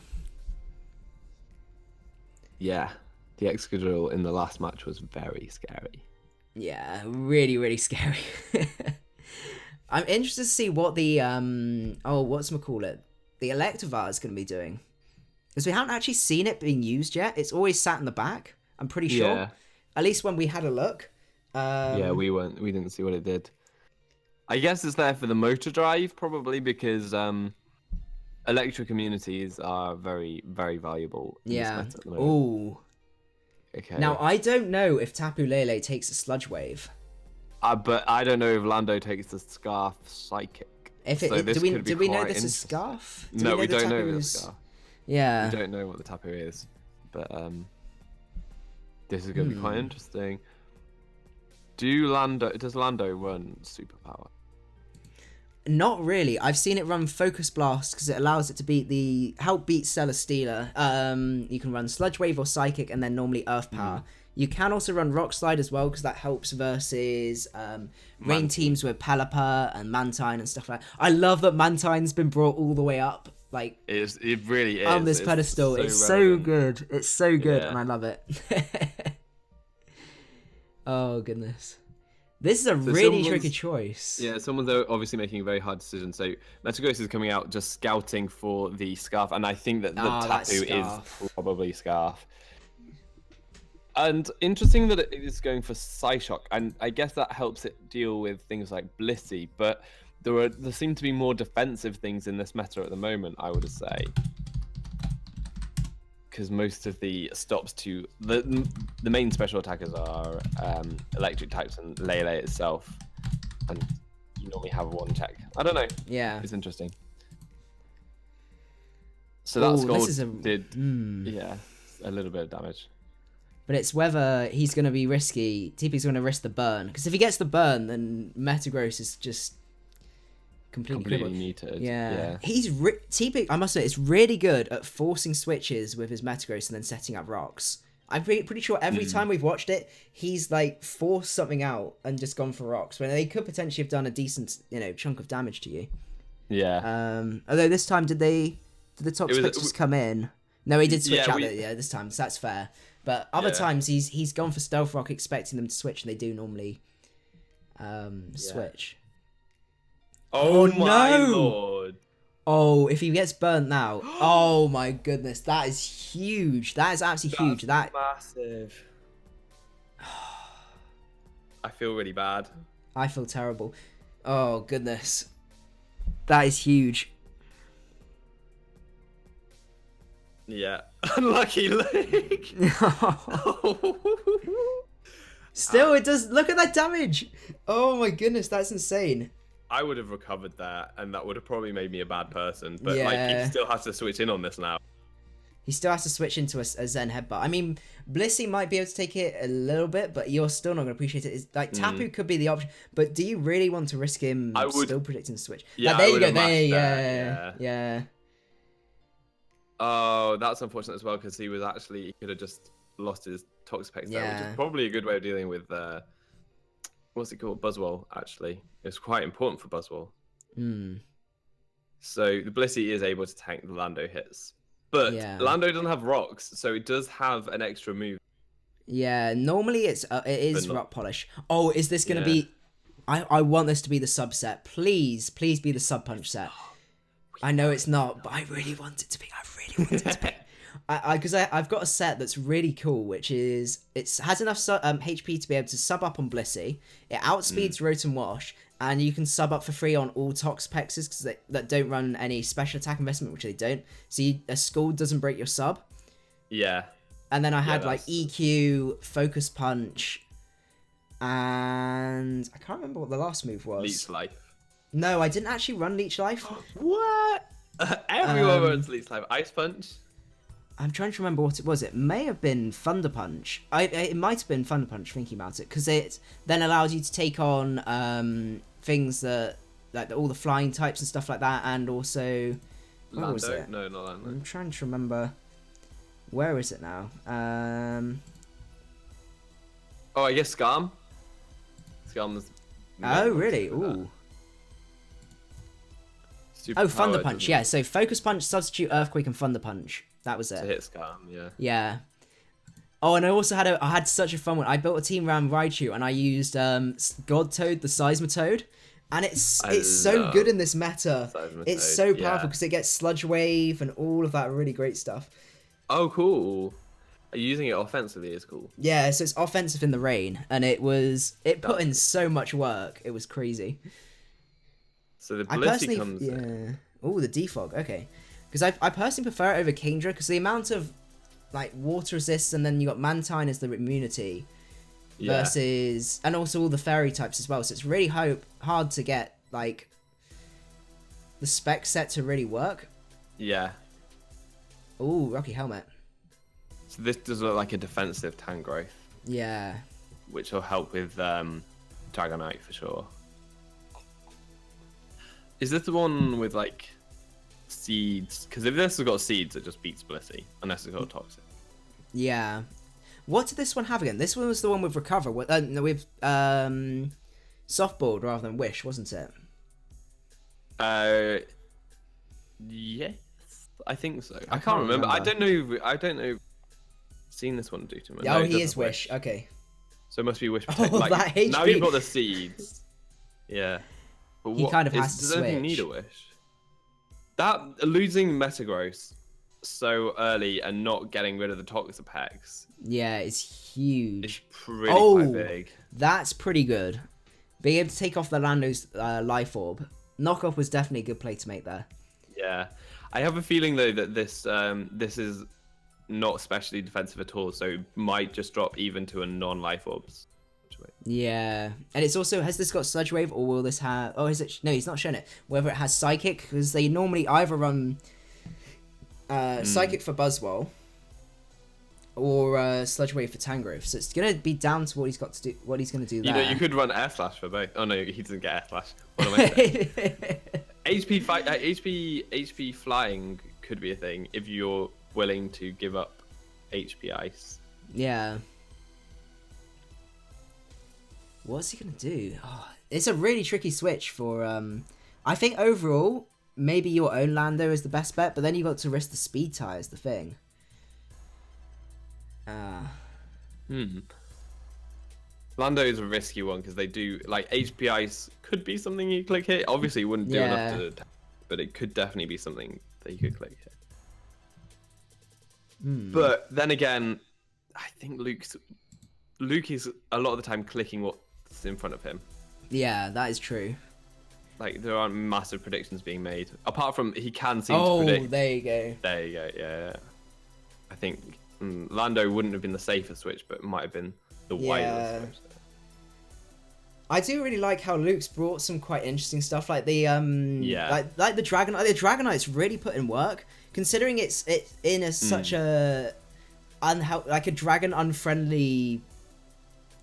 Yeah, the Excadrill in the last match was very scary. Yeah, really, really scary. I'm interested to see what the the Electivire is going to be doing, because we haven't actually seen it being used yet. It's always sat in the back, I'm pretty sure. At least when we had a look. We didn't see what it did. I guess it's there for the motor drive, probably, because electric immunities are very, very valuable in this meta at the moment. Ooh. Okay. Now, I don't know if Tapu Lele takes a Sludge Wave. But I don't know if Lando takes the Scarf Psychic. Do we know this is Scarf? No, we don't know this Scarf. Yeah. We don't know what the Tapu is. But this is going to be quite interesting. Does Lando run Superpower? Not really. I've seen it run Focus Blast because it allows it to help beat Celesteela. You can run Sludge Wave or Psychic and then normally Earth Power. You can also run Rock Slide as well because that helps versus rain teams with Pelipper and Mantine and stuff like that. I love that Mantine's been brought all the way up. Like it really is. On this pedestal. It's so good. It's so good and I love it. Oh, goodness. This is a really tricky choice. Yeah, someone's obviously making a very hard decision. So Metagross is coming out just scouting for the Scarf, and I think that the Tapu is probably Scarf. And interesting that it is going for Psyshock, and I guess that helps it deal with things like Blissey, but there seem to be more defensive things in this meta at the moment, I would say. Because most of the stops to the main special attackers are electric types and Lele itself, and you normally have one check. I don't know. Yeah, it's interesting. So that skull did a little bit of damage. But it's whether he's going to be risky. TP's going to risk the burn, because if he gets the burn, then Metagross is just completely muted. Yeah. He's TP. I must say, it's really good at forcing switches with his Metagross and then setting up rocks. I'm pretty sure every time we've watched it, he's like forced something out and just gone for rocks when they could potentially have done a decent, chunk of damage to you. Yeah. Although this time, did the top switch just come in? No, he did switch out. This time, so that's fair. But other times he's gone for Stealth Rock, expecting them to switch, and they do normally switch. Oh my lord! Oh, if he gets burnt now, oh my goodness, that is huge. That is absolutely huge. That massive. I feel really bad. I feel terrible. Oh goodness, that is huge. Yeah, unlucky leg. Still, it does. Look at that damage. Oh my goodness, that's insane. I would have recovered that, and that would have probably made me a bad person. But like, he still has to switch in on this now. He still has to switch into a Zen Headbutt. I mean, Blissey might be able to take it a little bit, but you're still not going to appreciate it. It's, like, Tapu could be the option, but do you really want to risk him still predicting the switch? Yeah, there you go. Yeah. Oh, that's unfortunate as well, because he could have just lost his Toxapex there, which is probably a good way of dealing with, what's it called? Buzzwole, actually. It's quite important for Buzzwole. So the Blissey is able to tank the Lando hits. But Lando doesn't have rocks, so it does have an extra move. Yeah, normally it is Rock Polish. Oh, is this going to be... I want this to be the subset. Please be the Sub Punch set. I know it's not, but I really want it to be. Because I've got a set that's really cool, which is... It has enough HP to be able to sub up on Blissey. It outspeeds Rotom Wash, and you can sub up for free on all Toxapexes because that don't run any special attack investment, which they don't. So a Scald doesn't break your sub. Yeah. And then I had like EQ, Focus Punch, and I can't remember what the last move was. Leech Life. No, I didn't actually run Leech Life. What? Everyone runs Leech Life. Ice Punch? I'm trying to remember what it was. It may have been Thunder Punch. It might have been Thunder Punch, thinking about it, because it then allows you to take on things that, like all the flying types and stuff like that, and also... Lando? Was it? No, not Lando. I'm trying to remember... Where is it now? Oh, I guess Skarm? Skarm's... Oh, really? Ooh. Thunder Punch, yeah. So Focus Punch, Substitute, Earthquake, and Thunder Punch. That was it. To hit Skarm, yeah. Yeah. Oh, and I also had such a fun one. I built a team around Raichu, and I used God Toad, the Seismitoad, and it's so good in this meta. It's so powerful because it gets Sludge Wave and all of that really great stuff. Oh, cool. Using it offensively is cool. Yeah, so it's offensive in the rain, and it put in so much work. It was crazy. So the Blissey comes Oh, the Defog. Okay. Because I personally prefer it over Kingdra, because the amount of like water resists, and then you got Mantine as the immunity versus, and also all the fairy types as well. So it's really hard to get like the spec set to really work. Yeah. Oh, Rocky Helmet. So this does look like a defensive Tangrowth. Yeah. Which will help with Dragonite for sure. Is this the one with like seeds? Because if this has got seeds, it just beats Blissey, unless it's got toxic. Yeah. What did this one have again? This one was the one with Recover, with Softball rather than Wish, wasn't it? Yes, I think so. I can't remember. I don't know. Seen this one do to him. Oh, he is Wish. Okay. So it must be Wish. Protect. That HP. Now you've got the seeds. Yeah. But he kind of has to switch. Does anything need a Wish? That losing Metagross so early and not getting rid of the Toxapex. Yeah, it's huge. It's pretty quite big. That's pretty good. Being able to take off the Lando's Life Orb. Knockoff was definitely a good play to make there. Yeah. I have a feeling though that this is not especially defensive at all, so it might just drop even to a non-Life Orbs. Yeah, and it's also, has this got Sludge Wave, or will this have... Oh, is it... No, he's not shown it. Whether it has Psychic, because they normally either run Psychic for Buzzwole or Sludge Wave for Tangrowth. So it's going to be down to what he's got to do, what he's going to do there. You know, you could run Air Slash for both. Oh no, he doesn't get Air Slash. What am I saying? HP flying could be a thing if you're willing to give up HP Ice. Yeah. What's he going to do? Oh, it's a really tricky switch for... I think overall, maybe your own Lando is the best bet, but then you got to risk the speed tie is the thing. Lando is a risky one because they do... Like, HP Ice could be something you click hit. Obviously, it wouldn't do enough to... But it could definitely be something that you could click hit. But then again, I think Luke is a lot of the time clicking what's in front of him. Yeah, that is true. Like, there aren't massive predictions being made. Apart from he can seem to predict. Oh, there you go. There you go, yeah. I think Lando wouldn't have been the safer switch, but it might have been the wiser switch. I do really like how Luke's brought some quite interesting stuff, like the Yeah. like the Dragonite. The Dragonite's really put in work, considering it's in a such a like a dragon unfriendly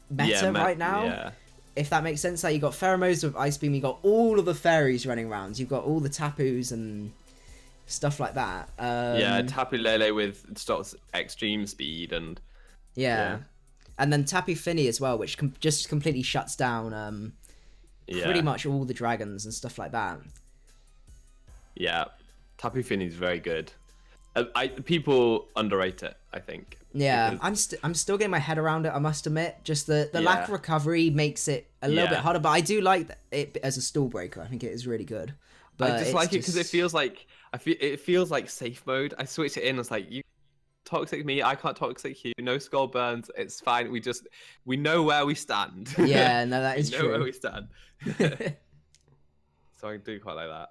meta right now. Yeah. If that makes sense, like you got pheromones with Ice Beam, you got all of the fairies running around, you've got all the Tapus and stuff like that. Yeah, Tapu Lele with stocks extreme speed and yeah. And then Tapu Fini as well, which just completely shuts down pretty much all the dragons and stuff like that. Yeah, Tapu Fini is very good. People underrate it, I think. Yeah, because... I'm still getting my head around it, I must admit. Just the lack of recovery makes it a little bit harder, but I do like it as a stall breaker. I think it is really good. But I just like it because it feels like it feels like safe mode. I switch it in. It's like you toxic me, I can't toxic you. No skull burns. It's fine. We know where we stand. Yeah, no, that is true. We know where we stand. So I do quite like that.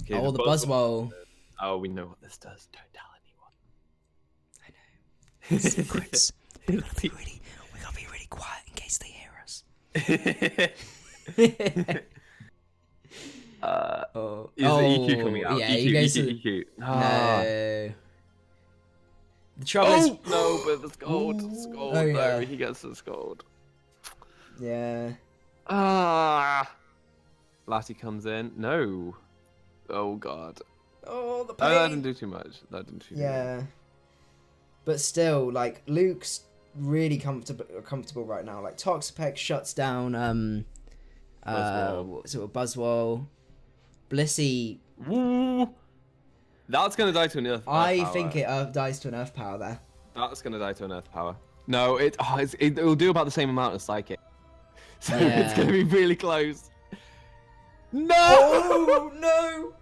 Okay, oh, the Buzzwole. Oh, we know what this does. Don't tell anyone. I know. Secrets. we gotta be really quiet in case they hear us. Is EQ coming out? Yeah, EQ. No. The trouble is... No, but the Scold. Oh, yeah. He gets the Scold. Yeah. Latty comes in. No. Oh, God. Oh, the pain. That didn't do too much. Yeah. But still, like, Luke's really comfortable right now. Like, Toxapex shuts down, Buzzwole. Blissey. Woo! That's going to die to an Earth Power. I think it dies to an Earth Power there. That's going to die to an Earth Power. No, it'll do about the same amount as Psychic. So it's going to be really close. No! Oh, no!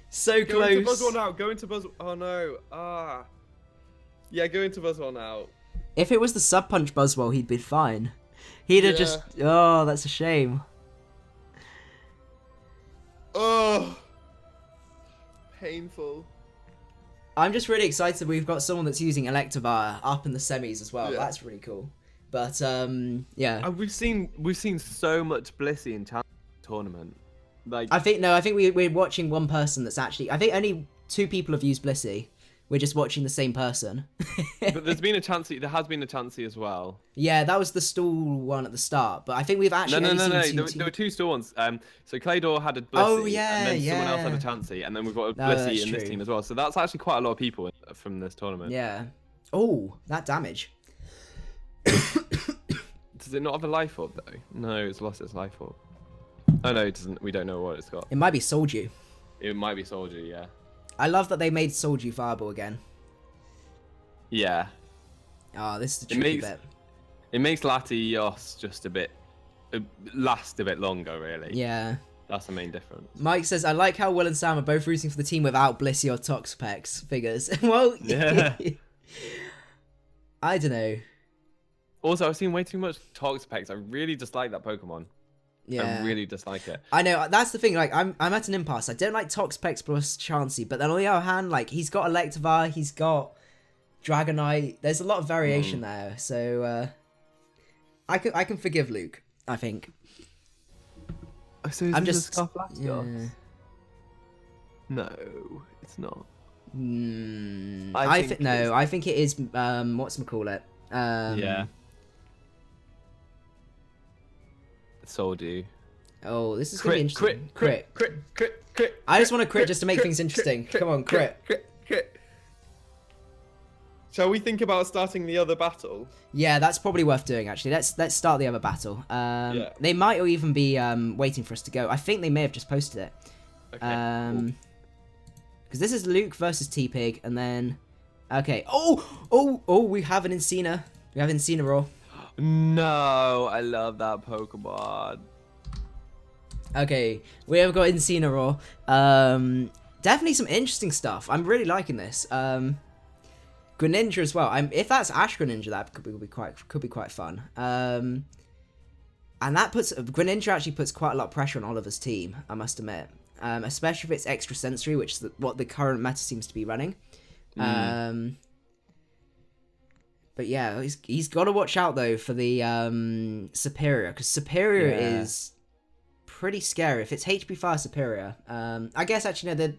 So close. Go into Buzzwole now. Go into Buzzwole. Oh, no. Yeah, go into Buzzwole now. If it was the Sub Punch Buzzwole, he'd be fine. He'd have just... Oh, that's a shame. Oh, painful. I'm just really excited we've got someone that's using Electivire up in the semis as well. Yeah. That's really cool. But yeah. And we've seen so much Blissey in tournament. Like I think we're watching one person that's actually. I think only 2 people have used Blissey. We're just watching the same person. But there has been a Chansey as well. Yeah, that was the stall one at the start. But I think we've actually No. There were 2 stall ones. So Claydor had a Blissey, and then someone else had a Chansey, and then we've got a Blissey in this team as well. So that's actually quite a lot of people from this tournament. Yeah. Oh, that damage. Does it not have a life orb though? No, it's lost its life orb. Oh no, it doesn't. We don't know what it's got. It might be Soldew. It might be Soldew, yeah. I love that they made Soldew Fireball again. Yeah. Oh, this is the tricky bit. It makes Latios just last a bit longer, really. Yeah. That's the main difference. Mike says, I like how Will and Sam are both rooting for the team without Blissey or Toxapex figures. Well, yeah. I don't know. Also, I've seen way too much Toxapex. I really dislike that Pokemon. Yeah. I really dislike it. I know, that's the thing, like, I'm at an impasse. I don't like Toxapex plus Chansey, but then on the other hand, like, he's got Electivire, he's got Dragonite. There's a lot of variation there, so I can forgive Luke, I think. So I'm just... Yeah. No, it's not. I think it is, whatchamacallit? Yeah. Soldew. Oh, this is going to be interesting. Crit. I just want to crit just to make things interesting. Come on, crit. Shall we think about starting the other battle? Yeah, that's probably worth doing, actually. Let's start the other battle. They might even be waiting for us to go. I think they may have just posted it. Okay. Because this is Luke versus T-Pig, and then... Okay. Oh, we have an Incineroar. We have Incineroar. No, I love that Pokemon. Okay, we have got Incineroar. Definitely some interesting stuff. I'm really liking this. Greninja as well. If that's Ash Greninja, that could be quite fun. And that puts Greninja actually puts quite a lot of pressure on Oliver's team, I must admit. Especially if it's extra sensory, which is what the current meta seems to be running. But yeah, he's got to watch out though for the Superior, because Superior is pretty scary. If it's HP Fire Superior, I guess actually no,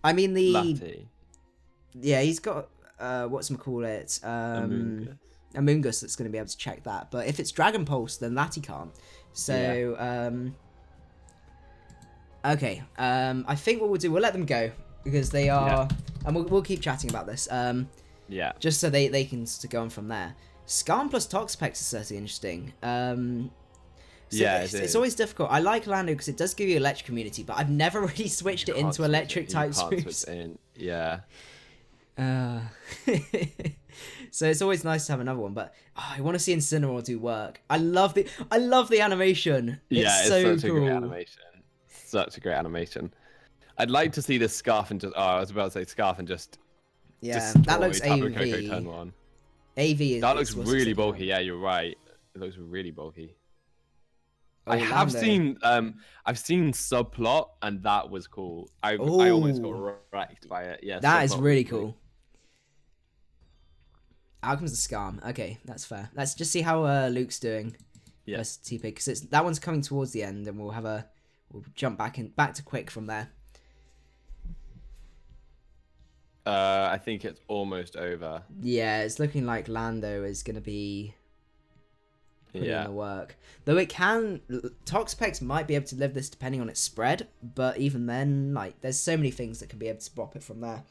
I mean the Lati. Yeah, he's got whatchamacallit, Amoongus that's going to be able to check that. But if it's Dragon Pulse, then Lati can't. So okay, I think what we'll do, we'll let them go because they are, and we'll keep chatting about this. Yeah. Just so they can go on from there. Skarm plus Toxapex is certainly interesting. It's always difficult. I like Lando because it does give you electric immunity, but I've never really switched it into electric type moves. Yeah. So it's always nice to have another one, but I want to see Incineroar do work. I love the animation. It's so such cool. A great animation. Such a great animation. I'd like to see this Scarf and just. Oh, I was about to say Scarf and just. Yeah, that looks AV. Turn 1. AV is. That looks really bulky. Yeah, you're right. It looks really bulky. Oh, I have seen Subplot, and that was cool. I almost got wrecked by it. Yeah, that is really cool. Out comes the Skarm. Okay, that's fair. Let's just see how Luke's doing. Yeah. Versus TP, because that one's coming towards the end, and we'll jump back to Quick from there. I think it's almost over. Yeah, it's looking like Lando is going to be putting in the work. Though Toxapex might be able to live this depending on its spread, but even then, like, there's so many things that can be able to bop it from there.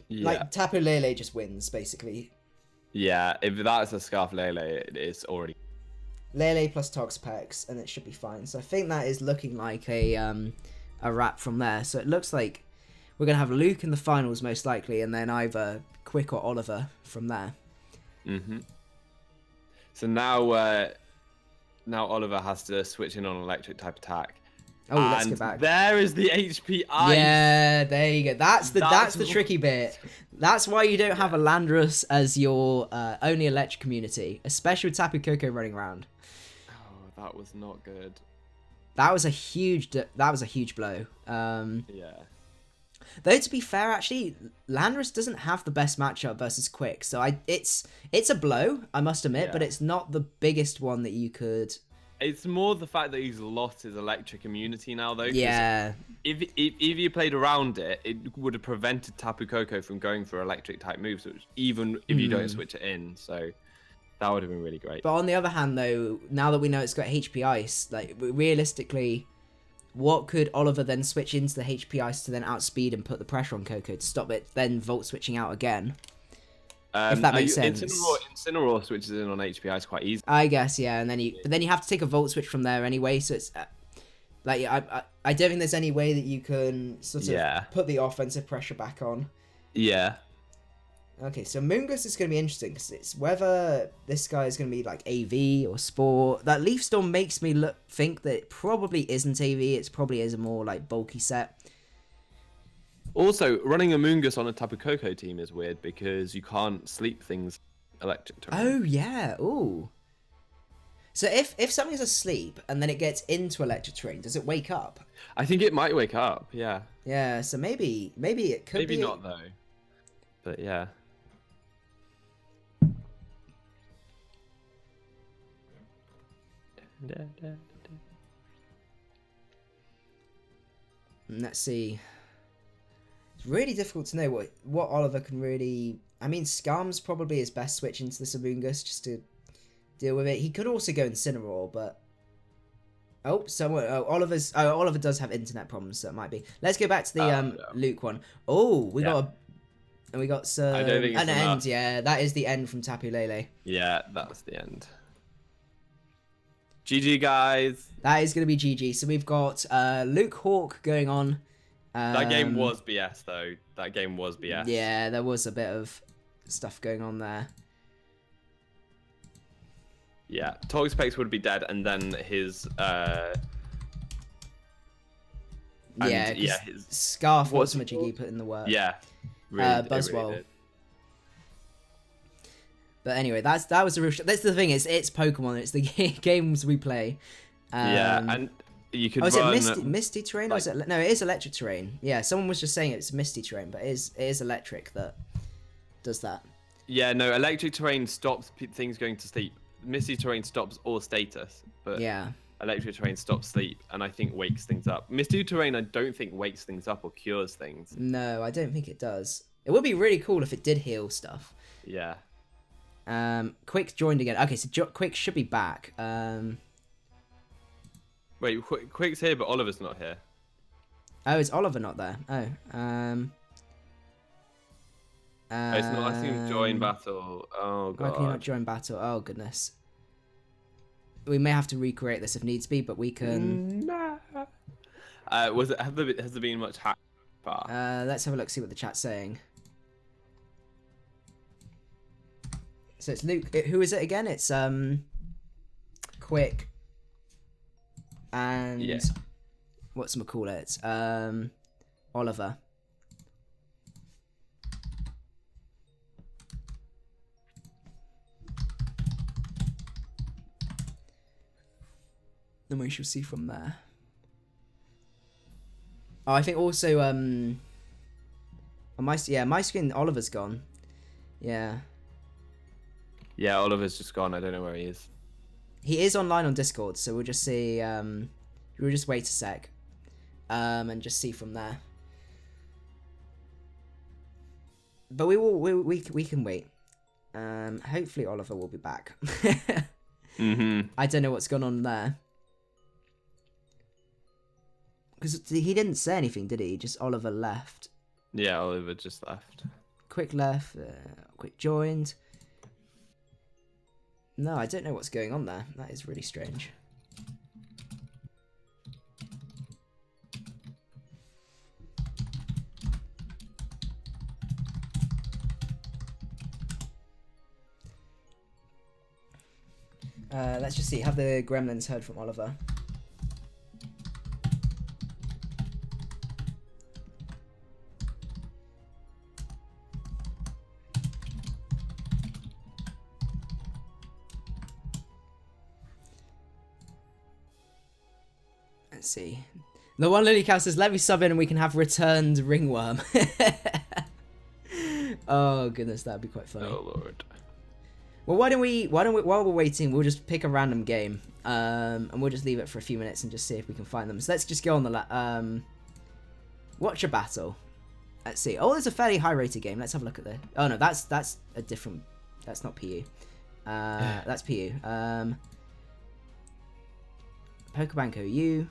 Yeah. Like, Tapu Lele just wins, basically. Yeah, if that's a Scarf Lele, it's already... Lele plus Toxapex, and it should be fine. So I think that is looking like a wrap from there. So it looks like we're going to have Luke in the finals, most likely, and then either Quick or Oliver from there. Mm-hmm. So now Oliver has to switch in on electric type attack. Oh, let's go back. There is the HP Ice. Yeah, there you go. That's the tricky bit. That's why you don't have a Landorus as your only electric community, especially with Tapu Koko running around. Oh, that was not good. That was a huge blow. Yeah. Though to be fair, actually, Landorus doesn't have the best matchup versus Quick, so it's a blow, I must admit, but it's not the biggest one that you could. It's more the fact that he's lost his electric immunity now, though. Yeah. If you played around it, it would have prevented Tapu Koko from going for electric type moves, even if you don't switch it in. So that would have been really great. But on the other hand, though, now that we know it's got HP Ice, like realistically, what could Oliver then switch into the HP Ice to then outspeed and put the pressure on Koko to stop it, then Volt switching out again? If that makes sense. Incineroar switches in on HP Ice quite easy. I guess, yeah, and then you have to take a Volt switch from there anyway, so it's like I don't think there's any way that you can sort of put the offensive pressure back on. Yeah. Okay, so Moongus is going to be interesting because it's whether this guy is going to be like AV or Sport. That Leaf Storm makes me think that it probably isn't AV. It probably is a more like bulky set. Also, running a Moongus on a Tapu Koko team is weird because you can't sleep things electric terrain. Oh, yeah. Ooh. So if something's asleep and then it gets into electric terrain, does it wake up? I think it might wake up, yeah. Yeah, so maybe it could be... Maybe not, though. But, yeah. Let's see. It's really difficult to know what Oliver can really... I mean, Skarm's probably his best switch into the Sabungus just to deal with it. He could also go Incineroar, but... Oliver does have internet problems, so it might be. Let's go back to the Luke one. Oh, we got some... I don't think it's an end, yeah. That is the end from Tapu Lele. Yeah, that's the end. GG, guys. That is going to be GG. So we've got Luke Hawk going on. That game was BS, though. That game was BS. Yeah, there was a bit of stuff going on there. Yeah, Toxapex would be dead, and then his... his Scarf was Majiggy put in the work. Yeah. Really, Buzzwole. Really but anyway, that was a real... That's the thing, it's Pokemon, it's the games we play. And you could is run... it misty terrain? Or is it... No, it is electric terrain. Yeah, someone was just saying it's misty terrain, but it is electric that does that. Yeah, no, electric terrain stops things going to sleep. Misty terrain stops all status, but Yeah. electric terrain stops sleep, and I think wakes things up. Misty terrain, I don't think wakes things up or cures things. No, I don't think it does. It would be really cool if it did heal stuff. Yeah. Quick joined again. Okay, so Quick should be back. Wait, Quick's here, but Oliver's not here. Oh, is Oliver not there? Oh, It's not asking him join battle. Oh god. Why can you not join battle? Oh goodness. We may have to recreate this if needs be, but we can. Nah. Has there been much hack far? Let's have a look. See what the chat's saying. So it's Luke. Who is it again? It's Quick. And yeah. What's I'm call it? Oliver. Then we shall see from there. Oh, I think also on my screen Oliver's gone. Yeah. Yeah, Oliver's just gone. I don't know where he is. He is online on Discord, so we'll just see. We'll just wait a sec, and just see from there. But we can wait. Hopefully Oliver will be back. I don't know what's going on there. Because he didn't say anything, did he? Just Oliver left. Yeah, Oliver just left. Quick left. Quick joined. No, I don't know what's going on there. That is really strange. Let's just see. Have the gremlins heard from Oliver? Let's see. The one Lily Cow says, "Let me sub in and we can have returned ringworm." Oh goodness, that'd be quite funny. Oh lord. Well, why don't we while we're waiting, we'll just pick a random game, and we'll just leave it for a few minutes and just see if we can find them. So let's just go on the watch a battle. Let's see. Oh, there's a fairly high rated game. Let's have a look at this. Oh no, that's a different. That's not PU. That's PU. Pokebank OU.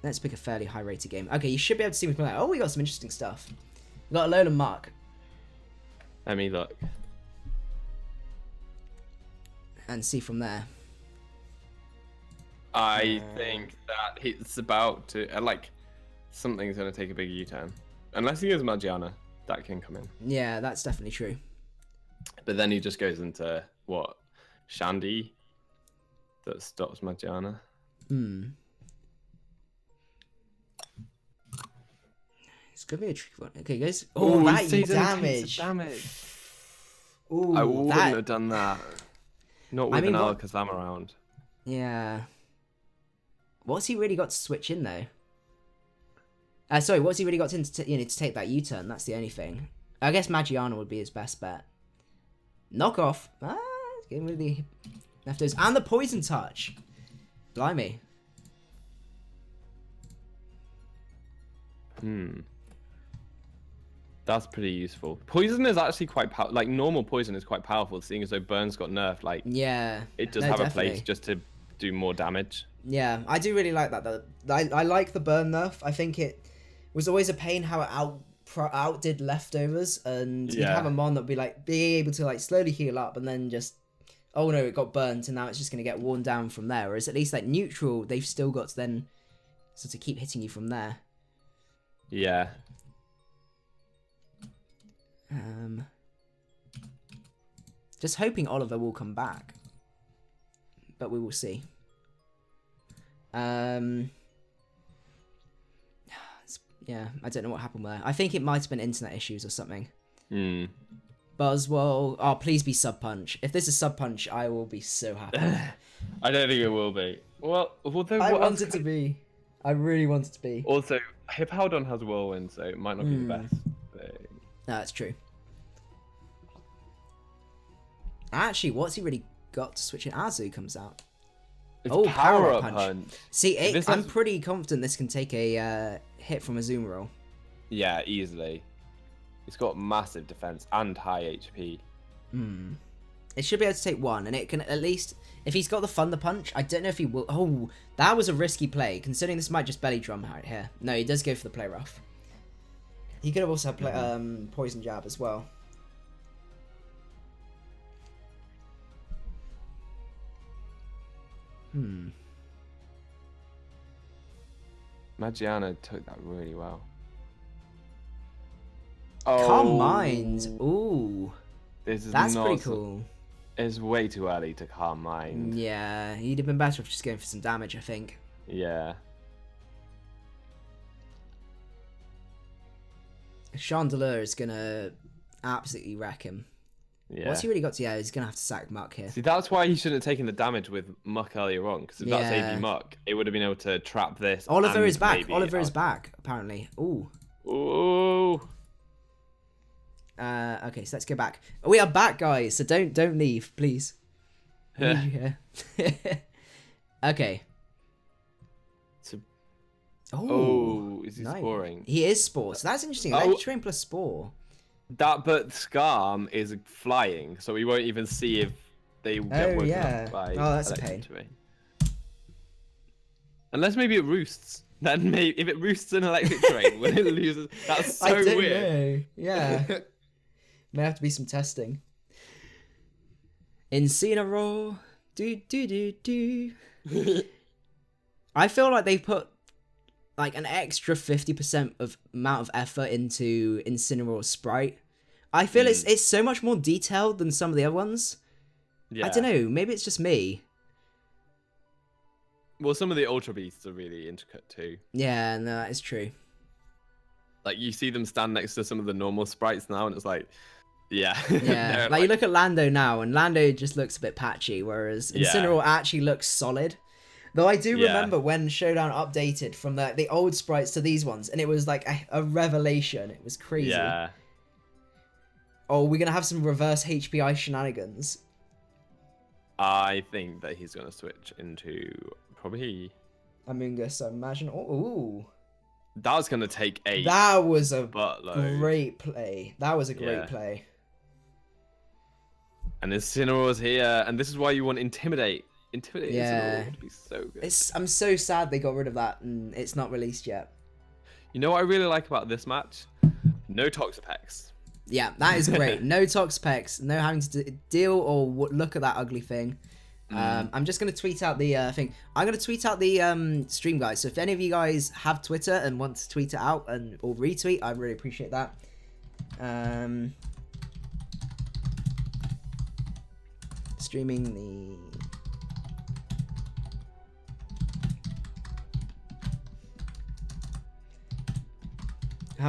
Let's pick a fairly high rated game. Okay, you should be able to see me from there. Oh, we got some interesting stuff. We got Alolan Mark. Let me look. And see from there. I think that it's about to something's gonna take a big U-turn, unless he goes Magiana, that can come in. Yeah, that's definitely true. But then he just goes into what, Shandy, that stops Magiana. It's gonna be a tricky one. Okay, guys. Oh, that damage. Ooh, I wouldn't have done that. Not with an Alakazam around. Yeah. What's he really got to switch in though? Sorry, what's he really got to to take that U-turn? That's the only thing. I guess Magiana would be his best bet. Knockoff. It's getting really leftovers and the poison touch. Blimey. That's pretty useful. Poison is actually quite powerful. Like normal poison is quite powerful, seeing as though Burns got nerfed. Like it does have definitely a place just to do more damage. Yeah, I do really like that. I like the burn nerf. I think it was always a pain how it outdid leftovers, and you'd have a mon that would be able to slowly heal up, and then just oh no, it got burnt, and now it's just gonna get worn down from there. Whereas at least neutral, they've still got to then sort of keep hitting you from there. Yeah. Just hoping Oliver will come back, but we will see. Yeah, I don't know what happened there. I think it might have been internet issues or something. Buzzwole, oh please be Sub Punch. If this is Sub Punch, I will be so happy. I don't think it will be. Well, I want it to be. I really want it to be. Also, Hippowdon has Whirlwind, so it might not be the best thing. No, that's true. Actually, what's he really got to switch in? Azu comes out. It's Oh, power up punch. See, I'm pretty confident this can take a hit from a Zoom roll. Yeah, easily. It's got massive defense and high HP. It should be able to take one, and it can at least... If he's got the Thunder Punch, I don't know if he will... Oh, that was a risky play, considering this might just belly drum right here. No, he does go for the play rough. He could have also had Poison Jab as well. Magiana took that really well. Calm Mind. Ooh. That's pretty cool. It's way too early to Calm Mind. Yeah, he'd have been better off just going for some damage, I think. Yeah. Chandelure is going to absolutely wreck him. Yeah. What's he really got to... Yeah, he's going to have to sack Muck here. See, that's why he shouldn't have taken the damage with Muck earlier on, because if that's AV Muck, it would have been able to trap this. Oliver is back. Oliver is back, apparently. Ooh. Ooh. Okay, so let's go back. We are back, guys, so don't leave, please. I need you here. Okay. Oh, is he nice. Sporing? He is Spore, so that's interesting. Electric Train plus Spore. But Scarm is flying, so we won't even see if they get woken up by that's a Electric pain. Terrain. Unless maybe it roosts. Then maybe if it roosts an Electric Terrain, when it loses, that's so I don't weird. know. Yeah. May have to be some testing. Incineroar. Do. I feel like they put like an extra 50% of amount of effort into Incineroar's sprite. I feel it's so much more detailed than some of the other ones. Yeah. I don't know. Maybe it's just me. Well, some of the Ultra Beasts are really intricate too. Yeah, no, that is true. Like you see them stand next to some of the normal sprites now, and it's like, yeah. Yeah, like you look at Lando now, and Lando just looks a bit patchy, whereas Incineroar actually looks solid. Though I do remember when Showdown updated from the old sprites to these ones, and it was like a revelation. It was crazy. Yeah. Oh, we're going to have some reverse HPI shenanigans. I think that he's going to switch into probably... Amoonguss, I imagine. Ooh. That was going to take 8. That was a buttload. Great play. That was a great play. And Incineroar's here, and this is why you want Intimidate. Intimidate Incineroar would be so good. I'm so sad they got rid of that, and it's not released yet. You know what I really like about this match? No Toxapex. Yeah, that is great. No Toxapex, no having to deal or look at that ugly thing. I'm just going to tweet out the thing. I'm going to tweet out the stream, guys. So if any of you guys have Twitter and want to tweet it out or retweet, I'd really appreciate that. Streaming the...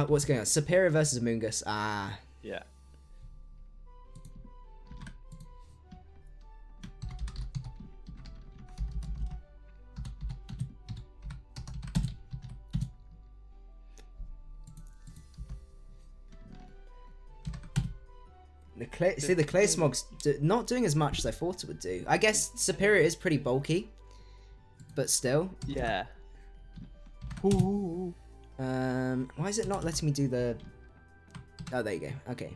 What's going on? Superior versus Amoonguss. Ah. Yeah. The Clay Smog's not doing as much as I thought it would do. I guess Superior is pretty bulky, but still. Yeah. Ooh. Why is it not letting me do the... Oh, there you go. Okay.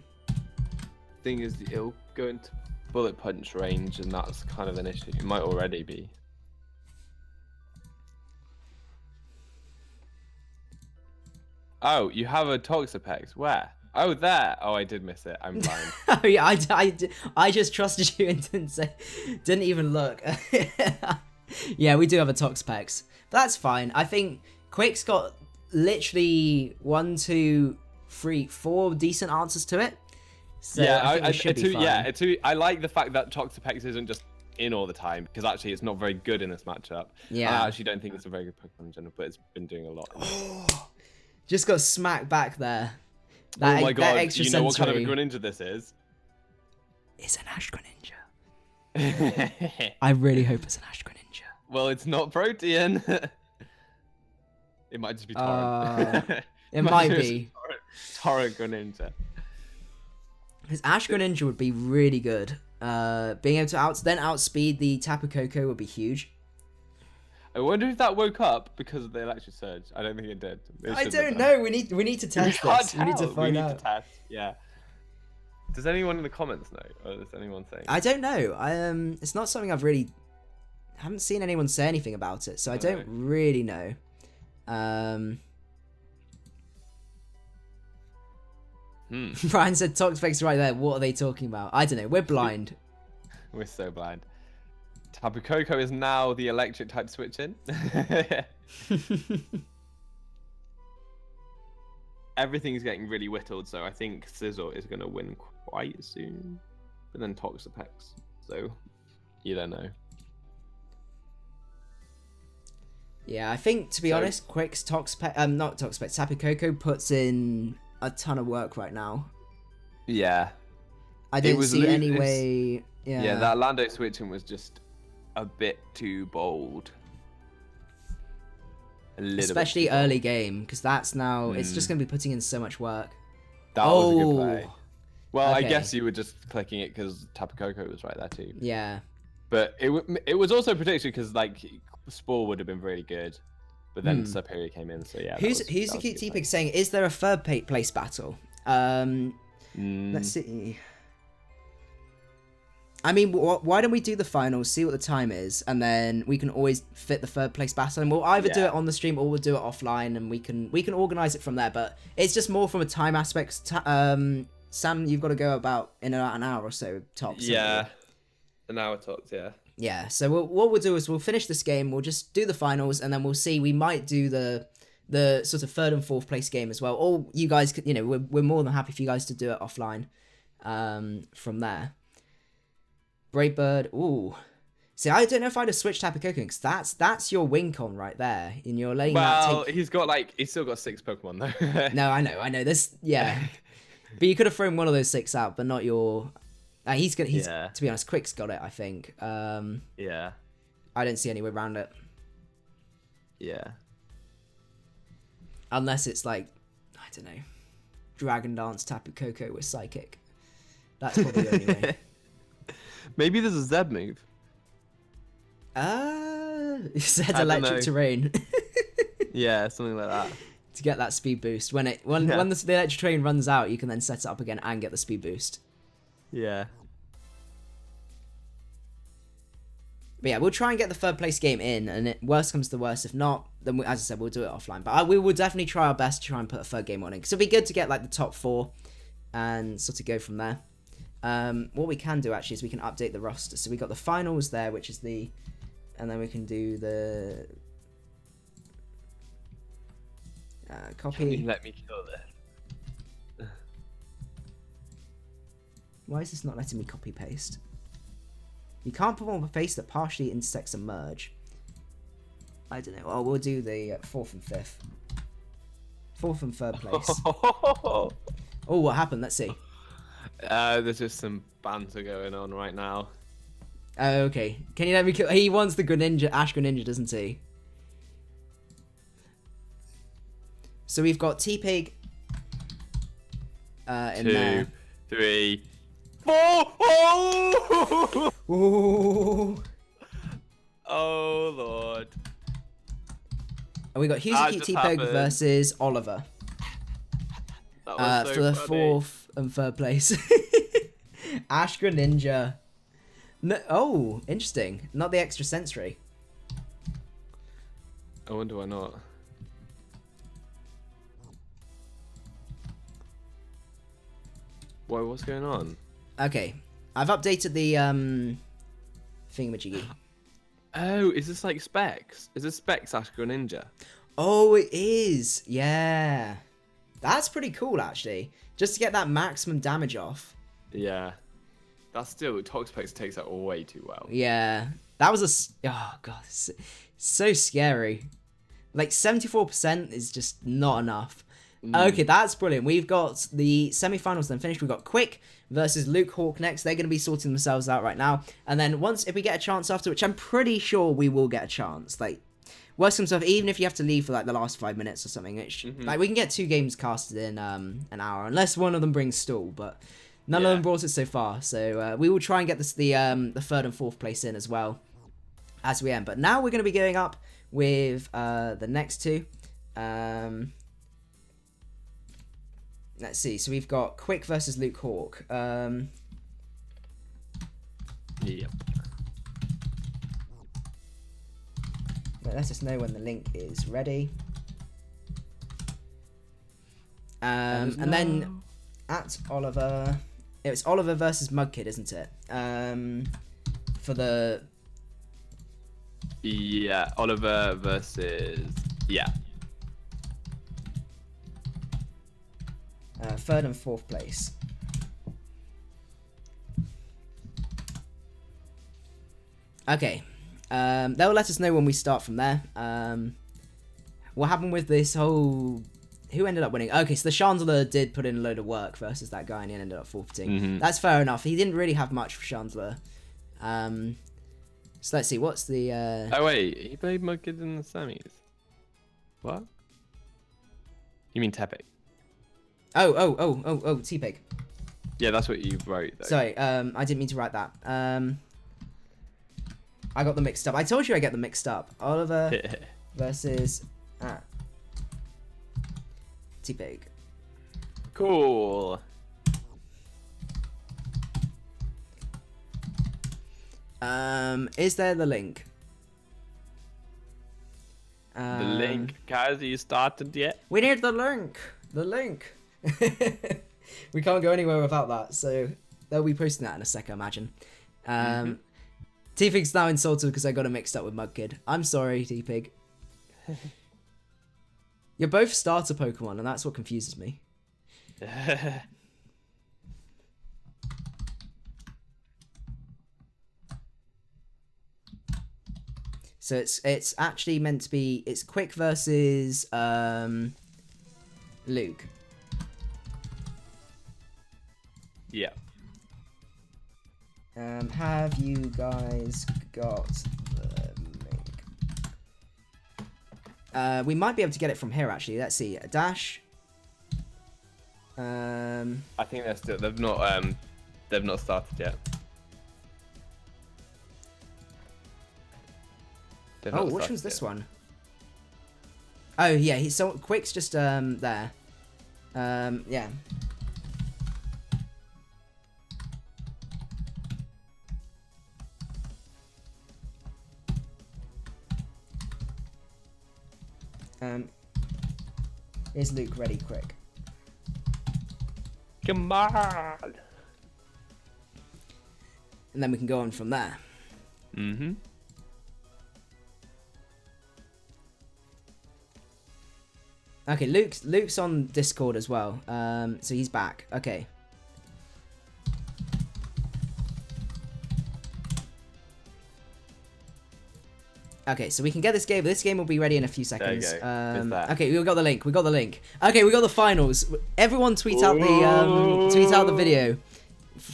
Thing is, it'll go into bullet punch range, and that's kind of an issue. It might already be. Oh, you have a Toxapex. Where? Oh, there. Oh, I did miss it. I'm blind. Oh yeah, I just trusted you and didn't even look. Yeah, we do have a Toxapex. That's fine. I think Quick's got literally 1, 2, 3, 4 decent answers to it. So yeah, I like the fact that Toxapex isn't just in all the time, because actually it's not very good in this matchup. Yeah. I actually don't think it's a very good Pokemon in general, but it's been doing a lot. Just got smacked back there. Oh my god, you know what kind of a Greninja this is? It's an Ash Greninja. I really hope it's an Ash Greninja. Well, it's not Protean. It might just be Torrent. It might be. Torrent Greninja. Because Ash Greninja would be really good. Being able to outspeed the Tapu Koko would be huge. I wonder if that woke up because of the electric surge. I don't think it did. I don't know. We need to test this. We need to find out. We need to test. Yeah. Does anyone in the comments know? Or is anyone saying? I don't know. It's not something haven't seen anyone say anything about it, so I don't really know. Brian said Toxpex right there. What are they talking about? I don't know. We're blind. We're so blind. Tapu Koko is now the electric type switch in. Everything's getting really whittled, so I think Sizzle is going to win quite soon. But then Toxapex, so you don't know. Yeah, I think, to be honest, Quick's not Toxapex, Tapu Koko puts in a ton of work right now. Yeah. I don't see any way... Yeah, that Lando switching was just a bit too bold. Especially early game, because that's now... It's just going to be putting in so much work. That was a good play. Well, okay. I guess you were just clicking it because Tapu Koko was right there too. Yeah. But it was also predicted because, like, Spore would have been really good. But then Superior came in, so yeah. Who's the cute T-Pig saying, is there a third place battle? Let's see. I mean, why don't we do the finals, see what the time is, and then we can always fit the third place battle, and we'll either do it on the stream or we'll do it offline, and we can organize it from there. But it's just more from a time aspect. Sam, you've got to go about in about an hour or so tops. Yeah, an hour tops. Yeah. Yeah. So what we'll do is we'll finish this game. We'll just do the finals, and then we'll see. We might do the sort of third and fourth place game as well. Or you guys could, we're more than happy for you guys to do it offline. From there. Braidbird, ooh. See, I don't know if I'd have switched Tapu Koko, because that's your Wincon right there. And you're letting that take... he's still got 6 Pokemon though. No, I know. This, yeah. But you could have thrown one of those 6 out, but not your... he's to be honest, Quick's got it, I think. Yeah. I don't see any way around it. Yeah. Unless it's like, I don't know, Dragon Dance Tapu Koko with Psychic. That's probably the only way. Maybe there's a Z move. Zed electric terrain. Yeah, something like that. To get that speed boost. When the electric terrain runs out, you can then set it up again and get the speed boost. Yeah. But yeah, we'll try and get the third place game in, and worst comes to worst. If not, then as I said, we'll do it offline. But we will definitely try our best to try and put a third game on in, because it'll be good to get like the top 4 and sort of go from there. What we can do actually is we can update the roster. So we got the finals there, which is and then we can do the copy. Let me kill this. Why is this not letting me copy paste? You can't perform a face that partially intersects a merge. I don't know. Oh, we'll do the 4th and 5th. 4th and 3rd place. Oh, what happened? Let's see. There's just some banter going on right now. Oh, okay. Can you let me kill? He wants the Greninja, Ash Greninja, doesn't he? So we've got T-Pig in 2, there. 3, 4. Oh! Ooh. Oh Lord. And we got Huzuki T-Pig versus Oliver. That was so for the funny. 4th and 3rd place. Ash Greninja. No, oh, interesting. Not the extra sensory. I wonder why not. What's going on? Okay, I've updated the thingamajiggy. Oh, is this like Specs? Is this Specs Ash Greninja? Oh, it is. Yeah. That's pretty cool, actually. Just to get that maximum damage off. Yeah. That's still... Toxapex takes that way too well. Yeah. That was oh, God. So scary. Like, 74% is just not enough. Okay, that's brilliant. We've got the semi-finals then finished. We've got Quick versus Luke Hawk next. They're going to be sorting themselves out right now. And then if we get a chance after, which I'm pretty sure we will get a chance. Like, worst comes to worst, even if you have to leave for like the last 5 minutes or something, like we can get 2 games casted in an hour, unless one of them brings stall. But None of them brought it so far. So we will try and get the third and fourth place in as well as we end. But now we're going to be going up with the next two. Let's see. So we've got Quick versus Luke Hawk. Yep. Let us know when the link is ready. And then at Oliver, it's Oliver versus Mudkid, isn't it? For the Oliver versus third and fourth place. Okay. They'll let us know when we start from there. What happened with this whole... Who ended up winning? Okay, so the Chandler did put in a load of work versus that guy and he ended up forfeiting. That's fair enough. He didn't really have much for Chandler. So let's see, what's the... Oh wait, he played Mudkid in the semis. What? You mean Tepig? Oh, T-Pig. Yeah, that's what you wrote though. Sorry, I didn't mean to write that. I got them mixed up. I told you I get them mixed up. Oliver versus T-Pig. Cool. Is there the link? The link. Guys, you started yet? We need the link. The link. We can't go anywhere without that, so they'll be posting that in a sec, I imagine. T-Pig's now insulted because I got him mixed up with Mudkid. I'm sorry, T-Pig. You're both starter Pokemon, and that's what confuses me. So it's actually meant to be... It's Quick versus Luke. Yeah. Have you guys got the link? We might be able to get it from here, actually. Let's see. Dash. I think they're still... They've not started yet. Oh, which one's this one? Oh, yeah. So Quick's just there. Yeah. Is Luke ready? Quick. Come on. And then we can go on from there. Okay, Luke's on Discord as well. So he's back. Okay. Okay, so we can get this game. This game will be ready in a few seconds. There you go. Okay, we got the link. Okay, we got the finals. Everyone tweet out the video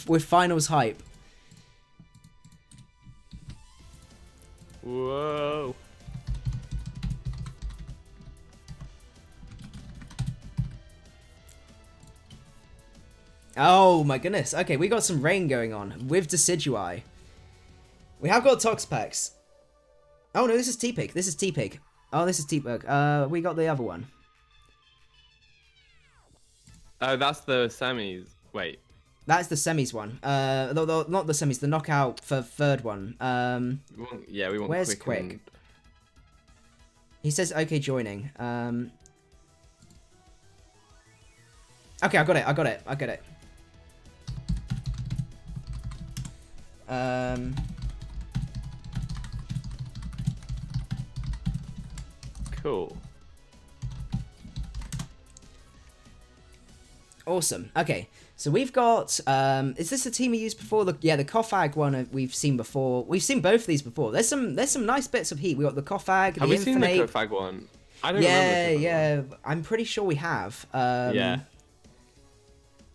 with finals hype. Whoa. Oh my goodness. Okay, we got some rain going on with Decidui. We have got Toxapex. Oh no, this is T-Pig. Oh, this is T-Pig. We got the other one. Oh, that's the semis. Wait. That's the semis one. Not the semis, the knockout for third one. We want where's Quick? He says, okay, joining. Okay, I got it. Cool. Awesome. Okay, so we've got... is this a team we used before? The Koffag one we've seen before. We've seen both of these before. There's some nice bits of heat. We got the Koffag, Have we seen the Koffag one? I don't remember. Yeah. I'm pretty sure we have. Yeah.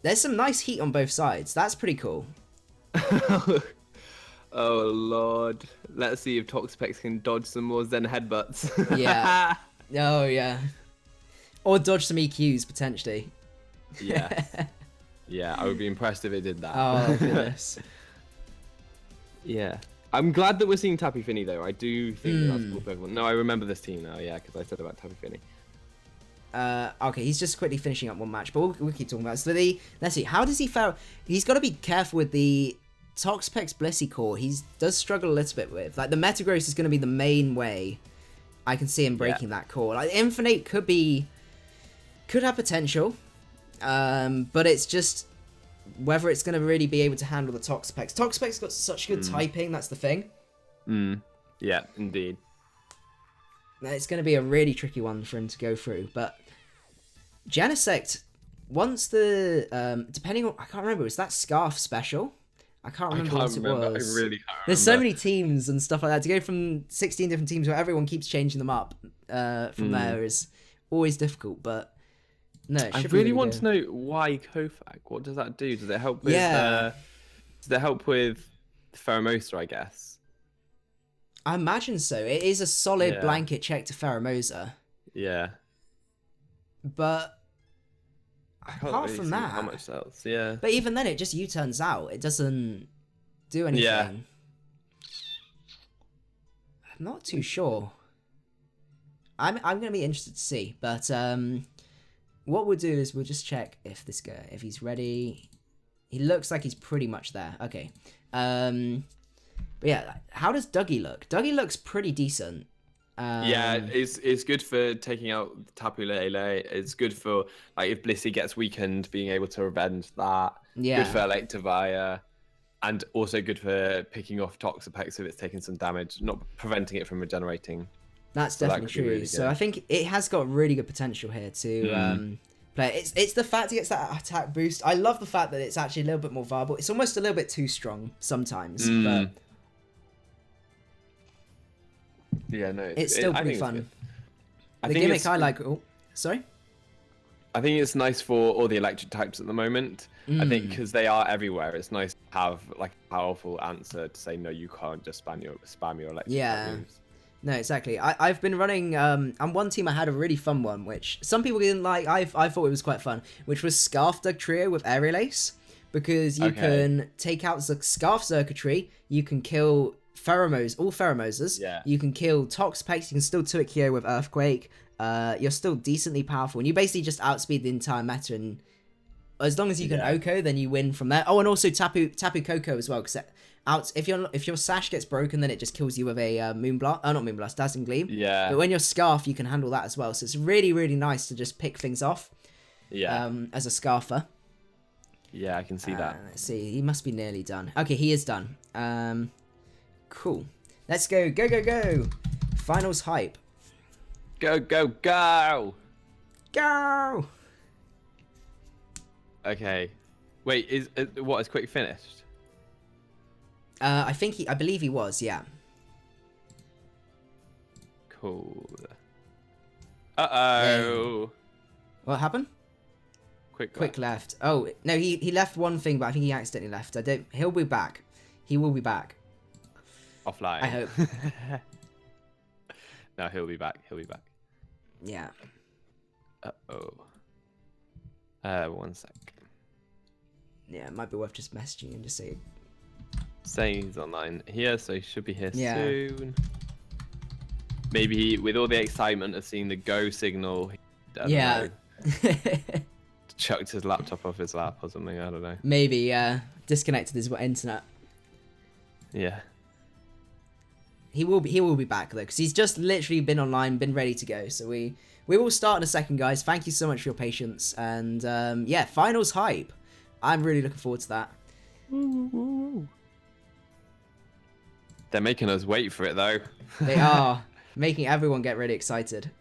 There's some nice heat on both sides. That's pretty cool. Oh lord. Let's see if Toxapex can dodge some more Zen headbutts. Yeah. Oh yeah. Or dodge some EQs potentially. Yeah. Yeah, I would be impressed if it did that. Oh, goodness. Yeah. I'm glad that we're seeing Tappy Finney, though. I do think that's a cool Pokemon. No, I remember this team now, yeah, because I said about Tappy Finney. Okay, he's just quickly finishing up one match, but we'll keep talking about it. So let's see, how does he fare? He's got to be careful with the Toxapex Blissey core. He does struggle a little bit with. Like, the Metagross is going to be the main way I can see him breaking that core. Like, Infinite could have potential, but it's just whether it's going to really be able to handle the Toxapex. Toxapex's got such good typing, that's the thing. Yeah, indeed. It's going to be a really tricky one for him to go through, but Genesect, once the, depending on, I can't remember, was that Scarf special? I can't remember what it was. I really can't remember. There's so many teams and stuff like that. To go from 16 different teams where everyone keeps changing them up from there is always difficult, but no, it I should really be want good. to know why Kofag. What does that do? Does it help with, does it help with Pheromosa, I guess? I imagine so. It is a solid blanket check to Pheromosa. Yeah. But apart from that, how much else? Yeah. But even then, it just U-turns out. It doesn't do anything. Yeah. I'm not too sure. I'm gonna be interested to see. But what we'll do is we'll just check if if he's ready. He looks like he's pretty much there. Okay. But yeah, how does Dougie look? Dougie looks pretty decent. Yeah, it's good for taking out Tapu Lele. It's good for, like, if Blissey gets weakened, being able to revenge that. Yeah. Good for Electivire. And also good for picking off Toxapex if it's taking some damage, not preventing it from regenerating. That's definitely true. Really, so I think it has got really good potential here to play. It's the fact it gets that attack boost. I love the fact that it's actually a little bit more viable. It's almost a little bit too strong sometimes, but yeah, no, it's still pretty fun. The think gimmick I like. Oh, sorry. I think it's nice for all the electric types at the moment. I think because they are everywhere, it's nice to have like a powerful answer to say no, you can't just spam your electric type moves. No, exactly. I've been running. On one team I had a really fun one, which some people didn't like. I thought it was quite fun, which was Scarf Dug Trio with Aerial Ace, because you can take out the Scarf Circuitry, you can kill all Pheromoses. Yeah. You can kill Toxapex, you can still 2-hit Kyo with Earthquake. You're still decently powerful, and you basically just outspeed the entire meta, and as long as you can Oko, then you win from there. Oh, and also Tapu Koko as well, because if your Sash gets broken, then it just kills you with a Moonblast. Not Moonblast, Dazzling Gleam. Yeah. But when you're Scarf, you can handle that as well. So it's really, really nice to just pick things off. Yeah. As a Scarfer. Yeah, I can see that. Let's see, he must be nearly done. Okay, he is done. Cool. Let's go, go, go, go. Finals hype. Go, go, go! Go! Okay. Wait, is Quick finished? I believe he was, yeah. Cool. Uh-oh. What happened? Quick left. Oh, no, he left one thing, but I think he accidentally left. He'll be back. He will be back. Offline. I hope. No, he'll be back. He'll be back. Yeah. Uh-oh. 1 sec. Yeah, it might be worth just messaging and just saying. Saying he's online here, so he should be here soon. Maybe with all the excitement of seeing the go signal, chucked his laptop off his lap or something. I don't know. Maybe disconnected his internet. Yeah. He will be back though, because he's just literally been online, been ready to go. So we will start in a second, guys. Thank you so much for your patience, and yeah, finals hype. I'm really looking forward to that. They're making us wait for it though. They are making everyone get really excited.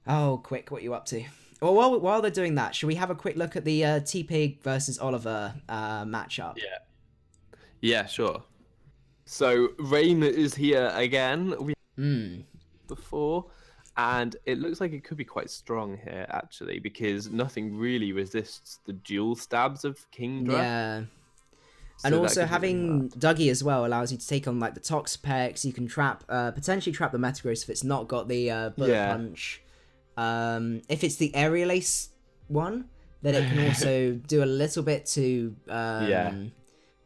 Oh, quick, what are you up to? Well, while they're doing that, should we have a quick look at the T-Pig versus Oliver matchup? Yeah. Yeah, sure. So Rain is here again. We before, and it looks like it could be quite strong here actually, because nothing really resists the dual stabs of Kingdra. Yeah. And also having Dougie as well allows you to take on like the Toxapex. You can potentially trap the Metagross if it's not got the Bullet Punch. If it's the Aerial Ace one, then it can also do a little bit to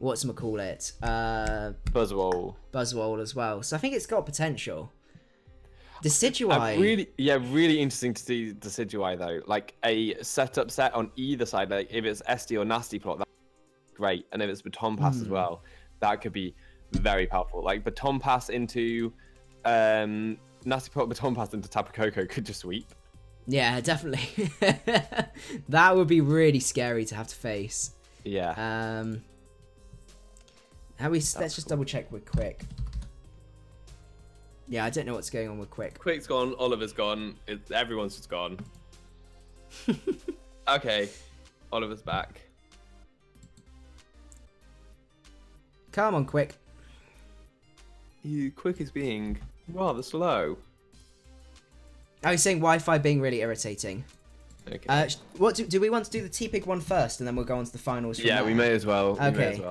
whatchamacallit, Buzzwole as well. So I think it's got potential. Decidueye. Really interesting to see Decidueye though. Like a setup set on either side. Like if it's SD or Nasty Plot, that's great. And if it's Baton Pass as well, that could be very powerful. Like Baton Pass into Nasty Plot, Baton Pass into Tapu Koko could just sweep. Yeah, definitely. That would be really scary to have to face. Yeah. Let's just double check with Quick. Yeah, I don't know what's going on with Quick. Quick's gone, Oliver's gone, everyone's just gone. Okay, Oliver's back. Come on, Quick. Quick is being rather slow. I was saying Wi-Fi being really irritating. Okay. What do we want to do the T-Pig one first, and then we'll go on to the finals? Yeah, we may as well. Okay.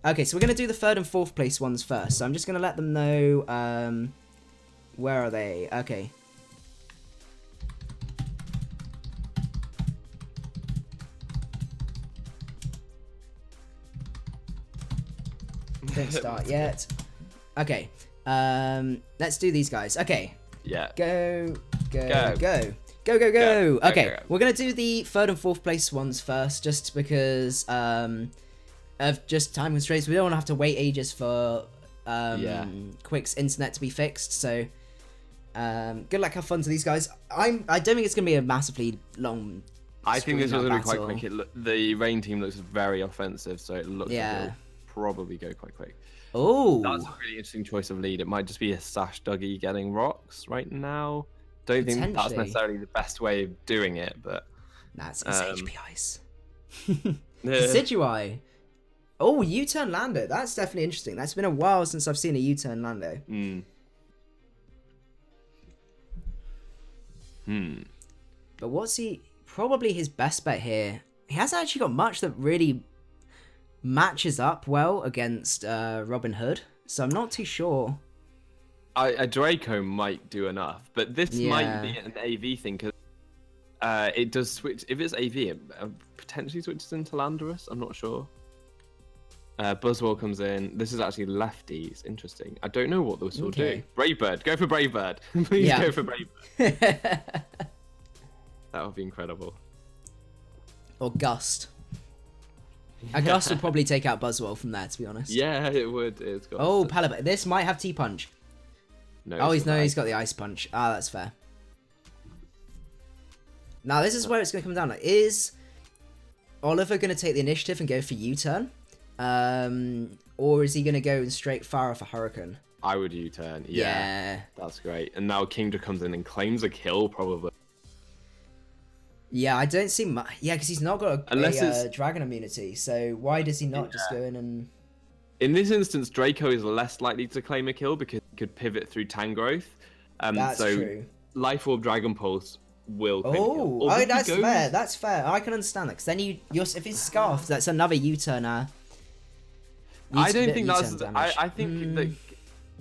Okay, so we're going to do the 3rd and 4th place ones first. So I'm just going to let them know, where are they? Okay. Don't start yet. Okay. Let's do these guys. Okay. Yeah. Go. Go. Okay, we're gonna do the 3rd and 4th place ones first, just because of just time constraints. We don't want to have to wait ages for Quick's internet to be fixed. So good luck, have fun to these guys. I don't think it's gonna be a massively long. I think this is gonna be quite quick. The rain team looks very offensive, so it looks like it'll probably go quite quick. Oh, that's a really interesting choice of lead. It might just be a Sash Dougie getting rocks right now. Don't think that's necessarily the best way of doing it, but that's HP Ice. Decidueye. Oh, U-turn Lando. That's definitely interesting. That's been a while since I've seen a U-turn Lando. But what's he? Probably his best bet here. He hasn't actually got much that really matches up well against Robin Hood, so I'm not too sure. A Draco might do enough, but this might be an AV thing, because it does switch. If it's AV, it potentially switches into Landorus. I'm not sure. Buzzwole comes in. This is actually lefties. Interesting. I don't know what this will do. Brave Bird. Go for Brave Bird. Please go for Brave Bird. That would be incredible. Or Gust. A Gust would probably take out Buzzwole from there, to be honest. Yeah, it would. It's got Palabet. This might have T-Punch. No, he's got the Ice Punch. Ah, that's fair. Now, this is where it's going to come down. Like, is Oliver going to take the initiative and go for U-turn? Or is he going to go straight fire off a Hurricane? I would U-turn. Yeah. That's great. And now Kingdra comes in and claims a kill, probably. Yeah, I don't see much. Yeah, because he's not got a dragon immunity. So why does he not just go in and... In this instance, Draco is less likely to claim a kill because he could pivot through Tangrowth. That's true. Life Orb Dragon Pulse will claim a kill. Oh, that's fair. That's fair. I can understand that. Because then if it's Scarf, that's another U-turner. I don't think that's... I think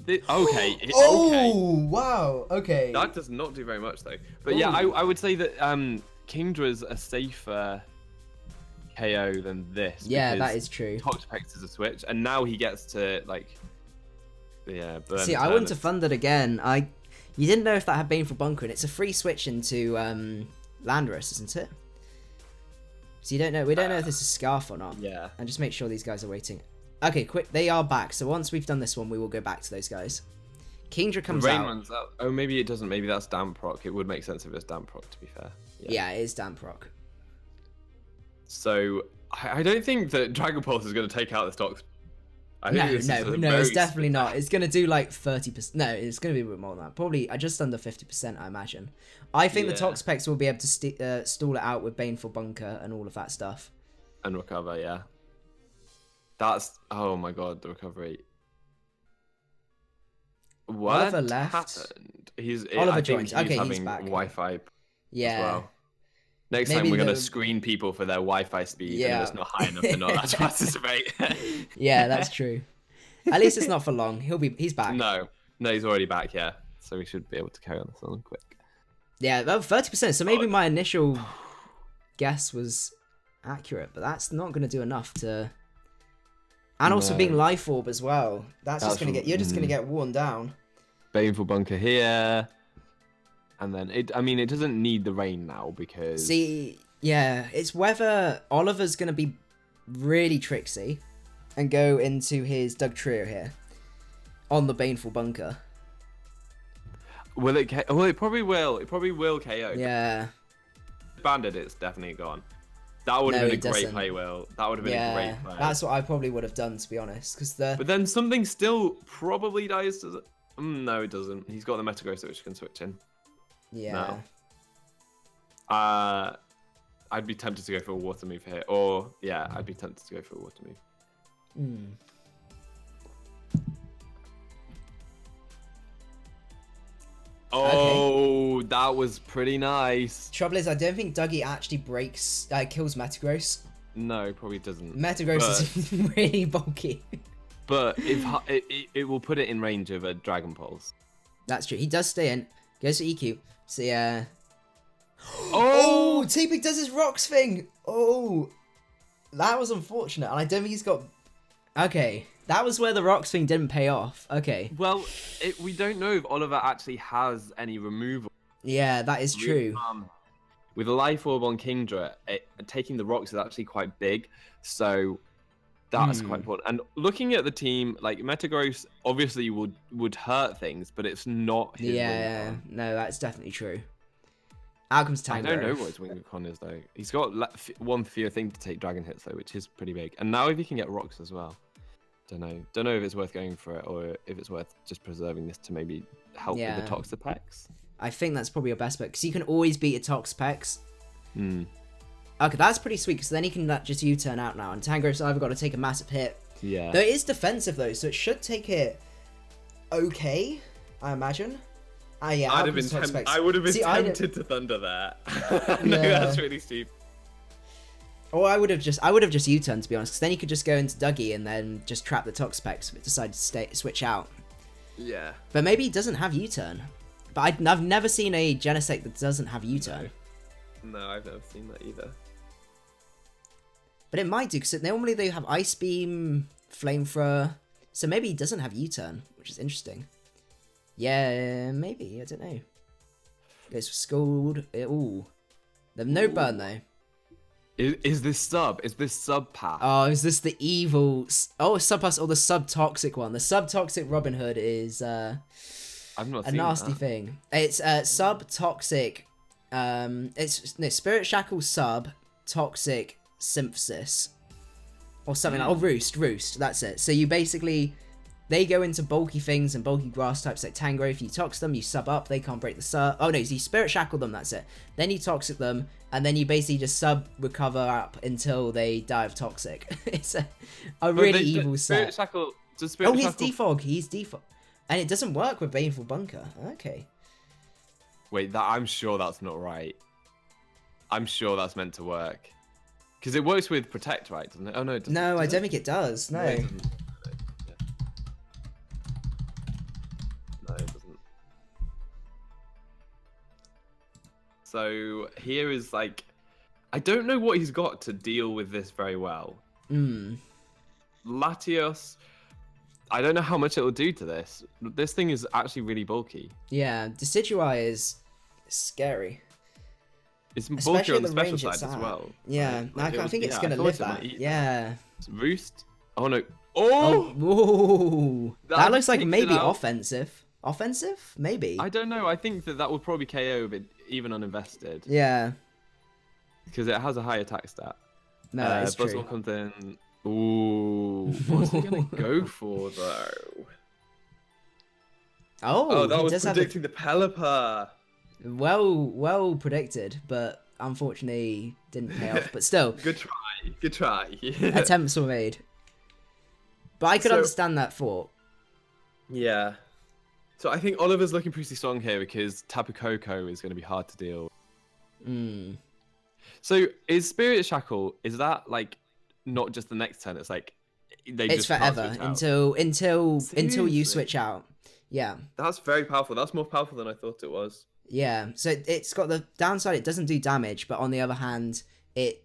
that... Okay. Wow. Okay. That does not do very much, though. But yeah, I would say that Kingdra's a safer KO than this. Yeah, that is true. Toxapex is a switch, and now he gets to, like... Yeah, burn. See, I wouldn't have funded again. You didn't know if that had Baneful Bunker, and it's a free switch into Landorus, isn't it? So you don't know. We don't know if this is Scarf or not. Yeah. And just make sure these guys are waiting. Okay, quick. They are back. So once we've done this one, we will go back to those guys. Kingdra comes Rain out. Runs out. Oh, maybe it doesn't. Maybe that's Damp Rock. It would make sense if it's Damp Rock, to be fair. Yeah, it is Damp Rock. So I don't think that Dragon Pulse is going to take out this Tox. No, it's definitely not. It's going to do like 30%. No, it's going to be a bit more than that. Probably just under 50%, I imagine. I think the Toxapex will be able to stall it out with Baneful Bunker and all of that stuff. And recover, yeah. That's... Oh my god, the recovery. What Oliver left. happened? Oliver joined. Okay, he's back. Wi-Fi Yeah. as well. Next Maybe time we're going to screen people for their Wi-Fi speed, and if it's not high enough, they're not allowed to participate. Yeah, that's true. At least it's not for long. He's back. No, he's already back, yeah. So we should be able to carry on this on quick. Yeah, about 30%. So maybe my initial guess was accurate, but that's not going to do enough to... And also being Life Orb as well. That's just going to get... You're just going to get worn down. Baneful Bunker here. And then, it doesn't need the rain now because... See, yeah, it's whether Oliver's going to be really tricksy and go into his Dugtrio here on the Baneful Bunker. Will it? Well, it probably will. It probably will KO. Yeah. Banded, it's definitely gone. That would have been a great play, Will. That would have been a great play. That's what I probably would have done, to be honest. But then something still probably dies, does it? No, it doesn't. He's got the Metagross which can switch in. Yeah. No. I'd be tempted to go for a water move here. Or, yeah, I'd be tempted to go for a water move. Oh, okay. That was pretty nice. Trouble is, I don't think Dougie actually kills Metagross. No, probably doesn't. Metagross is really bulky. But if it will put it in range of a Dragon Pulse. That's true. He does stay in. Goes for EQ. So yeah. Oh! T-Pig does his rocks thing. Oh, that was unfortunate. And I don't think he's got... Okay. That was where the rocks thing didn't pay off. Okay. Well, we don't know if Oliver actually has any removal. Yeah, that is true. With Life Orb on Kingdra, taking the rocks is actually quite big. So that's quite important. And looking at the team, like Metagross obviously would hurt things, but it's not his wing. No, that's definitely true. Out comes Tango. I don't know what his wing con is though. He's got one fewer thing to take dragon hits though, which is pretty big. And now if he can get rocks as well. Don't know if it's worth going for it or if it's worth just preserving this to maybe help with the Toxapex. I think that's probably your best bet because you can always beat a Toxapex. Okay, that's pretty sweet because then he can just U-turn out now, and Tangro's either got to take a massive hit. Yeah. Though it is defensive though, so it should take it okay, I imagine. Yeah, I would have been tempted to Thunder there. No, that's really stupid. Or I would have just U-turned, to be honest, because then you could just go into Dougie and then just trap the Toxapex if it decided to switch out. Yeah. But maybe he doesn't have U-turn. But I've never seen a Genesect that doesn't have U-turn. No, I've never seen that either. But it might do, because normally they have Ice Beam, Flamethrower, so maybe he doesn't have U-turn, which is interesting. Yeah, maybe, I don't know. Goes for Scald. Ooh. There's no burn, though. Is this sub? Is this sub path? Oh, is this the evil... Oh, sub pass or the sub-toxic one? The sub-toxic Robin Hood is I've not a seen nasty that. thing. It's sub-toxic... it's Spirit Shackle sub, toxic synthesis. Or something like... Oh, Roost, that's it. So you basically... They go into bulky things and bulky grass types like Tango. If you tox them, you sub up. They can't break the sub. Oh no, you Spirit Shackle them, that's it. Then you toxic them, and then you basically just sub recover up until they die of toxic. It's a really evil set. Spirit Shackle... He's defog. He's defog. And it doesn't work with Baneful Bunker. Okay. Wait, I'm sure that's not right. I'm sure that's meant to work. Because it works with Protect, right? Doesn't it? Oh no, it doesn't. No, I don't think it does. No. It doesn't. No, it doesn't. So here is like, I don't know what he's got to deal with this very well. Latios, I don't know how much it will do to this. This thing is actually really bulky. Yeah, Decidueye is scary. It's bulkier on the special side as well. Yeah, like, I think it's going to live that. Yeah. Roost. Oh no. Oh! That looks like maybe offensive. Offensive? Maybe. I don't know. I think that would probably KO a bit, even uninvested. Yeah. Because it has a high attack stat. No, that is true. Buzzwole comes in. Ooh. What's he going to go for, though? Oh, that was predicting the Pelipper. Well predicted, but unfortunately didn't pay off. But still. Good try. Attempts were made. But I could understand that thought. Yeah. So I think Oliver's looking pretty strong here because Tapu Koko is going to be hard to deal. So is Spirit Shackle, is that like not just the next turn? It's like it's forever until you switch out. Yeah. That's very powerful. That's more powerful than I thought it was. Yeah. So it's got the downside, it doesn't do damage, but on the other hand, it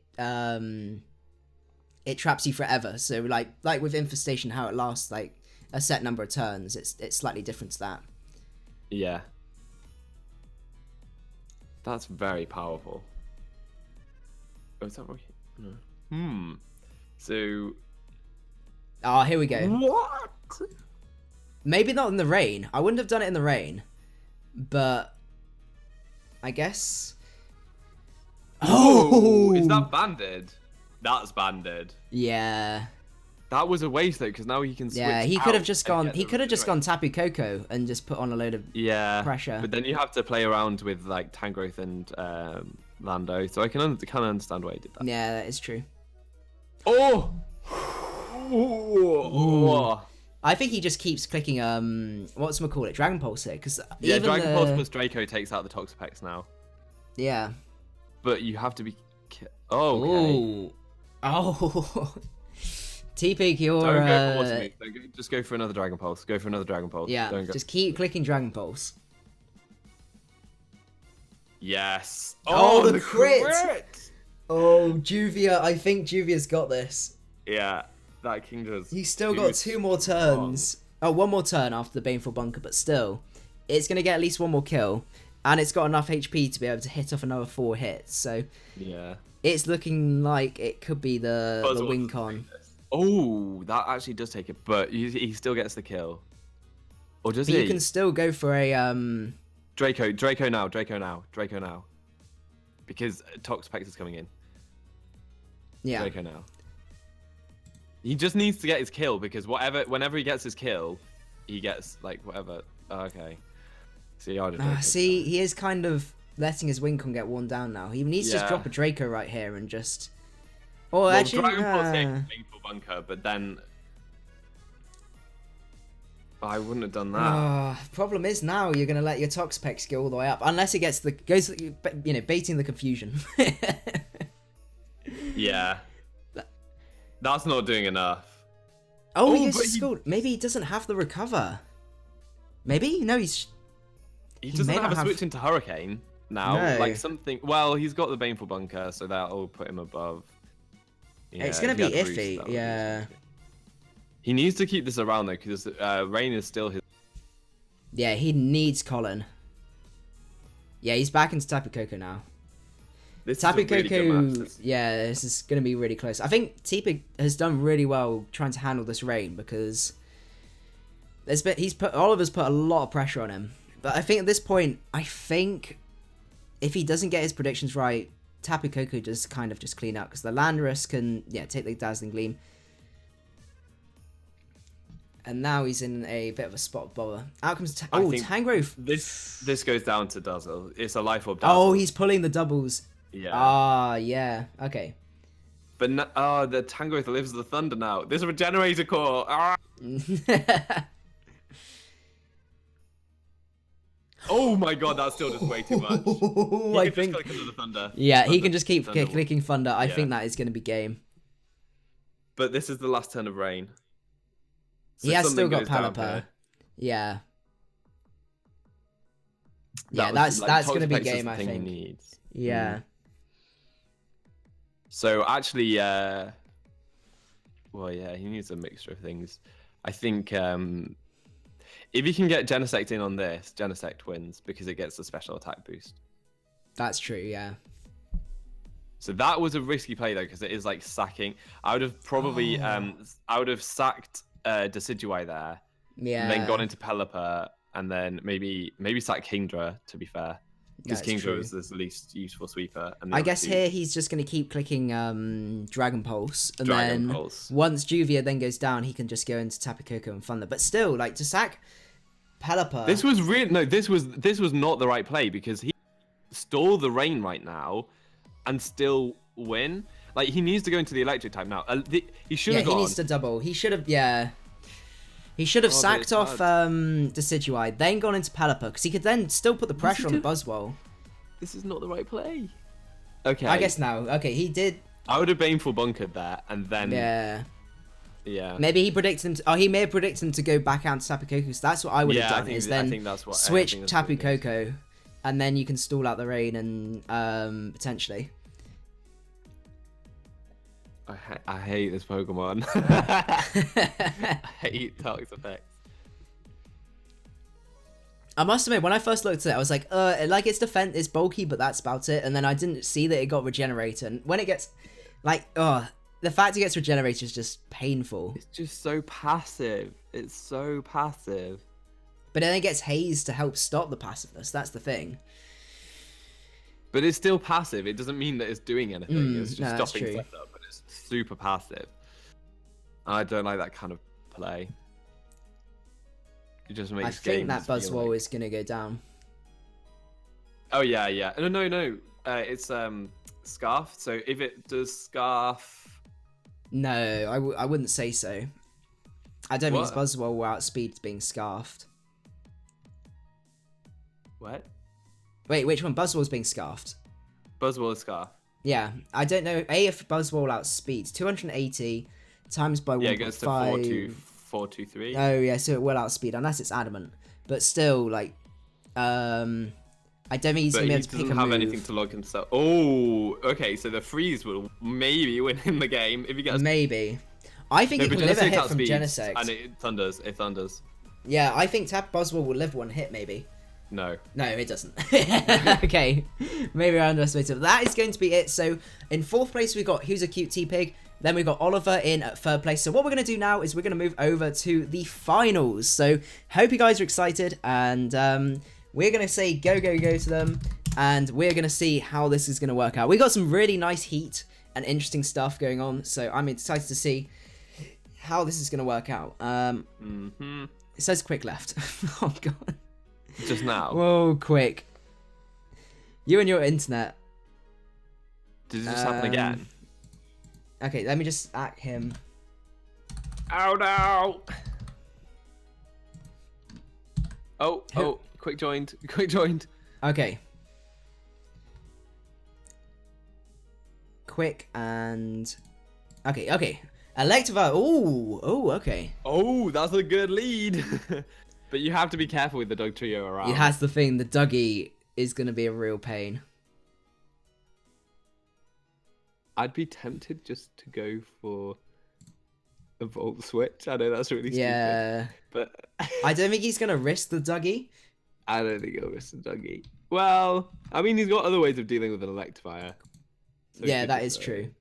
traps you forever. So like with Infestation, how it lasts like a set number of turns, it's slightly different to that. Yeah. That's very powerful. Oh, is that right? No. So. Oh, here we go. What? Maybe not in the rain. I wouldn't have done it in the rain, but I guess. Oh, is that banded? That's banded. Yeah. That was a waste though, because now he can switch. Yeah, he could have just gone. He could have just gone Tapu Koko and just put on a load of pressure. But then you have to play around with like Tangrowth and Lando, so I can kind of understand why he did that. Yeah, that is true. Oh. Ooh. I think he just keeps clicking whatchamacallit, Dragon Pulse here, because Dragon Pulse plus Draco takes out the Toxapex now. Yeah. But you have to be. Oh. Okay. Oh. T-Pig, you're... Don't go for Water Move. Just go for another Dragon Pulse. Go for another Dragon Pulse. Yeah, just keep clicking Dragon Pulse. Yes. Oh, the crit! Oh, Juvia. I think Juvia's got this. Yeah, that King does. He's still got 2 more turns. Oh, 1 more turn after the Baneful Bunker, but still. It's going to get at least 1 more kill. And it's got enough HP to be able to hit off another 4 hits. So, yeah, it's looking like it could be the win con. Oh, that actually does take it, but he still gets the kill. Or does he? You can still go for a Draco now. Because Toxapex is coming in. Yeah. Draco now. He just needs to get his kill, because whenever he gets his kill, he gets like whatever. Oh, okay. See, he is kind of letting his win con get worn down now. He needs to just drop a Draco right here and just. Or actually, Dragon Ball Painful Bunker, but then I wouldn't have done that. Problem is now you're gonna let your Toxapex go all the way up, unless it gets baiting the confusion. Yeah, that's not doing enough. Oh, he scored. Maybe he doesn't have the recover. Maybe no, he doesn't have a switch into Hurricane now. No. Like something. Well, he's got the Baneful Bunker, so that'll put him above. Yeah, it's gonna be iffy. Yeah. He needs to keep this around though, because Rain is still his. Yeah, he needs Colin. Yeah, he's back into Tapu Koko now. Tapu Koko, yeah, this is gonna be really close. I think T-Pig has done really well trying to handle this rain, because Oliver's put a lot of pressure on him. But I think at this point, if he doesn't get his predictions right, Tapu Koko just kind of just clean up, because the Landorus can take the Dazzling Gleam. And now he's in a bit of a spot of bother. Out comes Tangrowth. This goes down to Dazzle. It's a Life Orb Dazzle. Oh, he's pulling the doubles. Yeah. Yeah. Okay. But the Tangrowth lives the Thunder now. This Regenerator Core. Oh my god, that's still just way too much. I think. Just click the Thunder. Yeah, he can just keep clicking Thunder. I think that is going to be game. But this is the last turn of Rain. So he has still got Pelipper. Yeah. Yeah, that's going to be game, I think. He needs. Yeah. So actually, well, yeah, he needs a mixture of things. I think if he can get Genesect in on this, Genesect wins, because it gets the special attack boost. That's true, yeah. So that was a risky play though, because it is like sacking. I would have probably I would have sacked Decidueye there. Yeah. And then gone into Pelipper, and then maybe sack Kingdra, to be fair. Because Kingdra is the least useful sweeper. And I guess here he's just going to keep clicking Dragon Pulse, and then once Juvia then goes down, he can just go into Tapu Koko and Thunder. But still, like, to sack Pelipper. This was this was not the right play, because he stall the rain right now and still win. Like, he needs to go into the electric type now. He should have gone. He needs to double. He should have, He should have sacked off Decidueye, then gone into Pelipper, because he could then still put the pressure on the Buzzwole. This is not the right play. Okay. I guess now. Okay, he did. I would have Baneful bunkered there, and then. Yeah. Yeah. Maybe he predicted him. He may have predicted him to go back out to Tapu Koko. So that's what I would have done. I think that's what. Switch Tapu Koko, and then you can stall out the rain and potentially. I hate this Pokemon. I hate Tox effects. I must admit, when I first looked at it, I was like, like its defense is bulky, but that's about it. And then I didn't see that it got regenerated. And when it gets, like, the fact it gets regenerated is just painful. It's just so passive. It's so passive. But then it gets Haze to help stop the passiveness. That's the thing. But it's still passive. It doesn't mean that it's doing anything. It's just stopping setup, but it's super passive. I don't like that kind of play. It just makes. I think that Buzzwole is gonna go down. Oh yeah, yeah. No. It's Scarf. So if it does Scarf. No, I wouldn't say so. I don't think Buzzwole will outspeed being Scarfed. What? Wait, which one? Buzzwole's being Scarfed. Buzzwole is Scarf. Yeah, I don't know. If Buzzwole outspeeds 280 times by 1.5. Yeah, it goes to 423. Oh yeah, so it will outspeed unless it's adamant. But still, like, I don't think he's gonna be able to pick a move. He doesn't have anything to log himself. Oh, okay. So the freeze will maybe win him the game if he gets. Maybe. I think it can live a hit from Genesect. And it thunders. It thunders. Yeah, I think Buzzwole will live one hit maybe. No. No, it doesn't. Okay, maybe I underestimated. That is going to be it. So in 4th place we've got Who's a Cute T-Pig. Then we've got Oliver in at 3rd place. So what we're going to do now is we're going to move over to the finals. So hope you guys are excited, and we're going to say go to them, and we're going to see how this is going to work out. We got some really nice heat and interesting stuff going on, so I'm excited to see how this is going to work out. It says quick left. Oh god. Just now. Whoa, quick. You and your internet. Did it just happen again? Okay, let me just at him. Oh no! Oh, quick joined. Okay. Quick and... Okay. Electivire. Oh, okay. Oh, that's a good lead. But you have to be careful with the dog trio around. Yeah, that's the thing. The Dougie is going to be a real pain. I'd be tempted just to go for a Volt Switch. I know that's really stupid. Yeah. But I don't think he's going to risk the Dougie. I don't think he'll risk the Dougie. Well, I mean, he's got other ways of dealing with an Electivire. So yeah, that is true.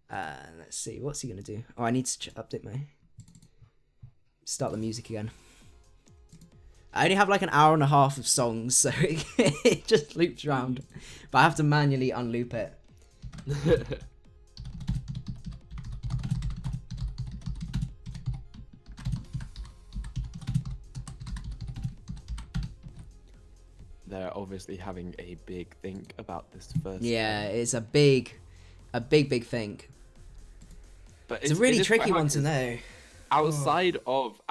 Let's see. What's he going to do? Oh, I need to update my... Start the music again. I only have like an hour and a half of songs, so it just loops around. But I have to manually unloop it. They're obviously having a big think about this first. Yeah, it's a big think. But it's a really tricky one to know. Outside of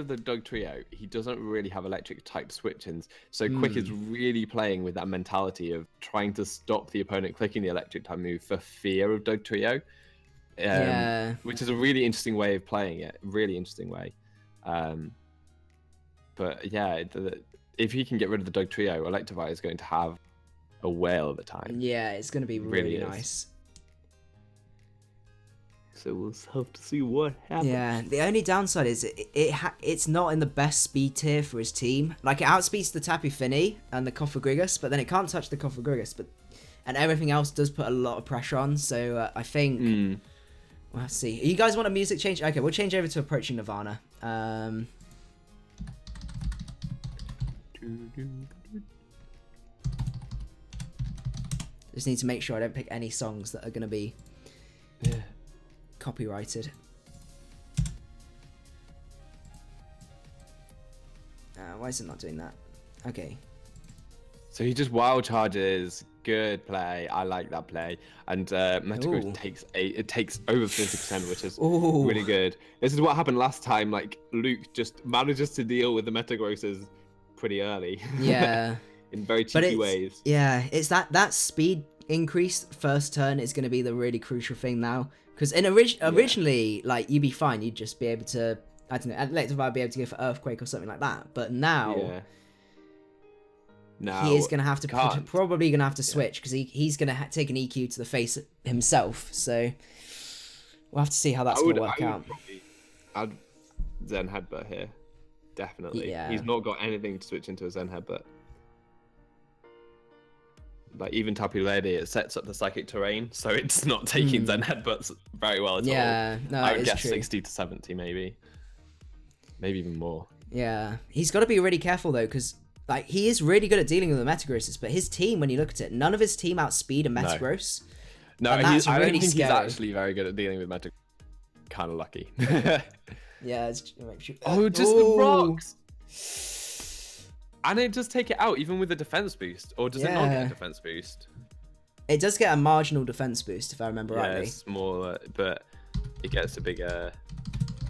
the Doug trio, he doesn't really have electric type switch-ins. So Quick is really playing with that mentality of trying to stop the opponent clicking the electric type move for fear of Doug trio. Which is a really interesting way of playing it. Really interesting way. But yeah, if he can get rid of the Doug trio, Electivire is going to have a whale of a time. Yeah, it's going to be really nice. So we'll have to see what happens. Yeah, the only downside is it's not in the best speed tier for his team. Like, it outspeeds the Tapu Fini and the Cofagrigus, but then it can't touch the Cofagrigus. And everything else does put a lot of pressure on, so I think... We'll have to see. You guys want a music change? Okay, we'll change over to Approaching Nirvana. Just need to make sure I don't pick any songs that are going to be... copyrighted. Why is it not doing that? Okay. So he just wild charges. Good play. I like that play. And Metagross takes over 50%, which is really good. This is what happened last time. Like, Luke just manages to deal with the Metagrosses pretty early. Yeah. in very cheeky ways. Yeah, it's that speed increase first turn is going to be the really crucial thing now. Because originally, like, you'd be fine. You'd just be able to, I don't know, Electivire would be able to go for Earthquake or something like that. But now, he is going to have to, probably going to have to switch, because he's going to take an EQ to the face himself. So, we'll have to see how that's going to work out. I'd Zen Headbutt here. Definitely. Yeah. He's not got anything to switch into a Zen Headbutt. Like, even Tapu Lele, it sets up the Psychic Terrain, so it's not taking Zen Headbutts very well at all. Yeah, no, I would guess 60 to 70, maybe. Maybe even more. Yeah. He's got to be really careful, though, because, like, he is really good at dealing with the Metagrosses, but his team, when you look at it, none of his team outspeed a Metagross. No, I don't think he's actually very good at dealing with Metagross. Kind of lucky. Yeah. Just the rocks! And it does take it out, even with a defense boost. Or does it not get a defense boost? It does get a marginal defense boost, if I remember rightly. Yeah, it's smaller, but it gets a bigger...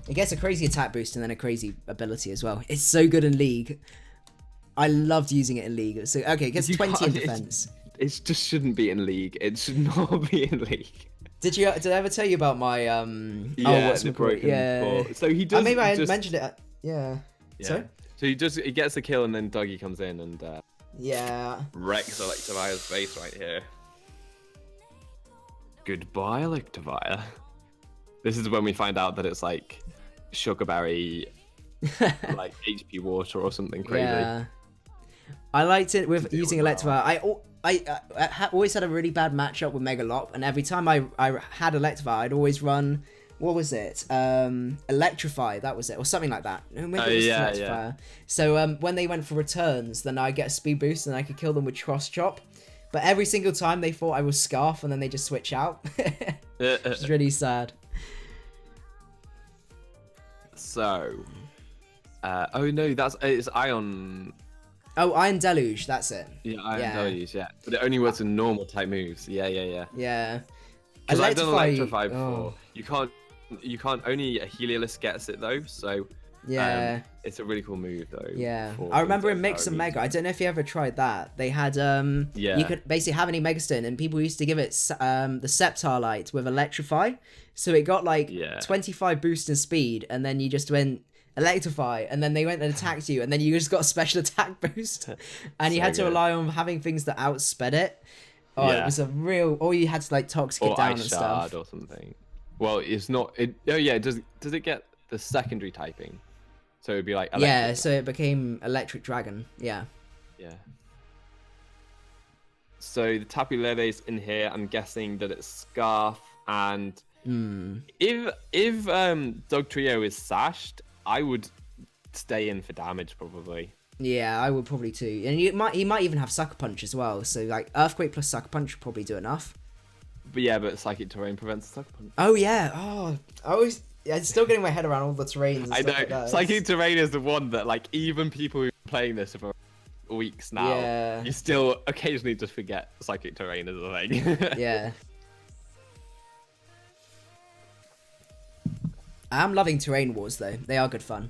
It gets a crazy attack boost and then a crazy ability as well. It's so good in League. I loved using it in League. So, okay, it gets 20 in defense. It just shouldn't be in League. It should not be in League. Did I ever tell you about my... the broken port. So he does... maybe I mentioned it. Yeah. Sorry? So he gets the kill, and then Dougie comes in and wrecks Electivire's face right here. Goodbye, Electivire. This is when we find out that it's like Sugarberry, like HP Water or something crazy. Yeah. I liked it with using Electivire. I always had a really bad matchup with Megalop, and every time I had Electivire, I'd always run... What was it? Electrify, that was it, or something like that. Yeah. So when they went for returns, then I get a speed boost and I could kill them with Cross Chop. But every single time they thought I was Scarf, and then they just switch out. It's really sad. So, oh no, it's Ion. Oh, Iron Deluge, that's it. Yeah, Iron Deluge, yeah. But it only works in normal type moves. Yeah. Yeah. Because I've done Electrify before. You can't. Only a Heliolisk gets it though. So it's a really cool move though. Yeah, I remember in Mix and Mega. I don't know if you ever tried that. They had you could basically have any Megastone, and people used to give it the Sceptarlite with Electrify. So it got like 25 boost in speed, and then you just went Electrify, and then they went and attacked you, and then you just got a special attack boost, and you had to rely on having things that outsped it. Oh, it was a real... Or you had to, like, Toxic it down and stuff. Or something. Well, it's not... does it get the secondary typing? So it would be like... Yeah, so it became Electric Dragon. Yeah. Yeah. So the Tapu Lele's in here. I'm guessing that it's Scarf. And if Dog Trio is sashed, I would stay in for damage, probably. Yeah, I would probably too. And he might even have Sucker Punch as well. So like Earthquake plus Sucker Punch would probably do enough. But Psychic Terrain prevents Sucker Punch. Oh yeah. Oh, I'm still getting my head around all the terrains. And I stuff know. Like that. Psychic Terrain is the one that like even people who are playing this for weeks now, you still occasionally just forget Psychic Terrain is a thing. Yeah. I am loving Terrain Wars though. They are good fun.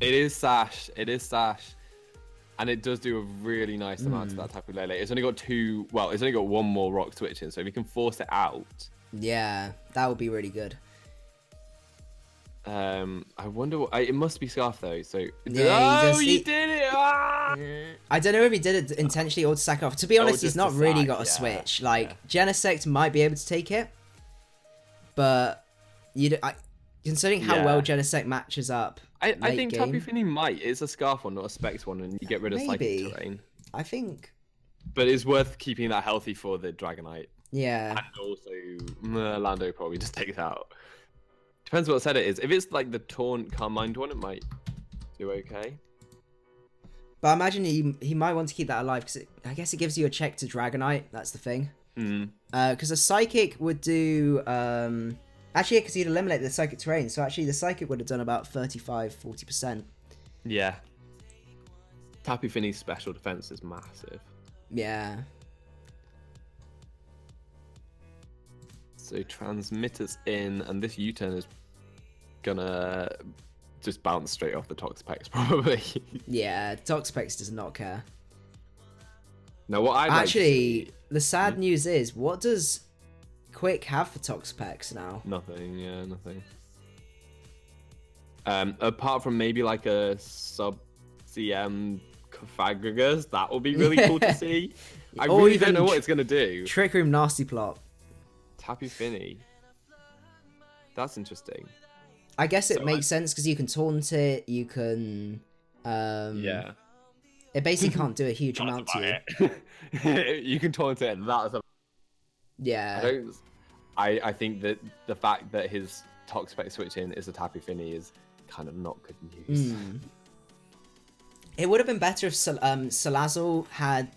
It is Sash. And it does do a really nice amount to that Tapu Lele. It's only got one more rock switching, so if you can force it out. Yeah, that would be really good. I wonder it must be Scarf though, so... Yeah, you did it! Ah! I don't know if he did it intentionally or to sack off. To be honest, he's not really got a switch. Like, Genesect might be able to take it, but considering how well Genesect matches up... I think Tapu Fini might. It's a Scarf one, not a Specs one, and you get rid of Psychic Terrain. I think. But it's worth keeping that healthy for the Dragonite. Yeah. And also, Lando probably just takes out. Depends what set it is. If it's like the Taunt Carmine one, it might do okay. But I imagine he might want to keep that alive, because I guess it gives you a check to Dragonite. That's the thing. Because a Psychic would do... Actually, because he'd eliminate the Psychic Terrain, so actually the Psychic would have done about 35-40%. Yeah. Tapu Fini's special defense is massive. Yeah. So Transmitter's in, and this U-turn is gonna just bounce straight off the Toxapex, probably. Yeah, Toxapex does not care. No, what I'd Actually, like to see... the sad news is, what does Quick have for Toxapex now? Nothing, yeah, nothing. Apart from maybe like a sub-CM Cofagrigus, that will be really cool to see. I Or really even don't know what it's going to do. Trick Room Nasty Plot. Tapu Fini. That's interesting. I guess it makes sense because you can taunt it, you can... yeah. It basically can't do a huge amount to you. You can taunt it, and that's... Yeah. I think that the fact that his Toxapex switch in is a Tapu Fini is kind of not good news. It would have been better if Salazzle had...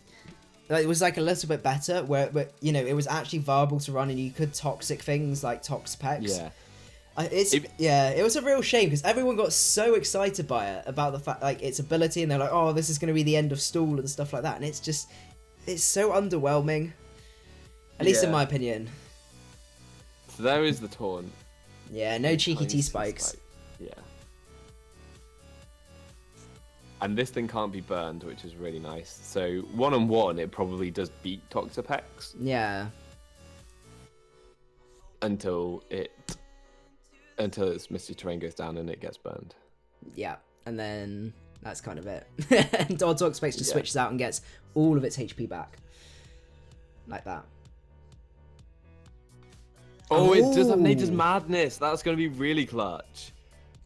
It was like a little bit better, where you know, it was actually viable to run and you could toxic things like Toxapex. Yeah. It was a real shame because everyone got so excited by it, about the fact, like, its ability, and they're like, oh, this is going to be the end of Stool and stuff like that, and it's so underwhelming. At least in my opinion. So there is the taunt. Yeah, no cheeky T-spikes. Yeah. And this thing can't be burned, which is really nice. So one-on-one, it probably does beat Toxapex. Yeah. Until its Misty Terrain goes down and it gets burned. Yeah, and then that's kind of it. And Toxapex just switches out and gets all of its HP back. Like that. Oh, it does have Nature's Madness. That's going to be really clutch.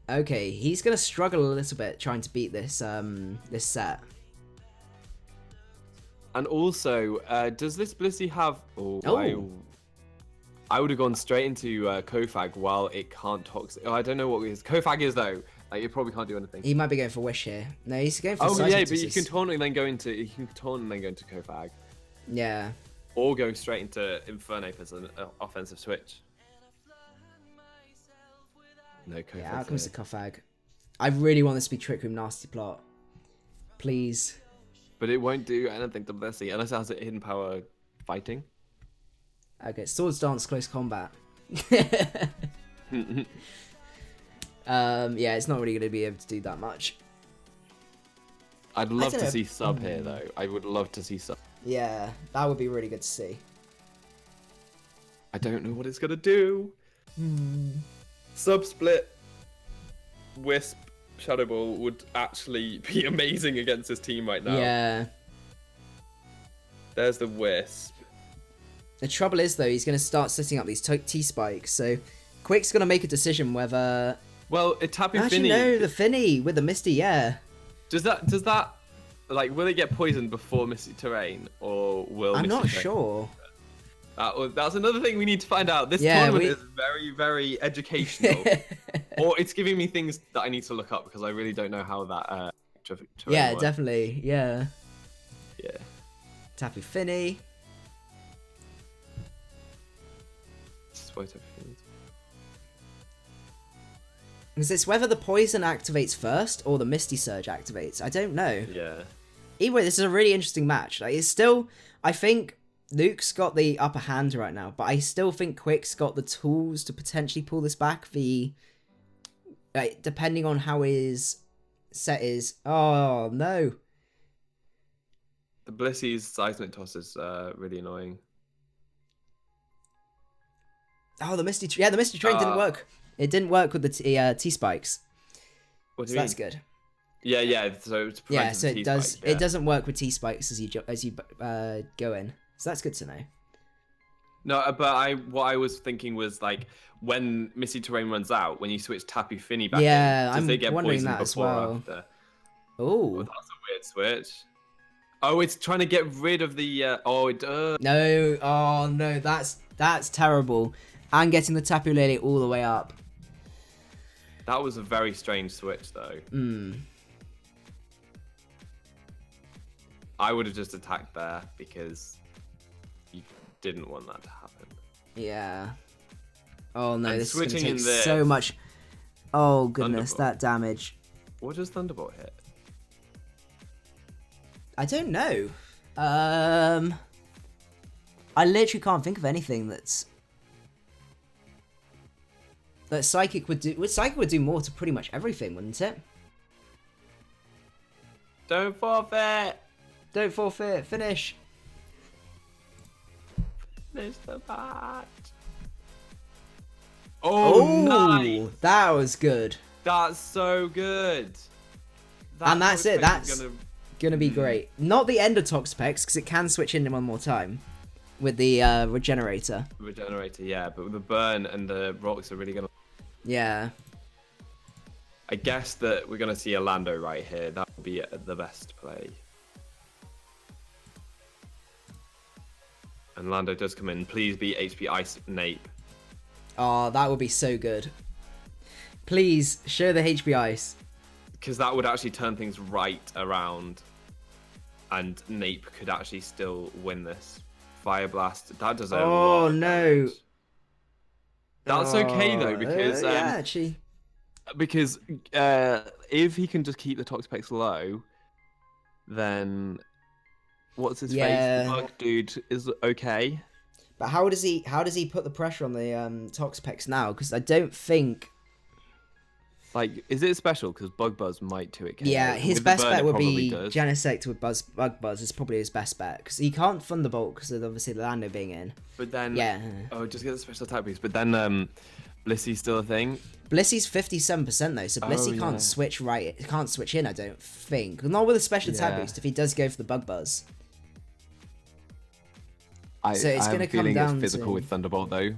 Okay, he's going to struggle a little bit trying to beat this this set. And also, does this Blissey have... I would have gone straight into Kofag while it can't toxic. Oh, I don't know what his Kofag is, though. Like, it probably can't do anything. He might be going for Wish here. No, he's going for yeah, but you can taunt and then go into Kofag. Yeah. Or go straight into Infernape as an offensive switch. No, Kofag. Yeah, out comes the Kofag. I really want this to be Trick Room Nasty Plot. Please. But it won't do anything to Blissey unless it has a hidden power fighting. Okay, Swords Dance Close Combat. Yeah, it's not really going to be able to do that much. I'd love to see sub here, though. I would love to see sub. Yeah, that would be really good to see. I don't know what it's going to do. Sub split Wisp Shadow Ball would actually be amazing against this team right now. Yeah. There's the Wisp. The trouble is, though, he's going to start setting up these T-spikes, so Quick's going to make a decision whether... Well, a Tapu Fini... Actually, no, the Fini with the Misty, yeah. Does that... Like, will it get poisoned before Misty Terrain, or will I'm Misty not Terrain... sure. That's another thing we need to find out. This tournament is very, very educational. Or it's giving me things that I need to look up, because I really don't know how that terrain works. Definitely, yeah. Yeah. Tapu Fini. Because it's whether the poison activates first or the Misty Surge activates. I don't know. Yeah. Either way, this is a really interesting match. Like, it's still, I think Luke's got the upper hand right now, but I still think Quick's got the tools to potentially pull this back. Depending on how his set is. Oh no. The Blissey's Seismic Toss is really annoying. Oh, the Misty Train didn't work. It didn't work with the T-spikes. What do you mean? That's good. Yeah. So it does. Yeah. It doesn't work with T-spikes as you go in. So that's good to know. No, but what I was thinking was, like, when Misty Terrain runs out, when you switch Tapu Fini back in, does they get poisoned before or after? Oh, that's a weird switch. Oh, it's trying to get rid of the. It does. No, oh no, that's terrible. And getting the Tapu Lele all the way up. That was a very strange switch, though. I would have just attacked there because you didn't want that to happen. Yeah. Oh no, and this is going to take so much. Oh goodness, that damage. What does Thunderbolt hit? I don't know. I literally can't think of anything that Psychic would do. Psychic would do more to pretty much everything, wouldn't it? Don't forfeit. Don't forfeit. Finish. Mr. Bat. Oh, nice. That was good. That's so good. And that's it. That's gonna be great. Not the end of Toxapex, because it can switch in one more time with the regenerator. Regenerator, yeah, but with the burn and the rocks are really gonna. Yeah. I guess that we're gonna see a Lando right here. That would be the best play. And Lando does come in. Please be HP Ice Nape. Oh, that would be so good. Please show the HP Ice. Because that would actually turn things right around. And Nape could actually still win this. Fire Blast. That does a lot of damage. That's okay though, because yeah, actually. Because if he can just keep the Toxapex low, then what's his face? The bug dude is okay. But how does he put the pressure on the Toxapex now? Because I don't think. Like, is it special? Because Bug Buzz might do it. Yeah, his best bet would be Genesect with Bug Buzz is probably his best bet. Because he can't Thunderbolt because of obviously the Lando being in. But then, just get the special attack boost. But then, Blissy's still a thing. Blissy's 57% though, so Blissey can't switch can't switch in. I don't think. Not with a special attack boost. If he does go for the Bug Buzz. So it's going to come down it's physical with Thunderbolt though.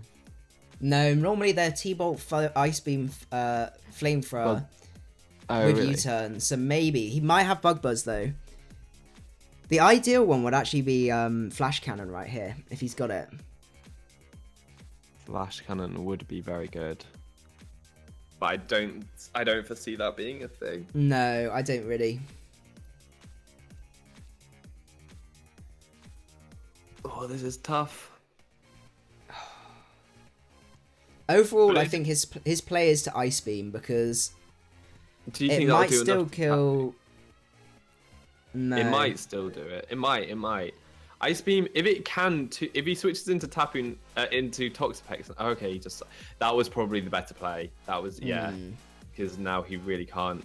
No, normally they're T-Bolt, Ice Beam, Flamethrower with really? U-Turn. So maybe he might have Bug Buzz though. The ideal one would actually be Flash Cannon right here if he's got it. Flash Cannon would be very good, but I don't foresee that being a thing. No, I don't really. Oh, this is tough. Overall, I think his play is to Ice Beam because it might still kill. No, it might still do it. It might. Ice Beam, if he switches into Tapu into Toxapex. Okay, that was probably the better play. That was because now he really can't,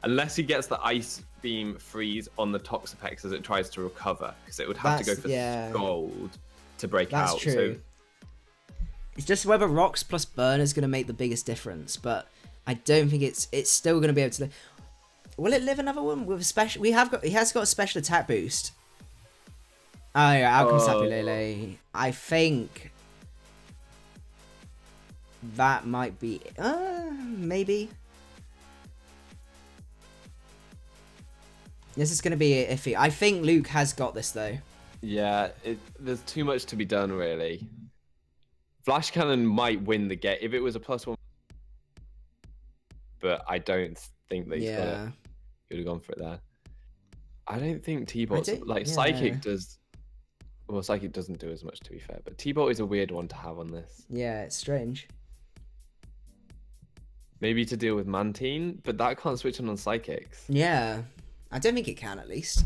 unless he gets the Ice Beam freeze on the Toxapex as it tries to recover, because it would have to go for gold to break out. That's true. So, it's just whether Rocks plus Burn is going to make the biggest difference, but I don't think it's still going to be able to. Will it live another one with a special? He has got a special attack boost. Oh yeah, out comes Tapu Lele. I think that might be maybe. This is going to be iffy. I think Luke has got this though. Yeah, there's too much to be done really. Flash Cannon might win the game if it was a +1, but I don't think that he's got it. He would have gone for it there. I don't think T-Bot's Psychic does. Well, Psychic doesn't do as much, to be fair, but T-Bot is a weird one to have on this. Yeah, it's strange. Maybe to deal with Mantine, but that can't switch on Psychics. Yeah, I don't think it can at least.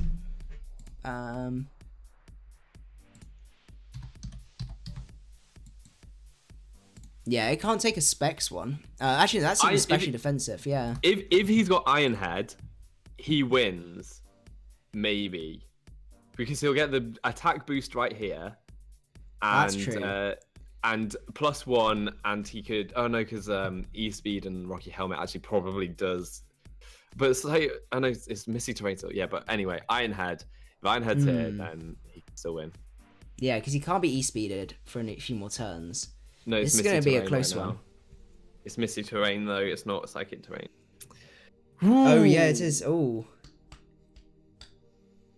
Yeah, it can't take a Specs one. Actually, that's even especially defensive, yeah. If he's got Iron Head, he wins. Maybe. Because he'll get the attack boost right here. And, that's true. And +1, and he could... Oh, no, because E-Speed and Rocky Helmet actually probably does. But it's like... I know it's Misty Terrain, so yeah, but anyway, Iron Head. If Iron Head's here, then he can still win. Yeah, because he can't be E-Speeded for a few more turns. No, this is going to be a close one. It's Misty Terrain, though. It's not Psychic Terrain. Ooh. Oh, yeah, it is. Ooh.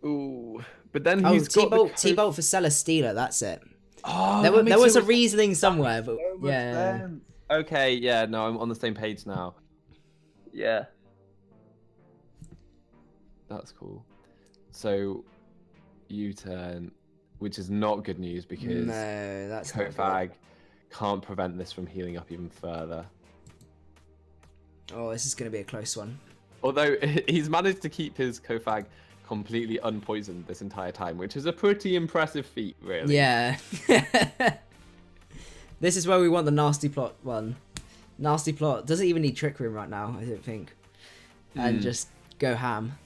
Ooh. But then he's got T-Bolt for Celesteela, that's it. Oh, there was a reasoning somewhere, but yeah. Okay, yeah, no, I'm on the same page now. Yeah. That's cool. So, U-turn, which is not good news because no, that's Kofag can't prevent this from healing up even further. Oh, this is going to be a close one. Although he's managed to keep his Kofag completely unpoisoned this entire time, which is a pretty impressive feat, really. Yeah. This is where we want the Nasty Plot one. Nasty Plot doesn't even need Trick Room right now, I don't think. And just go ham.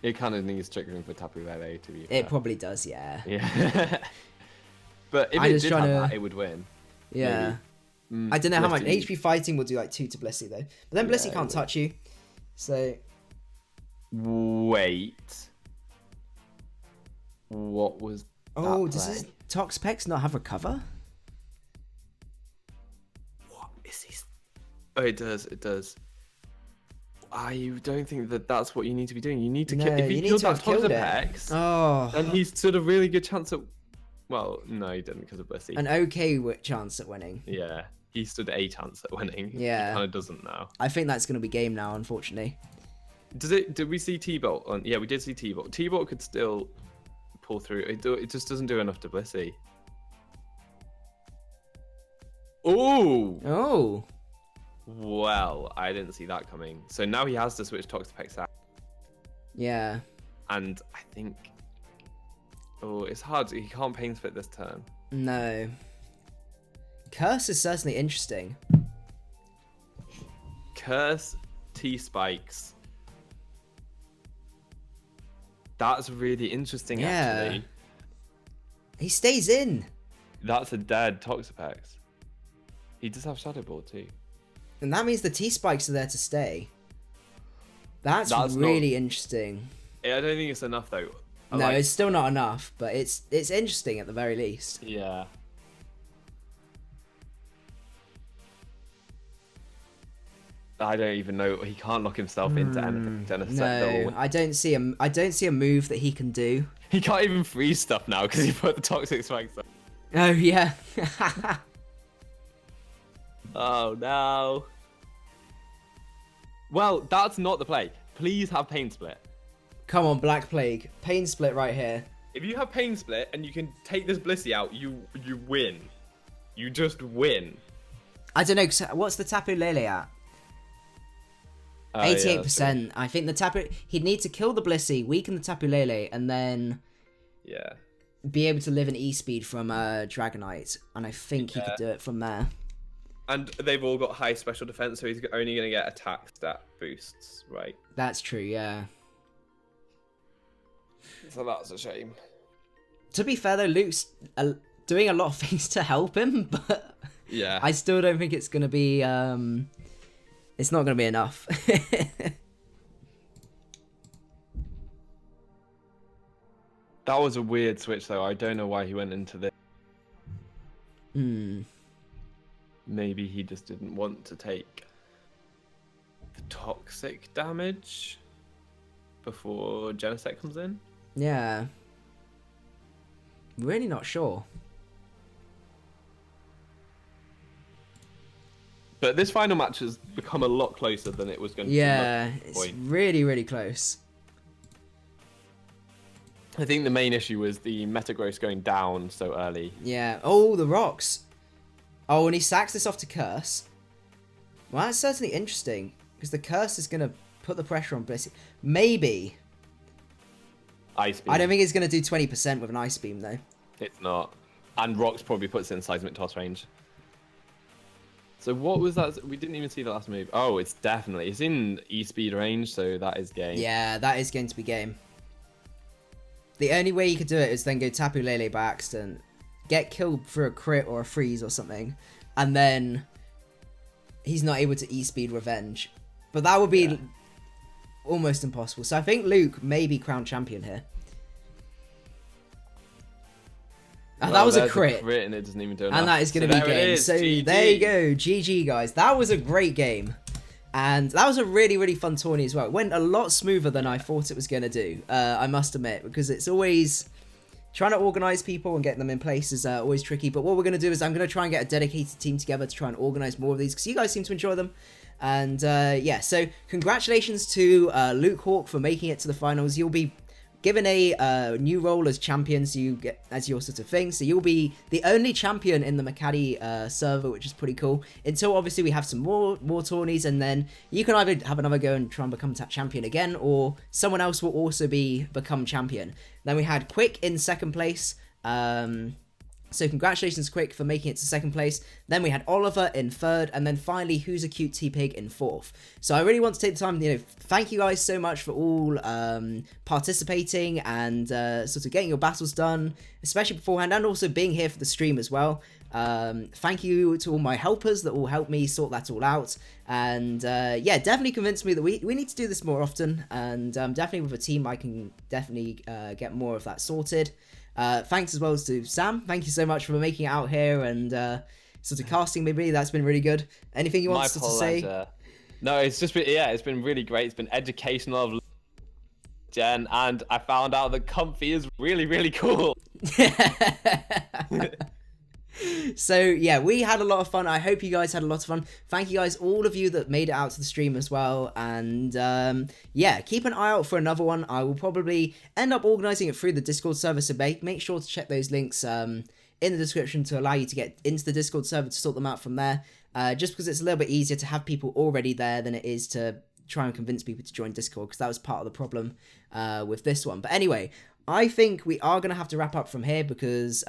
It kind of needs Trick Room for Tapu Lele to be fair. It probably does, yeah. Yeah. But if it did have that, it would win. Yeah. I don't know how much. HP fighting will do like 2 to Blissey though. But then Blissey can't touch you. So. Wait. What was Oh, does this Toxapex not have recover? What is this? Oh, it does. It does. I don't think that that's what you need to be doing. You need to kill. If he killed that Toxapex, then he stood a really good chance at. Well, no, he didn't because of Blissey. An okay chance at winning. Yeah, he stood a chance at winning. Yeah, he kind of doesn't now. I think that's going to be game now, unfortunately. Did we see T-Bolt on? Yeah, we did see T-Bolt. T-Bolt could still pull through. It just doesn't do enough to Blissey. Oh. Well, I didn't see that coming. So now he has to switch Toxapex out. Yeah. And I think... Oh, it's hard. He can't Pain Split this turn. No. Curse is certainly interesting. Curse, T-Spikes. That's really interesting, actually. He stays in. That's a dead Toxapex. He does have Shadow Ball, too. And that means the T-Spikes are there to stay. That's really interesting. I don't think it's enough, though. No, it's still not enough, but it's interesting at the very least. Yeah. I don't even know. He can't lock himself into anything. No, I don't see a move that he can do. He can't even freeze stuff now because he put the Toxic Spikes on. Oh, yeah. Oh, no. Well, that's not the play. Please have Pain Split. Come on, Black Plague. Pain Split right here. If you have Pain Split and you can take this Blissey out, you win. You just win. I don't know. What's the Tapu Lele at? 88%. I think the Tapu... He'd need to kill the Blissey, weaken the Tapu Lele, and then... Yeah. Be able to live an E-Speed from Dragonite. And I think he could do it from there. And they've all got high special defense, so he's only going to get attack stat boosts, right? That's true, yeah. So that's a shame. To be fair, though, Luke's doing a lot of things to help him, but yeah, I still don't think it's going to be... It's not going to be enough. That was a weird switch, though. I don't know why he went into this. Maybe he just didn't want to take the toxic damage before Genesect comes in. Yeah. Really not sure. But this final match has become a lot closer than it was going to be. Yeah, it's really, really close. I think the main issue was the Metagross going down so early. Yeah. Oh, the rocks. Oh, and he sacks this off to Curse. Well, that's certainly interesting, because the Curse is going to put the pressure on Blissey. Maybe. Ice Beam. I don't think it's going to do 20% with an Ice Beam, though. It's not. And Rocks probably puts it in Seismic Toss range. So what was that? We didn't even see the last move. Oh, it's definitely. It's in E-Speed range, so that is game. Yeah, that is going to be game. The only way you could do it is then go Tapu Lele by accident, get killed for a crit or a freeze or something, and then he's not able to E-Speed Revenge. But that would be almost impossible. So I think Luke may be crowned champion here. Well, that was a crit. And it doesn't even do enough. And that is going to be game. So there you go. GG, guys. That was a great game. And that was a really, really fun tourney as well. It went a lot smoother than I thought it was going to do, I must admit, because it's always... Trying to organise people and get them in place is always tricky. But what we're going to do is I'm going to try and get a dedicated team together to try and organise more of these, because you guys seem to enjoy them. And yeah, so congratulations to Luke Hawk for making it to the finals. You'll be given a new role as champion, so you get as your sort of thing. So you'll be the only champion in the Macadii server, which is pretty cool. Until obviously we have some more tourneys, and then you can either have another go and try and become champion again, or someone else will also become champion. Then we had Quick in second place. So congratulations, Quick, for making it to second place. Then we had Oliver in third, and then finally, Who's a Cute T-Pig in fourth. So I really want to take the time, thank you guys so much for all participating and sort of getting your battles done, especially beforehand, and also being here for the stream as well. Thank you to all my helpers that all helped me sort that all out, and yeah, definitely convinced me that we need to do this more often, and definitely with a team I can definitely get more of that sorted. Thanks as well to Sam. Thank you so much for making it out here and sort of casting me. That's been really good. Anything you want to say? No, it's just been, yeah, it's been really great. It's been educational, Jen, and I found out that Comfy is really, really cool. So yeah, we had a lot of fun. I hope you guys had a lot of fun. Thank you guys, all of you that made it out to the stream as well. And yeah, keep an eye out for another one. I will probably end up organizing it through the Discord server, so make sure to check those links in the description to allow you to get into the Discord server to sort them out from there. Just because it's a little bit easier to have people already there than it is to try and convince people to join Discord, because that was part of the problem with this one. But anyway, I think we are going to have to wrap up from here, because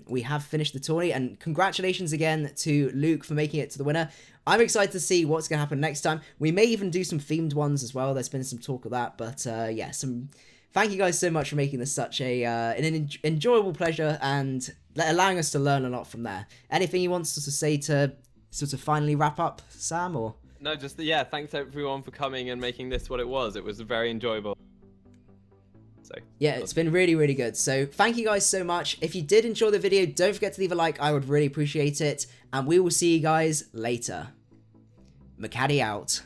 we have finished the tourney, and congratulations again to Luke for making it to the winner. I'm excited to see what's going to happen next time. We may even do some themed ones as well. There's been some talk of that, but yeah, thank you guys so much for making this such an enjoyable pleasure and allowing us to learn a lot from there. Anything you want to say to sort of finally wrap up, Sam? Or no, just yeah, thanks everyone for coming and making this what it was. It was very enjoyable. So, yeah, it's been really, really good. So thank you guys so much. If you did enjoy the video, don't forget to leave a like. I would really appreciate it. And we will see you guys later. Macadii out.